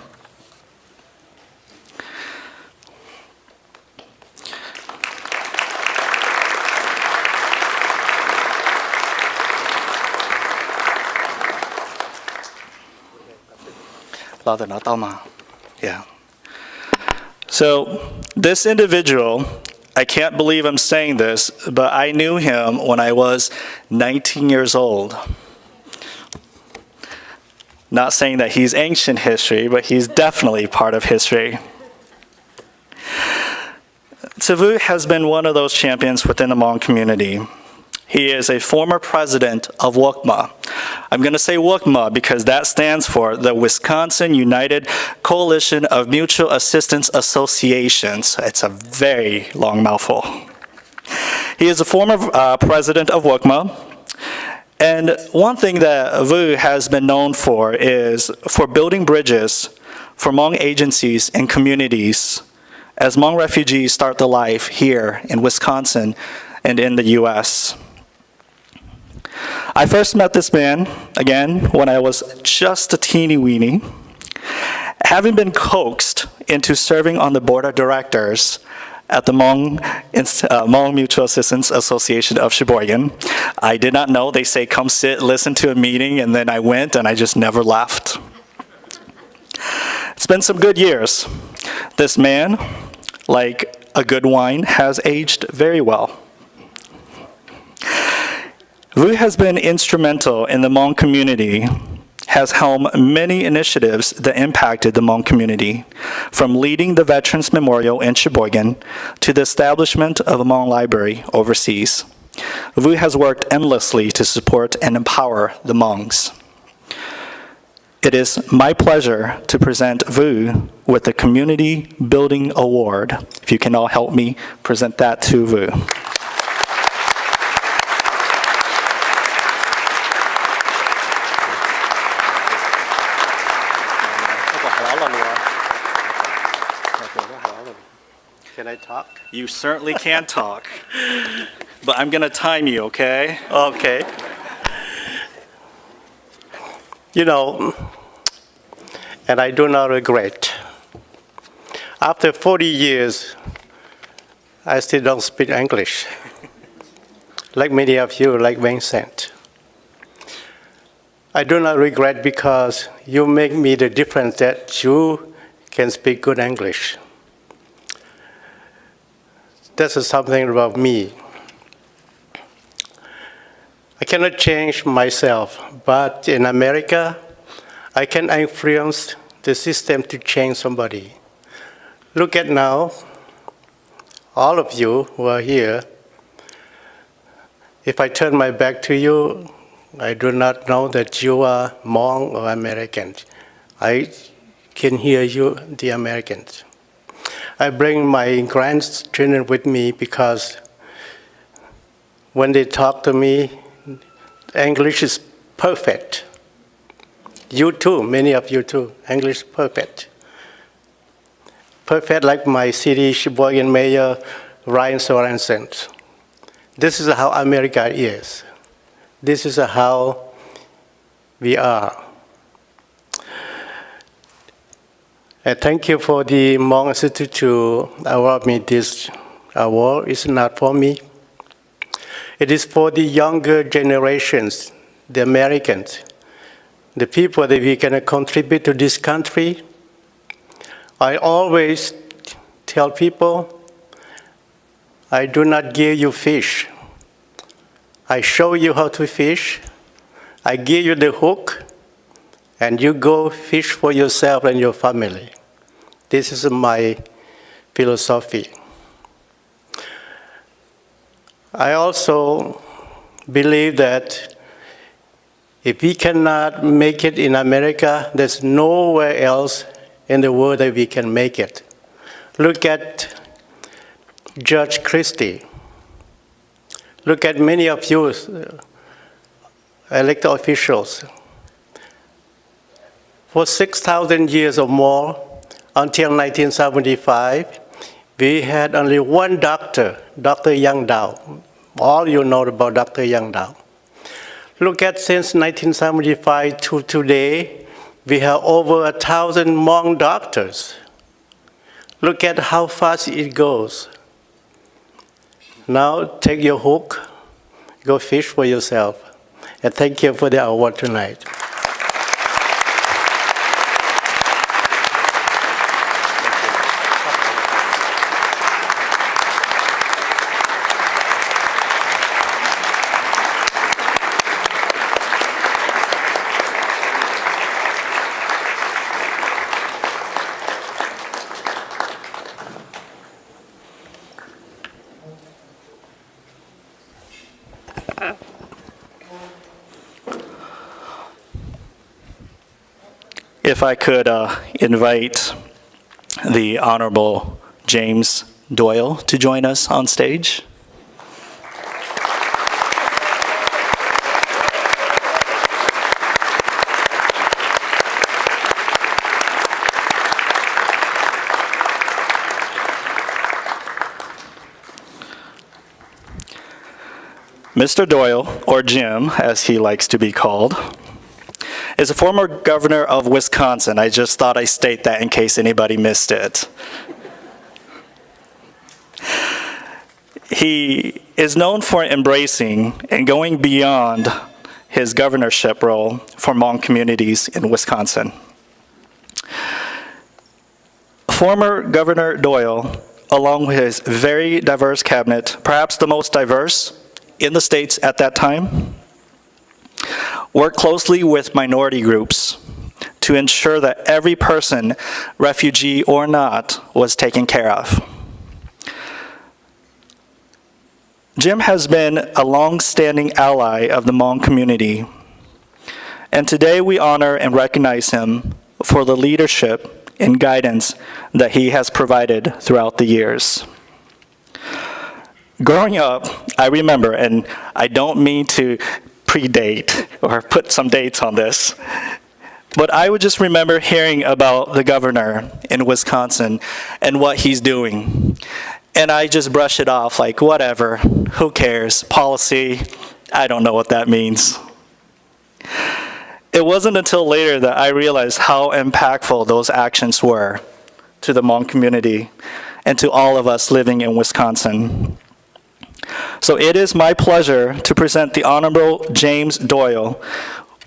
Yeah. So this individual, I can't believe I'm saying this, but I knew him when I was 19 years old. Not saying that he's ancient history, but he's definitely part of history. Tavu has been one of those champions within the Hmong community. He is a former president of WANGLUE. I'm going to say WANGLUE because that stands for the Wisconsin United Coalition of Mutual Assistance Associations. It's a very long mouthful. He is a former president of WANGLUE. And one thing that Vu has been known for is for building bridges for Hmong agencies and communities as Hmong refugees start their life here in Wisconsin and in the US. I first met this man, again, when I was just a teeny weeny, having been coaxed into serving on the board of directors at the Hmong Mutual Assistance Association of Sheboygan. I did not know. They say, come sit, listen to a meeting, and then I went, and I just never left. It's been some good years. This man, like a good wine, has aged very well. Vu has been instrumental in the Hmong community, has helmed many initiatives that impacted the Hmong community, from leading the Veterans Memorial in Sheboygan to the establishment of a Hmong library overseas. Vu has worked endlessly to support and empower the Hmongs. It is my pleasure to present Vu with the Community Building Award. If you can all help me present that to Vu. Can I talk? You certainly can talk, but I'm going to time you, okay? Okay. You know, and I do not regret. After 40 years, I still don't speak English. Like many of you, like Vincent. I do not regret because you make me the difference that you can speak good English. That's something about me. I cannot change myself, but in America, I can influence the system to change somebody. Look at now, all of you who are here, if I turn my back to you, I do not know that you are Hmong or American. I can hear you, the Americans. I bring my grandchildren with me because when they talk to me, English is perfect. You too, many of you too, English perfect. Perfect like my city Sheboygan Mayor, Ryan Sorensen. This is how America is. This is how we are. And thank you for the Hmong Institute to award me this award. It's not for me. It is for the younger generations, the Americans, the people that we can contribute to this country. I always tell people, I do not give you fish. I show you how to fish. I give you the hook, and you go fish for yourself and your family. This is my philosophy. I also believe that if we cannot make it in America, there's nowhere else in the world that we can make it. Look at Judge Christie. Look at many of you elected officials. For 6,000 years or more, until 1975, we had only one doctor, Dr. Yang Dao. All you know about Dr. Yang Dao. Look at since 1975 to today, we have over 1,000 Hmong doctors. Look at how fast it goes. Now take your hook, go fish for yourself. And thank you for the award tonight. If I could invite the Honorable James Doyle to join us on stage. Mr. Doyle, or Jim, as he likes to be called, is a former governor of Wisconsin. I just thought I'd state that in case anybody missed it. He is known for embracing and going beyond his governorship role for Hmong communities in Wisconsin. Former Governor Doyle, along with his very diverse cabinet, perhaps the most diverse in the states at that time, worked closely with minority groups to ensure that every person, refugee or not, was taken care of. Jim has been a long-standing ally of the Hmong community, and today we honor and recognize him for the leadership and guidance that he has provided throughout the years. Growing up, I remember, and I don't mean to predate or put some dates on this, but I would just remember hearing about the governor in Wisconsin and what he's doing. And I just brush it off like, whatever, who cares, policy, I don't know what that means. It wasn't until later that I realized how impactful those actions were to the Hmong community and to all of us living in Wisconsin. So it is my pleasure to present the Honorable James Doyle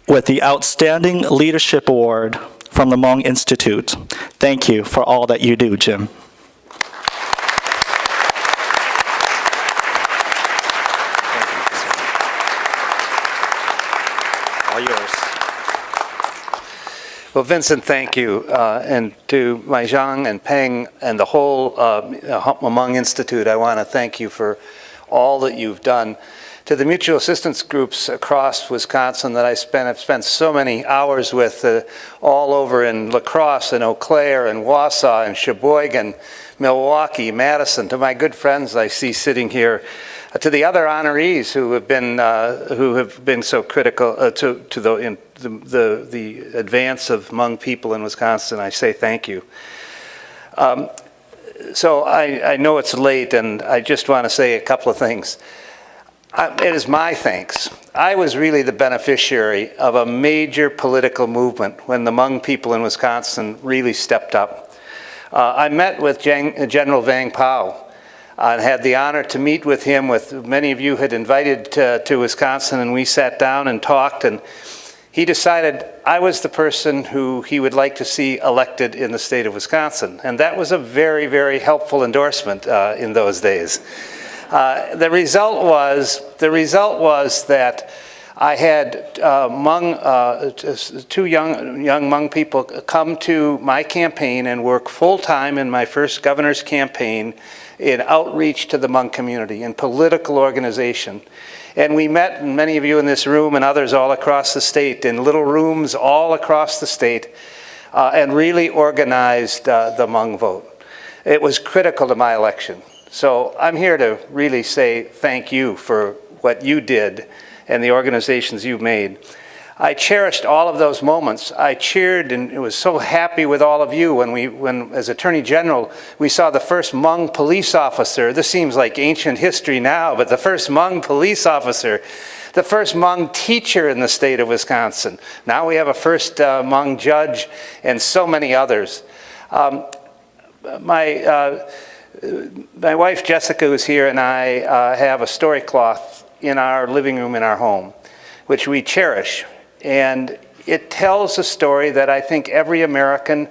with the Outstanding Leadership Award from the Hmong Institute. Thank you for all that you do, Jim. All yours. Well, Vincent, thank you. And to Mai Zhang and Peng and the whole Hmong Institute, I want to thank you for all that you've done. To the mutual assistance groups across Wisconsin that I've spent so many hours with, all over in La Crosse and Eau Claire and Wausau and Sheboygan, Milwaukee, Madison, to my good friends I see sitting here, to the other honorees who have been so critical to the advance of Hmong people in Wisconsin, I say thank you. So I know it's late, and I just want to say a couple of things. It is my thanks. I was really the beneficiary of a major political movement when the Hmong people in Wisconsin really stepped up. I met with General Vang Pao and had the honor to meet with him. Many of you had invited to Wisconsin, and we sat down and talked, and he decided I was the person who he would like to see elected in the state of Wisconsin. And that was a very, very helpful endorsement in those days. The result was that I had two young Hmong people come to my campaign and work full-time in my first governor's campaign in outreach to the Hmong community, in political organization. And we met, and many of you in this room and others all across the state, in little rooms all across the state, and really organized the Hmong vote. It was critical to my election. So I'm here to really say thank you for what you did and the organizations you made. I cherished all of those moments. I cheered and was so happy with all of you when as Attorney General, we saw the first Hmong police officer. This seems like ancient history now, but the first Hmong police officer, the first Hmong teacher in the state of Wisconsin. Now we have a first Hmong judge and so many others. My wife Jessica, who's here, and I have a story cloth in our living room in our home, which we cherish. And it tells a story that I think every American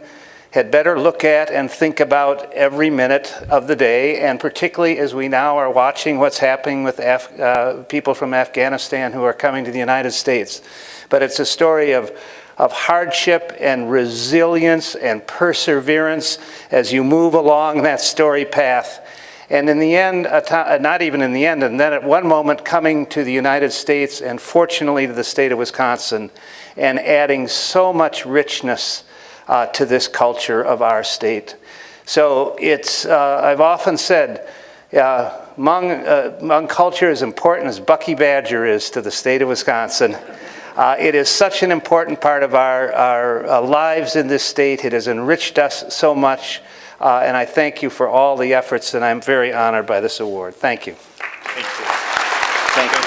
had better look at and think about every minute of the day, and particularly as we now are watching what's happening with people from Afghanistan who are coming to the United States. But it's a story of hardship and resilience and perseverance as you move along that story path. And in the end, not even in the end, and then at one moment coming to the United States and fortunately to the state of Wisconsin and adding so much richness to this culture of our state. So it's, I've often said, Hmong culture is important as Bucky Badger is to the state of Wisconsin. It is such an important part of our lives in this state. It has enriched us so much. And I thank you for all the efforts, and I'm very honored by this award. Thank you. Thank you. Thank you.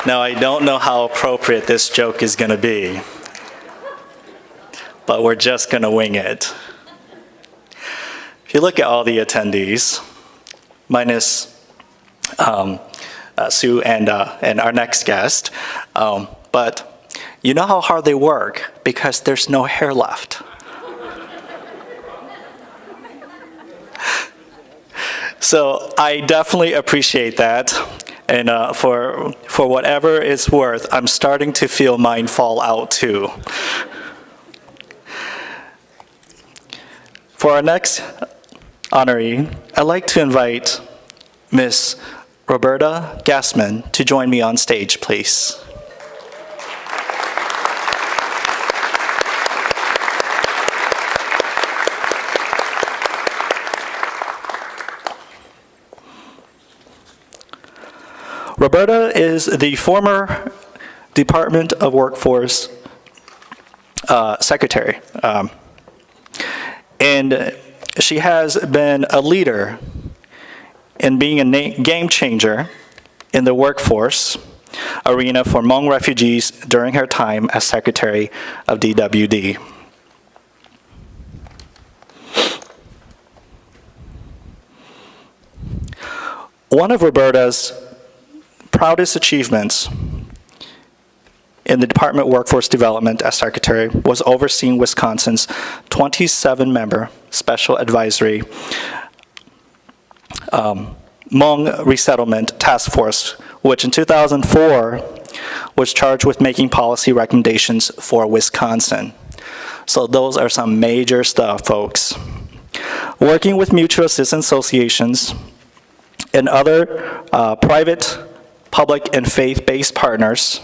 Now, I don't know how appropriate this joke is going to be, but we're just going to wing it. If you look at all the attendees, minus Sue and our next guest, but you know how hard they work because there's no hair left. So I definitely appreciate that, and for whatever it's worth, I'm starting to feel mine fall out too. For our next honoree, I'd like to invite Ms. Roberta Gassman to join me on stage, please. Roberta is the former Department of Workforce Secretary. And she has been a leader in being a game changer in the workforce arena for Hmong refugees during her time as Secretary of DWD. One of Roberta's proudest achievements in the Department of Workforce Development as secretary, was overseeing Wisconsin's 27-member Special Advisory Hmong Resettlement Task Force, which in 2004 was charged with making policy recommendations for Wisconsin. So those are some major stuff, folks. Working with mutual assistance associations and other private, public, and faith-based partners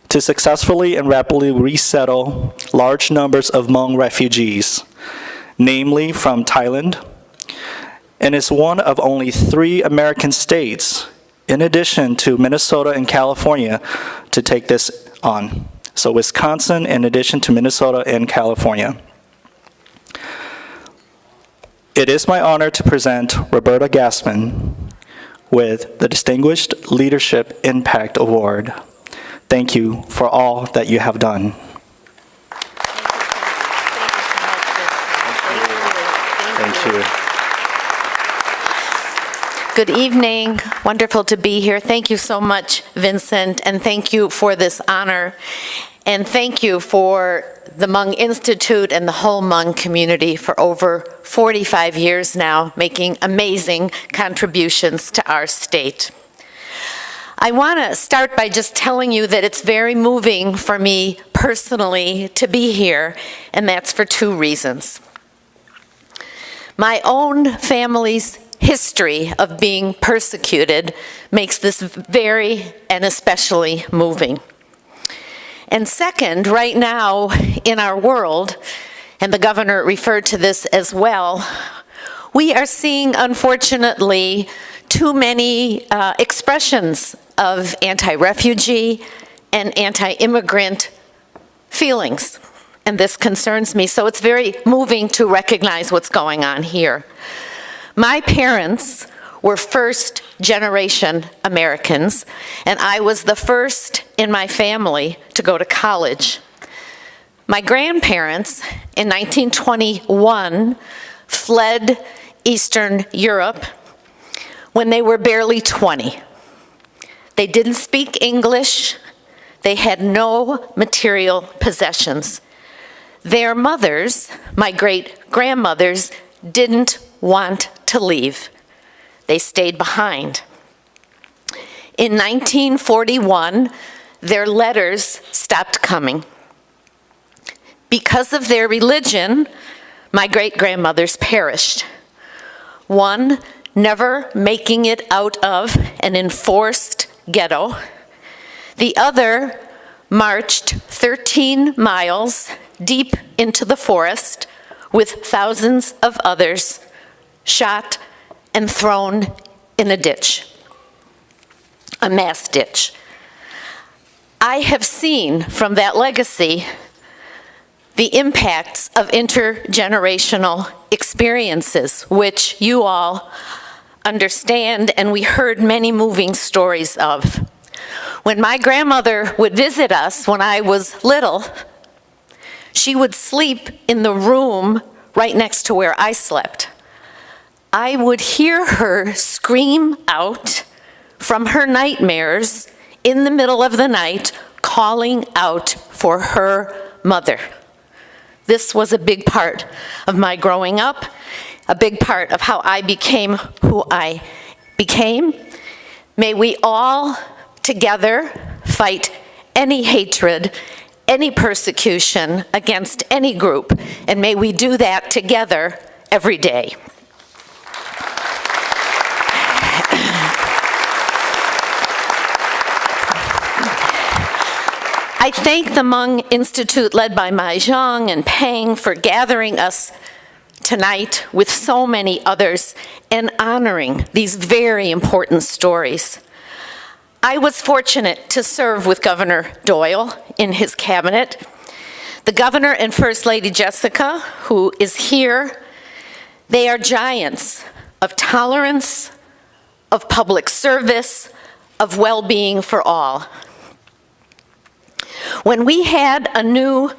to successfully and rapidly resettle large numbers of Hmong refugees, namely from Thailand, and is one of only 3 American states, in addition to Minnesota and California, to take this on. So Wisconsin, in addition to Minnesota and California. It is my honor to present Roberta Gassman with the Distinguished Leadership Impact Award. Thank you for all that you have done. Thank you. Good evening. Wonderful to be here. Thank you so much, Vincent, and thank you for this honor. And thank you for the Hmong Institute and the whole Hmong community for over 45 years now, making amazing contributions to our state. I want to start by just telling you that it's very moving for me personally to be here, and that's for 2 reasons. My own family's history of being persecuted makes this very and especially moving. And second, right now in our world, and the governor referred to this as well, we are seeing, unfortunately, too many expressions of anti-refugee and anti-immigrant feelings. And this concerns me, so it's very moving to recognize what's going on here. My parents were first-generation Americans, and I was the first in my family to go to college. My grandparents, in 1921, fled Eastern Europe when they were barely 20. They didn't speak English. They had no material possessions. Their mothers, my great-grandmothers, didn't want to leave. They stayed behind. In 1941, their letters stopped coming. Because of their religion, my great-grandmothers perished. One, never making it out of an enforced ghetto. The other marched 13 miles deep into the forest with thousands of others, shot and thrown in a ditch, a mass ditch. I have seen from that legacy the impacts of intergenerational experiences, which you all understand, and we heard many moving stories of. When my grandmother would visit us when I was little, she would sleep in the room right next to where I slept. I would hear her scream out from her nightmares in the middle of the night, calling out for her mother. This was a big part of my growing up, a big part of how I became who I became. May we all together fight any hatred, any persecution against any group, and may we do that together every day. I thank the Hmong Institute led by XIONG and Pang for gathering us tonight with so many others and honoring these very important stories. I was fortunate to serve with Governor Doyle in his cabinet. The governor and First Lady Jessica, who is here, they are giants of tolerance, of public service, of well-being for all. When we had a new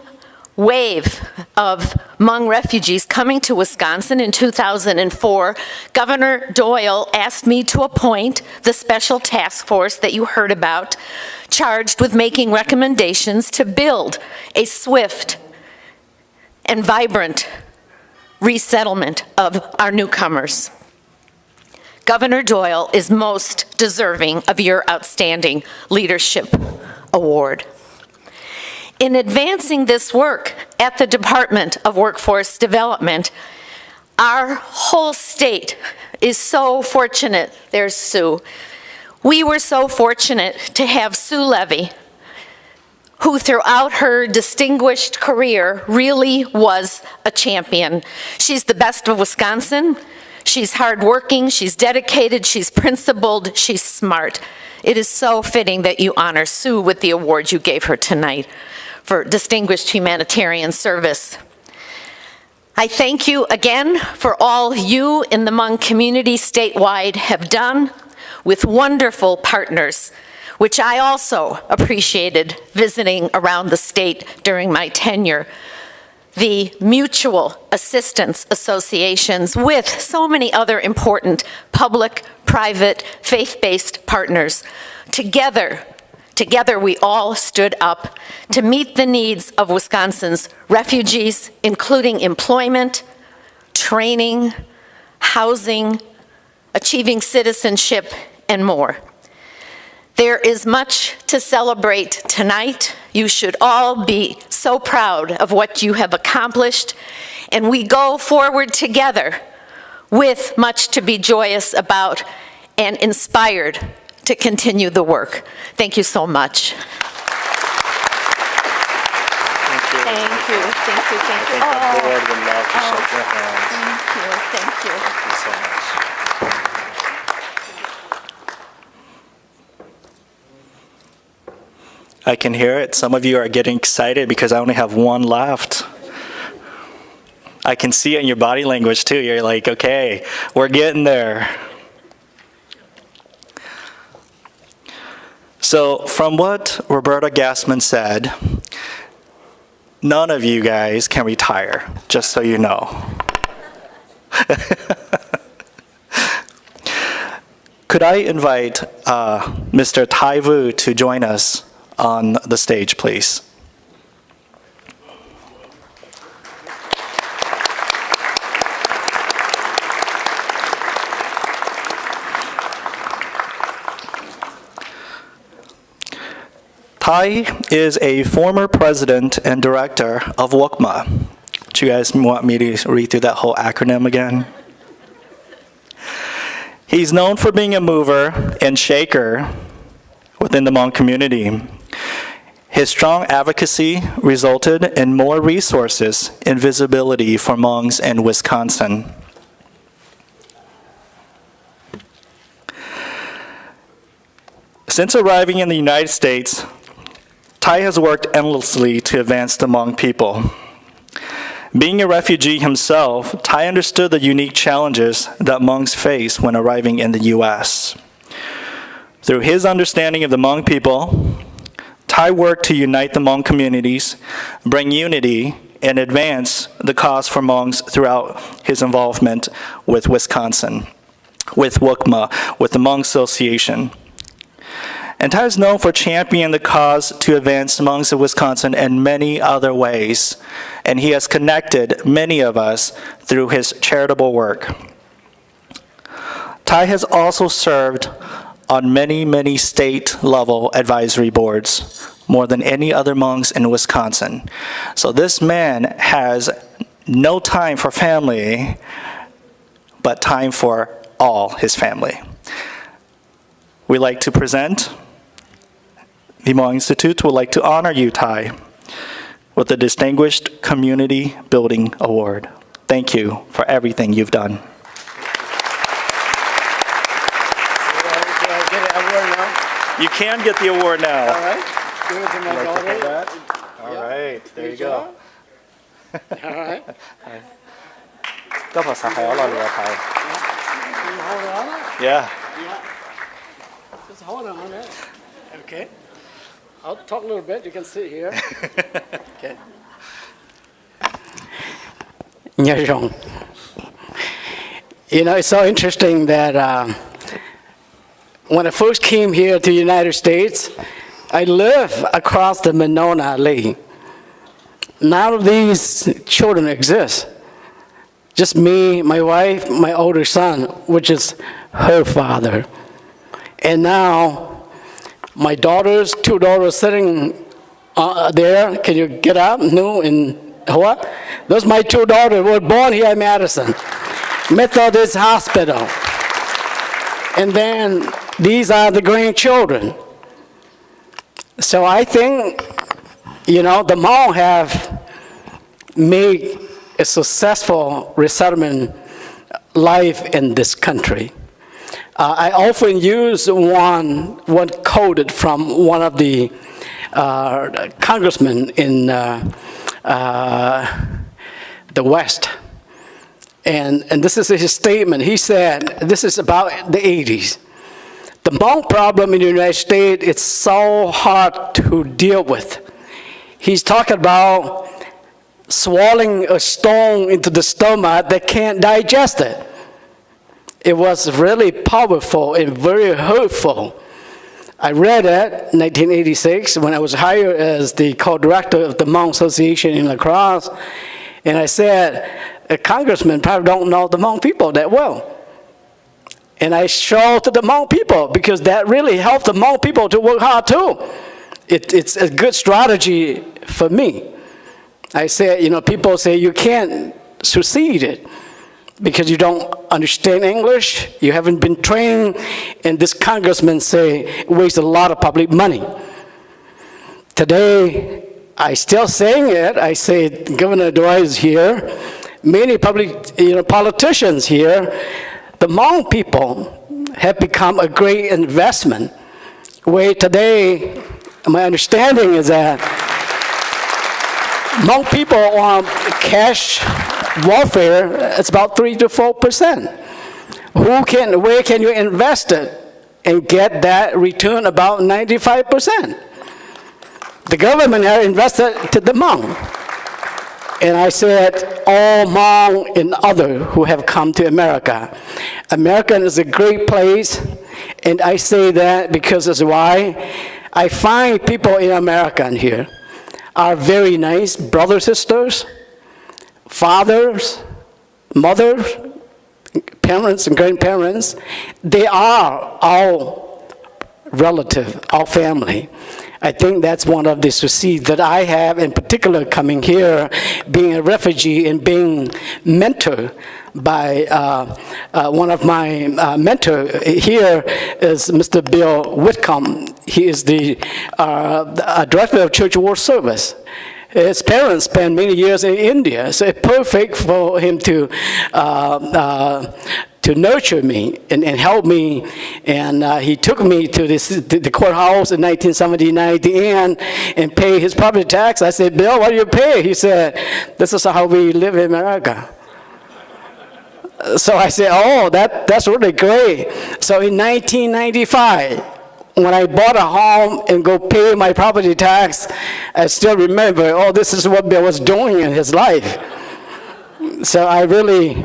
wave of Hmong refugees coming to Wisconsin in 2004, Governor Doyle asked me to appoint the special task force that you heard about charged with making recommendations to build a swift and vibrant resettlement of our newcomers. Governor Doyle is most deserving of your outstanding leadership award. In advancing this work at the Department of Workforce Development, our whole state is so fortunate. There's Sue. We were so fortunate to have Sue Levy, who throughout her distinguished career really was a champion. She's the best of Wisconsin. She's hardworking, she's dedicated, she's principled, she's smart. It is so fitting that you honor Sue with the award you gave her tonight for distinguished humanitarian service. I thank you again for all you in the Hmong community statewide have done with wonderful partners, which I also appreciated visiting around the state during my tenure. The mutual assistance associations with so many other important public, private, faith-based partners. Together we all stood up to meet the needs of Wisconsin's refugees, including employment, training, housing, achieving citizenship, and more. There is much to celebrate tonight. You should all be so proud of what you have accomplished, and we go forward together with much to be joyous about and inspired to continue the work. Thank you so much. Thank you. I think the board would love to shake your hands. Thank you. Thank you so much. I can hear it. Some of you are getting excited because I only have one left. I can see it in your body language too. You're like, okay, we're getting there. So from what Roberta Gassman said, none of you guys can retire, just so you know. Could I invite Mr. Tai Vu to join us on the stage, please? Tai is a former president and director of WUCMA. Do you guys want me to read through that whole acronym again? He's known for being a mover and shaker within the Hmong community. His strong advocacy resulted in more resources and visibility for Hmongs in Wisconsin. Since arriving in the United States, Tai has worked endlessly to advance the Hmong people. Being a refugee himself, Tai understood the unique challenges that Hmongs face when arriving in the U.S. Through his understanding of the Hmong people, Tai worked to unite the Hmong communities, bring unity, and advance the cause for Hmongs throughout his involvement with Wisconsin, with WUCMA, with the Hmong Association. And Tai is known for championing the cause to advance Hmongs of Wisconsin in many other ways, and he has connected many of us through his charitable work. Tai has also served on many state-level advisory boards, more than any other Hmongs in Wisconsin. So this man has no time for family, but time for all his family. We'd like to present, the Hmong Institute would like to honor you, Tai, with the Distinguished Community Building Award. Thank you for everything you've done. You can get the award now. All right. Give it to my daughter. All right, there you go. All right. ก็ภาษาไทยอร่อยเลยไทย Can you hold on? Yeah. Just hold on it. Okay. I'll talk a little bit. You can sit here. Okay. XIONG. You know, it's so interesting that when I first came here to the United States, I live across the Monona Lake. None of these children exist. Just me, my wife, my older son, which is her father. And now, my daughters, 2 daughters sitting there. Can you get up? No, in what? Those my 2 daughters were born here in Madison, Methodist Hospital. And then these are the grandchildren. So I think, the Hmong have made a successful resettlement life in this country. I often use one quoted from one of the congressmen in the West. And this is his statement. He said, this is about the 80s. The Hmong problem in the United States, it's so hard to deal with. He's talking about swallowing a stone into the stomach that can't digest it. It was really powerful and very hurtful. I read it in 1986 when I was hired as the co-director of the Hmong Association in La Crosse, and I said, a congressman probably don't know the Hmong people that well. And I showed to the Hmong people because that really helped the Hmong people to work hard too. It's a good strategy for me. I said, people say you can't succeed it because you don't understand English, you haven't been trained, and this congressman say waste a lot of public money. Today, I still saying it. I say Governor Dwight is here, many public politicians here. The Hmong people have become a great investment. Where today, my understanding is that Hmong people on cash welfare, it's about 3 to 4%. Where can you invest it and get that return about 95%? The government has invested to the Hmong. And I said, all Hmong and other who have come to America. America is a great place, and I say that because that's why I find people in America here are very nice brothers, sisters, fathers, mothers, parents and grandparents. They are all relative, all family. I think that's one of the success that I have, in particular coming here, being a refugee and being mentored by one of my mentor here is Mr. Bill Whitcomb. He is the director of Church World Service. His parents spent many years in India, so it's perfect for him to nurture me and help me. And he took me to the courthouse in 1979 at the end and paid his property tax. I said, Bill, what do you pay? He said, this is how we live in America. So I said, oh, that's really great. So in 1995, when I bought a home and go pay my property tax, I still remember, oh, this is what Bill was doing in his life. So I really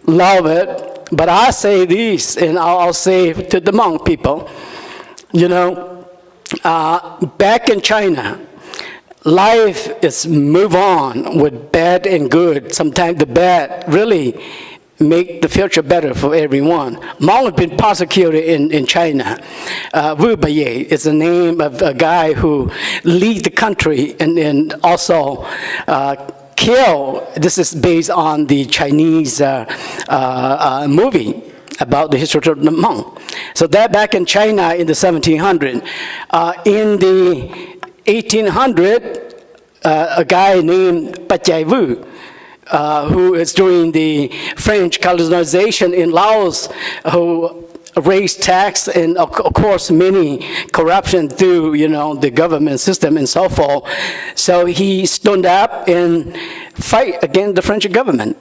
love it. But I say this, and I'll say to the Hmong people, back in China, life is move on with bad and good. Sometimes the bad really make the future better for everyone. Hmong have been prosecuted in China. Wu Baiye is the name of a guy who lead the country and also kill. This is based on the Chinese movie about the history of the Hmong. So that back in China in the 1700s. In the 1800s, a guy named Pachai Wu, who is doing the French colonization in Laos, who raised tax and of course many corruption through the government system and so forth. So he stood up and fight against the French government.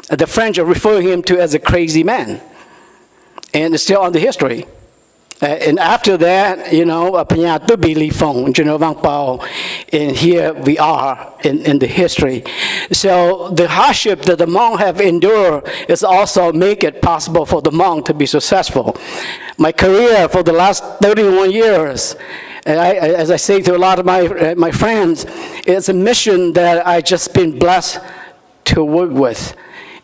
The French are referring him to as a crazy man, and it's still on the history. And after that, and here we are in the history. So the hardship that the Hmong have endured is also make it possible for the Hmong to be successful. My career for the last 31 years, And as I say to a lot of my friends, it's a mission that I just been blessed to work with.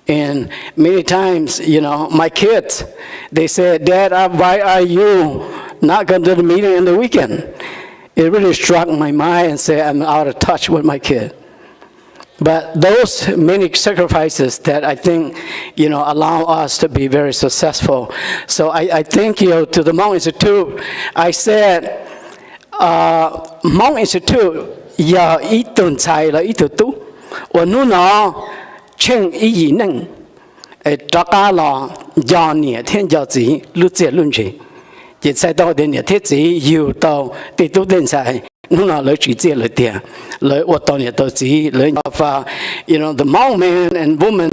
And many times, my kids, they say, Dad, why are you not going to the meeting in the weekend? It really struck my mind and say I'm out of touch with my kid. But those many sacrifices that I think, allow us to be very successful. So I thank you to the Hmong Institute. I said, Hmong Institute, ya itun chai la itutu, wa nu na cheng yi neng, taka la ya nie天教子lu zhe lun chi, ye chai dao de nie te zi yu dao de du den chai. No, le chỉ chia le dia, le what on it does le of the Hmong men and women,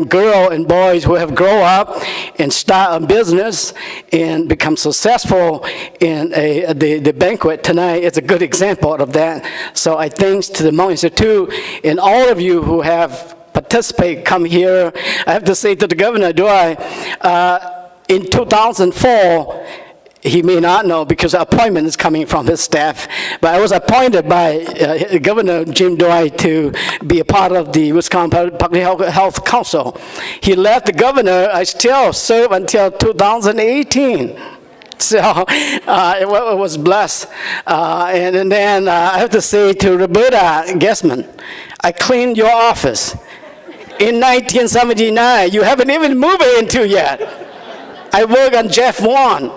girl and boys who have grown up and start a business and become successful in the banquet tonight is a good example of that. So I thanks to the Hmong Institute and all of you who have participated, come here. I have to say to the governor, in 2004. He may not know because the appointment is coming from his staff, but I was appointed by Governor Jim Doi to be a part of the Wisconsin Public Health Council. He left the governor. I still serve until 2018. So it was blessed. And then I have to say to Roberta Guessman, I cleaned your office. In 1979, you haven't even moved into yet. I work on Jeff 1.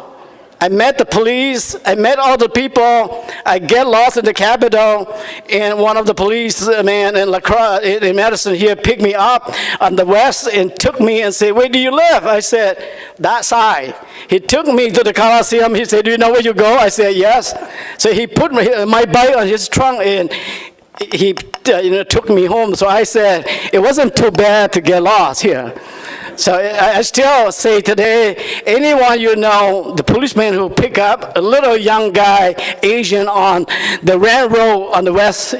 I met the police, I met all the people, I get lost in the Capitol, and one of the policemen in La Crosse, in Madison here, picked me up on the west and took me and said, where do you live? I said, that side. He took me to the Coliseum, he said, do you know where you go? I said, yes. So he put my bike on his trunk and he took me home. So I said, it wasn't too bad to get lost here. So I still say today, anyone the policeman who pick up a little young guy, Asian, on the Rand Road on the west,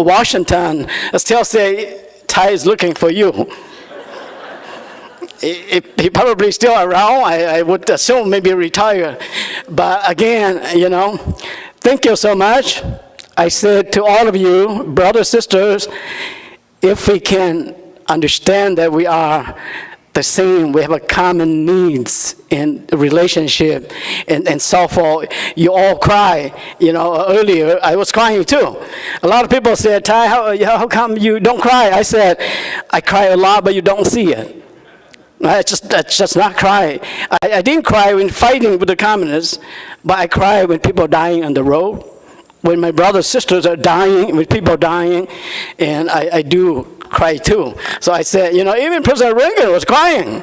Washington, I still say, Ty is looking for you. He probably still around. I would assume maybe retired. But again, thank you so much. I said to all of you, brothers, sisters, if we can understand that we are the same, we have a common needs in relationship and so forth. You all cry, earlier I was crying too. A lot of people said, Ty, how come you don't cry? I said, I cry a lot, but you don't see it. That's just not cry. I didn't cry when fighting with the communists, but I cry when people are dying on the road, when my brothers, sisters are dying, when people are dying, and I do cry too. So I said, even President Reagan was crying.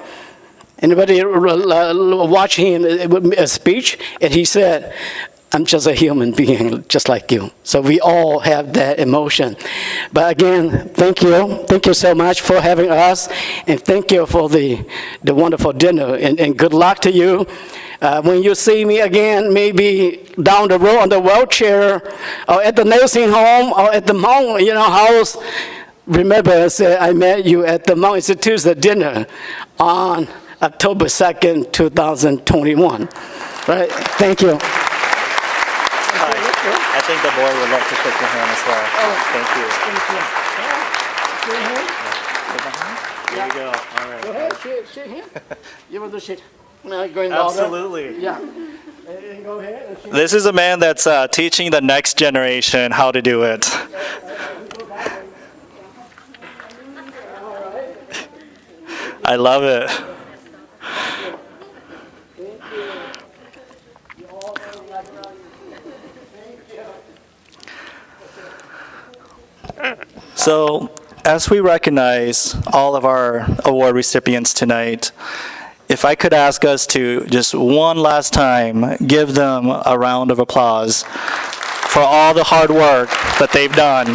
Anybody watching a speech? And he said, I'm just a human being, just like you. So we all have that emotion. But again, thank you. Thank you so much for having us. And thank you for the wonderful dinner. And good luck to you. When you see me again, maybe down the road on the wheelchair, or at the nursing home, or at the Hmong, house, remember, I met you at the Hmong Institute's dinner on October 2nd, 2021. Right? Thank you. I think the board would like to shake your hand as well. Thank you. There you go. All right. Go ahead, shake hand. You want to shake? Absolutely. Yeah. Go ahead. This is a man that's teaching the next generation how to do it. I love it. So, as we recognize all of our award recipients tonight, if I could ask us to just one last time give them a round of applause for all the hard work that they've done,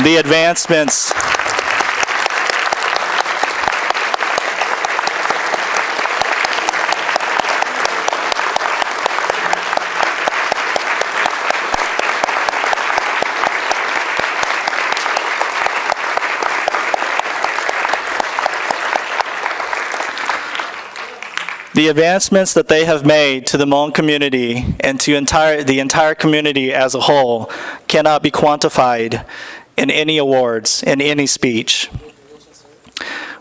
the advancements The advancements that they have made to the Hmong community and to the entire community as a whole cannot be quantified in any awards, in any speech.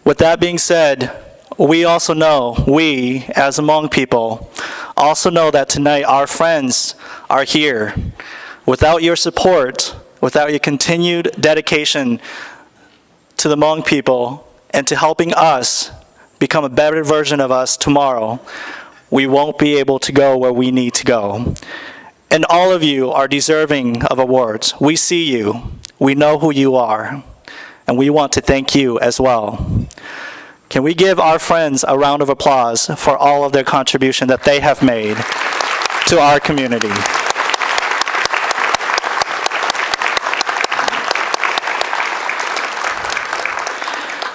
With that being said, we also know, we as Hmong people, also know that tonight our friends are here. Without your support, without your continued dedication to the Hmong people and to helping us become a better version of us tomorrow, we won't be able to go where we need to go. And all of you are deserving of awards. We see you, we know who you are, and we want to thank you as well. Can we give our friends a round of applause for all of their contribution that they have made to our community?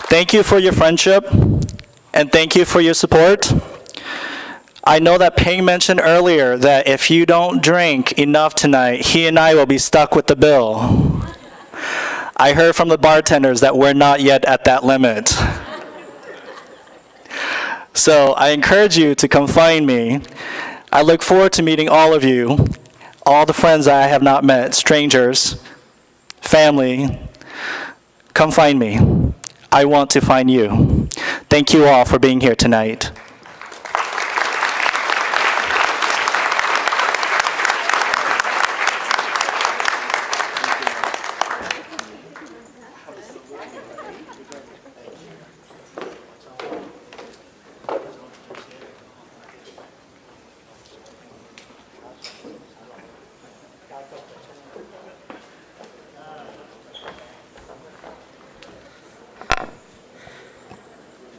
Thank you for your friendship, and thank you for your support. I know that Ping mentioned earlier that if you don't drink enough tonight, he and I will be stuck with the bill. I heard from the bartenders that we're not yet at that limit. So I encourage you to come find me. I look forward to meeting all of you, all the friends I have not met, strangers, family. Come find me. I want to find you. Thank you all for being here tonight.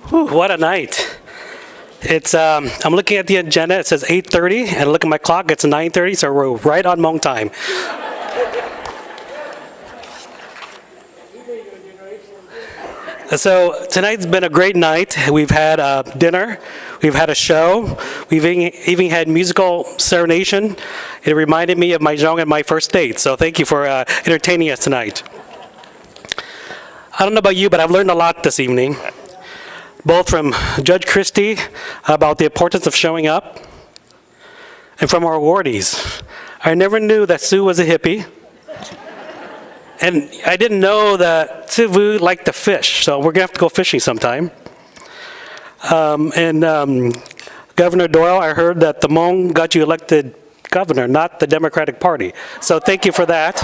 Whew, what a night. It's, I'm looking at the agenda, it says 8:30, and I look at my clock, it's 9:30, so we're right on Hmong time. So tonight's been a great night. We've had dinner, we've had a show, we've even had musical serenation. It reminded me of my XIONG and my first date, so thank you for entertaining us tonight. I don't know about you, but I've learned a lot this evening, both from Judge Christie about the importance of showing up, and from our awardees. I never knew that Sue was a hippie, and I didn't know that Sivu liked to fish, so we're gonna have to go fishing sometime. Governor Doyle, I heard that the Hmong got you elected governor, not the Democratic Party, so thank you for that.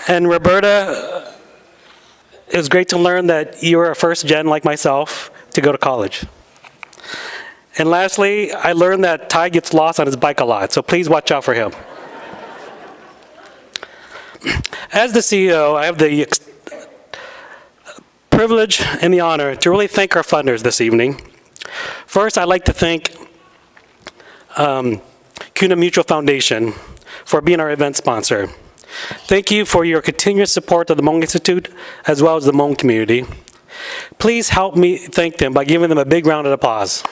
And Roberta, it was great to learn that you were a first gen like myself to go to college. And lastly, I learned that Ty gets lost on his bike a lot, so please watch out for him. As the CEO, I have the privilege and the honor to really thank our funders this evening. First, I'd like to thank CUNA Mutual Foundation for being our event sponsor. Thank you for your continuous support of the Hmong Institute as well as the Hmong community. Please help me thank them by giving them a big round of applause.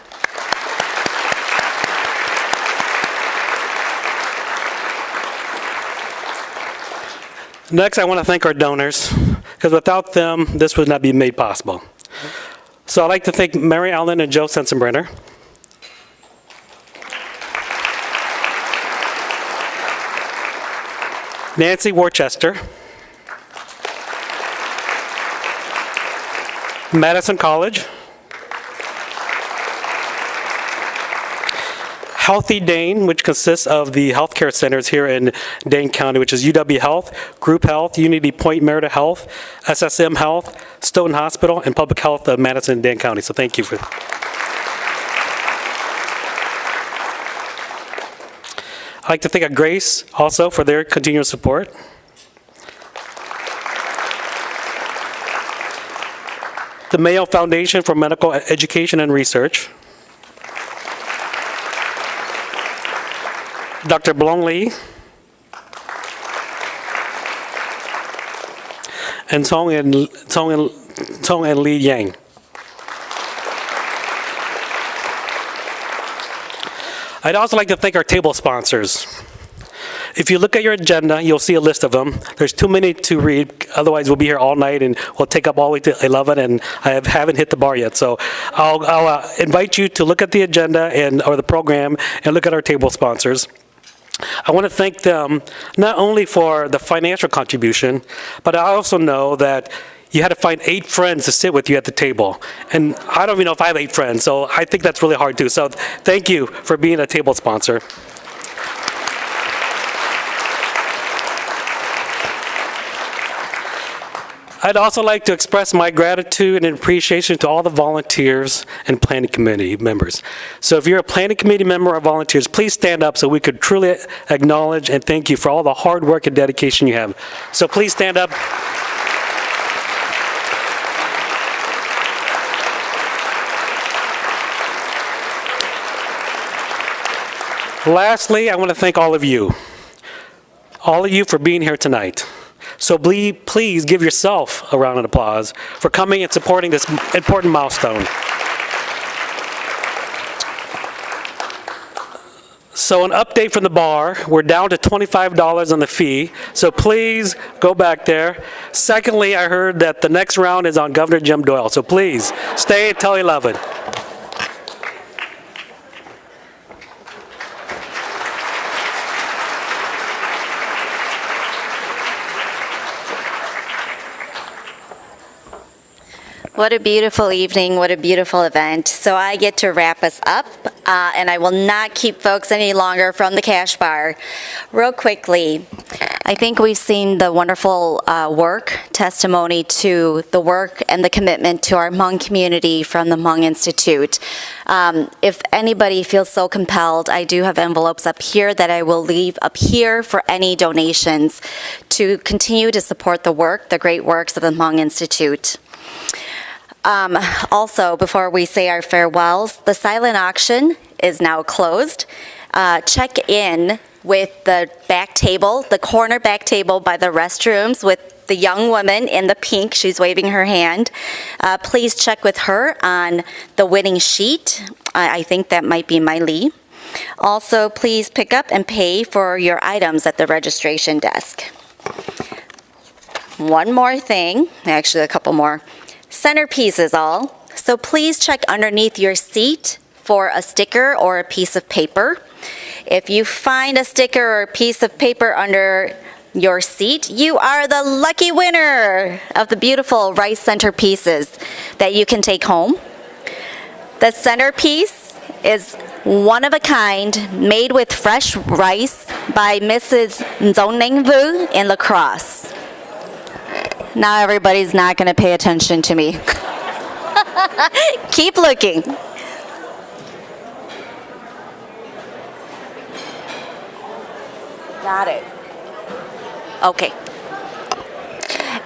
Next, I want to thank our donors, because without them, this would not be made possible. So I'd like to thank Mary Allen and Joe Sensenbrenner. Nancy Worcester, Madison College, Healthy Dane, which consists of the healthcare centers here in Dane County, which is UW Health, Group Health, Unity Point Merida Health, SSM Health, Stoughton Hospital, and Public Health of Madison and Dane County. So thank you for I'd like to thank Grace also for their continuous support. The Mayo Foundation for Medical Education and Research. Dr. Blong Lee. And Tong and Lee Yang. I'd also like to thank our table sponsors. If you look at your agenda, you'll see a list of them. There's too many to read, otherwise we'll be here all night and we'll take up all the way to 11, and I haven't hit the bar yet. So I'll invite you to look at the agenda or the program and look at our table sponsors. I want to thank them not only for the financial contribution, but I also know that you had to find 8 friends to sit with you at the table. And I don't even know if I have 8 friends, so I think that's really hard too. So thank you for being a table sponsor. I'd also like to express my gratitude and appreciation to all the volunteers and planning committee members. So if you're a planning committee member or volunteers, please stand up so we could truly acknowledge and thank you for all the hard work and dedication you have. So please stand up. Lastly, I want to thank all of you for being here tonight. So please give yourself a round of applause for coming and supporting this important milestone. So an update from the bar, we're down to $25 on the fee, so please go back there. Secondly, I heard that the next round is on Governor Jim Doyle, so please stay until 11. What a beautiful evening, what a beautiful event. So I get to wrap us up, and I will not keep folks any longer from the cash bar. Real quickly, I think we've seen the wonderful testimony to the work and the commitment to our Hmong community from the Hmong Institute. If anybody feels so compelled, I do have envelopes up here that I will leave up here for any donations to continue to support the work, the great works of the Hmong Institute. Also, before we say our farewells, the silent auction is now closed. Check in with the back table, the corner back table by the restrooms with the young woman in the pink. She's waving her hand. Please check with her on the winning sheet. I think that might be Miley. Also, please pick up and pay for your items at the registration desk. One more thing, actually a couple more. Centerpieces all. So please check underneath your seat for a sticker or a piece of paper. If you find a sticker or a piece of paper under your seat, you are the lucky winner of the beautiful rice centerpieces that you can take home. The centerpiece is one of a kind, made with fresh rice by Mrs. Nzoneng Vu in La Crosse. Now everybody's not going to pay attention to me. Keep looking. Got it. Okay.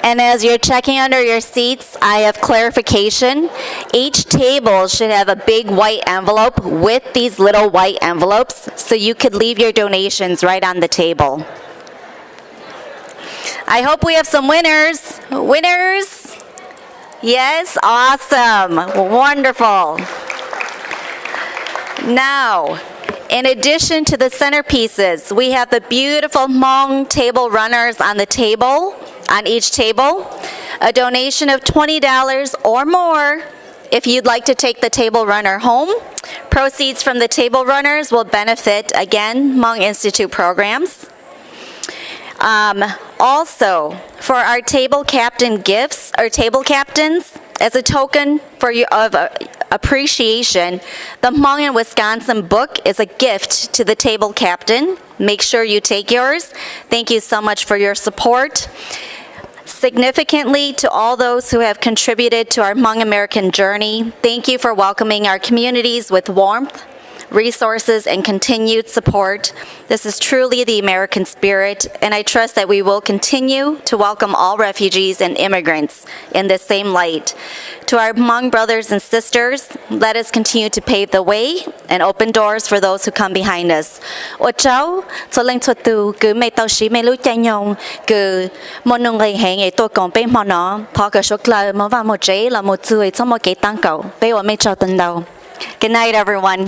And as you're checking under your seats, I have clarification. Each table should have a big white envelope with these little white envelopes, so you could leave your donations right on the table. I hope we have some winners. Winners? Yes? Awesome. Wonderful. Now, in addition to the centerpieces, we have the beautiful Hmong table runners on the table, on each table. A donation of $20 or more if you'd like to take the table runner home. Proceeds from the table runners will benefit, again, Hmong Institute programs. Also, for our table captain gifts, or table captains, as a token of appreciation, the Hmong and Wisconsin book is a gift to the table captain. Make sure you take yours. Thank you so much for your support. Significantly, to all those who have contributed to our Hmong American journey, thank you for welcoming our communities with warmth, resources, and continued support. This is truly the American spirit, and I trust that we will continue to welcome all refugees and immigrants in this same light. To our Hmong brothers and sisters, let us continue to pave the way and open doors for those who come behind us. Cháu, cho lên cho tu cứ mê tao sĩ mê lưu chạy nhông cứ một nông gây hẹn ấy tôi còn bên mà nó phó cơ số lời mà vào một chế là một chuỗi cho một cái tăng cầu bây giờ mê cho tuần đầu. Good night, everyone.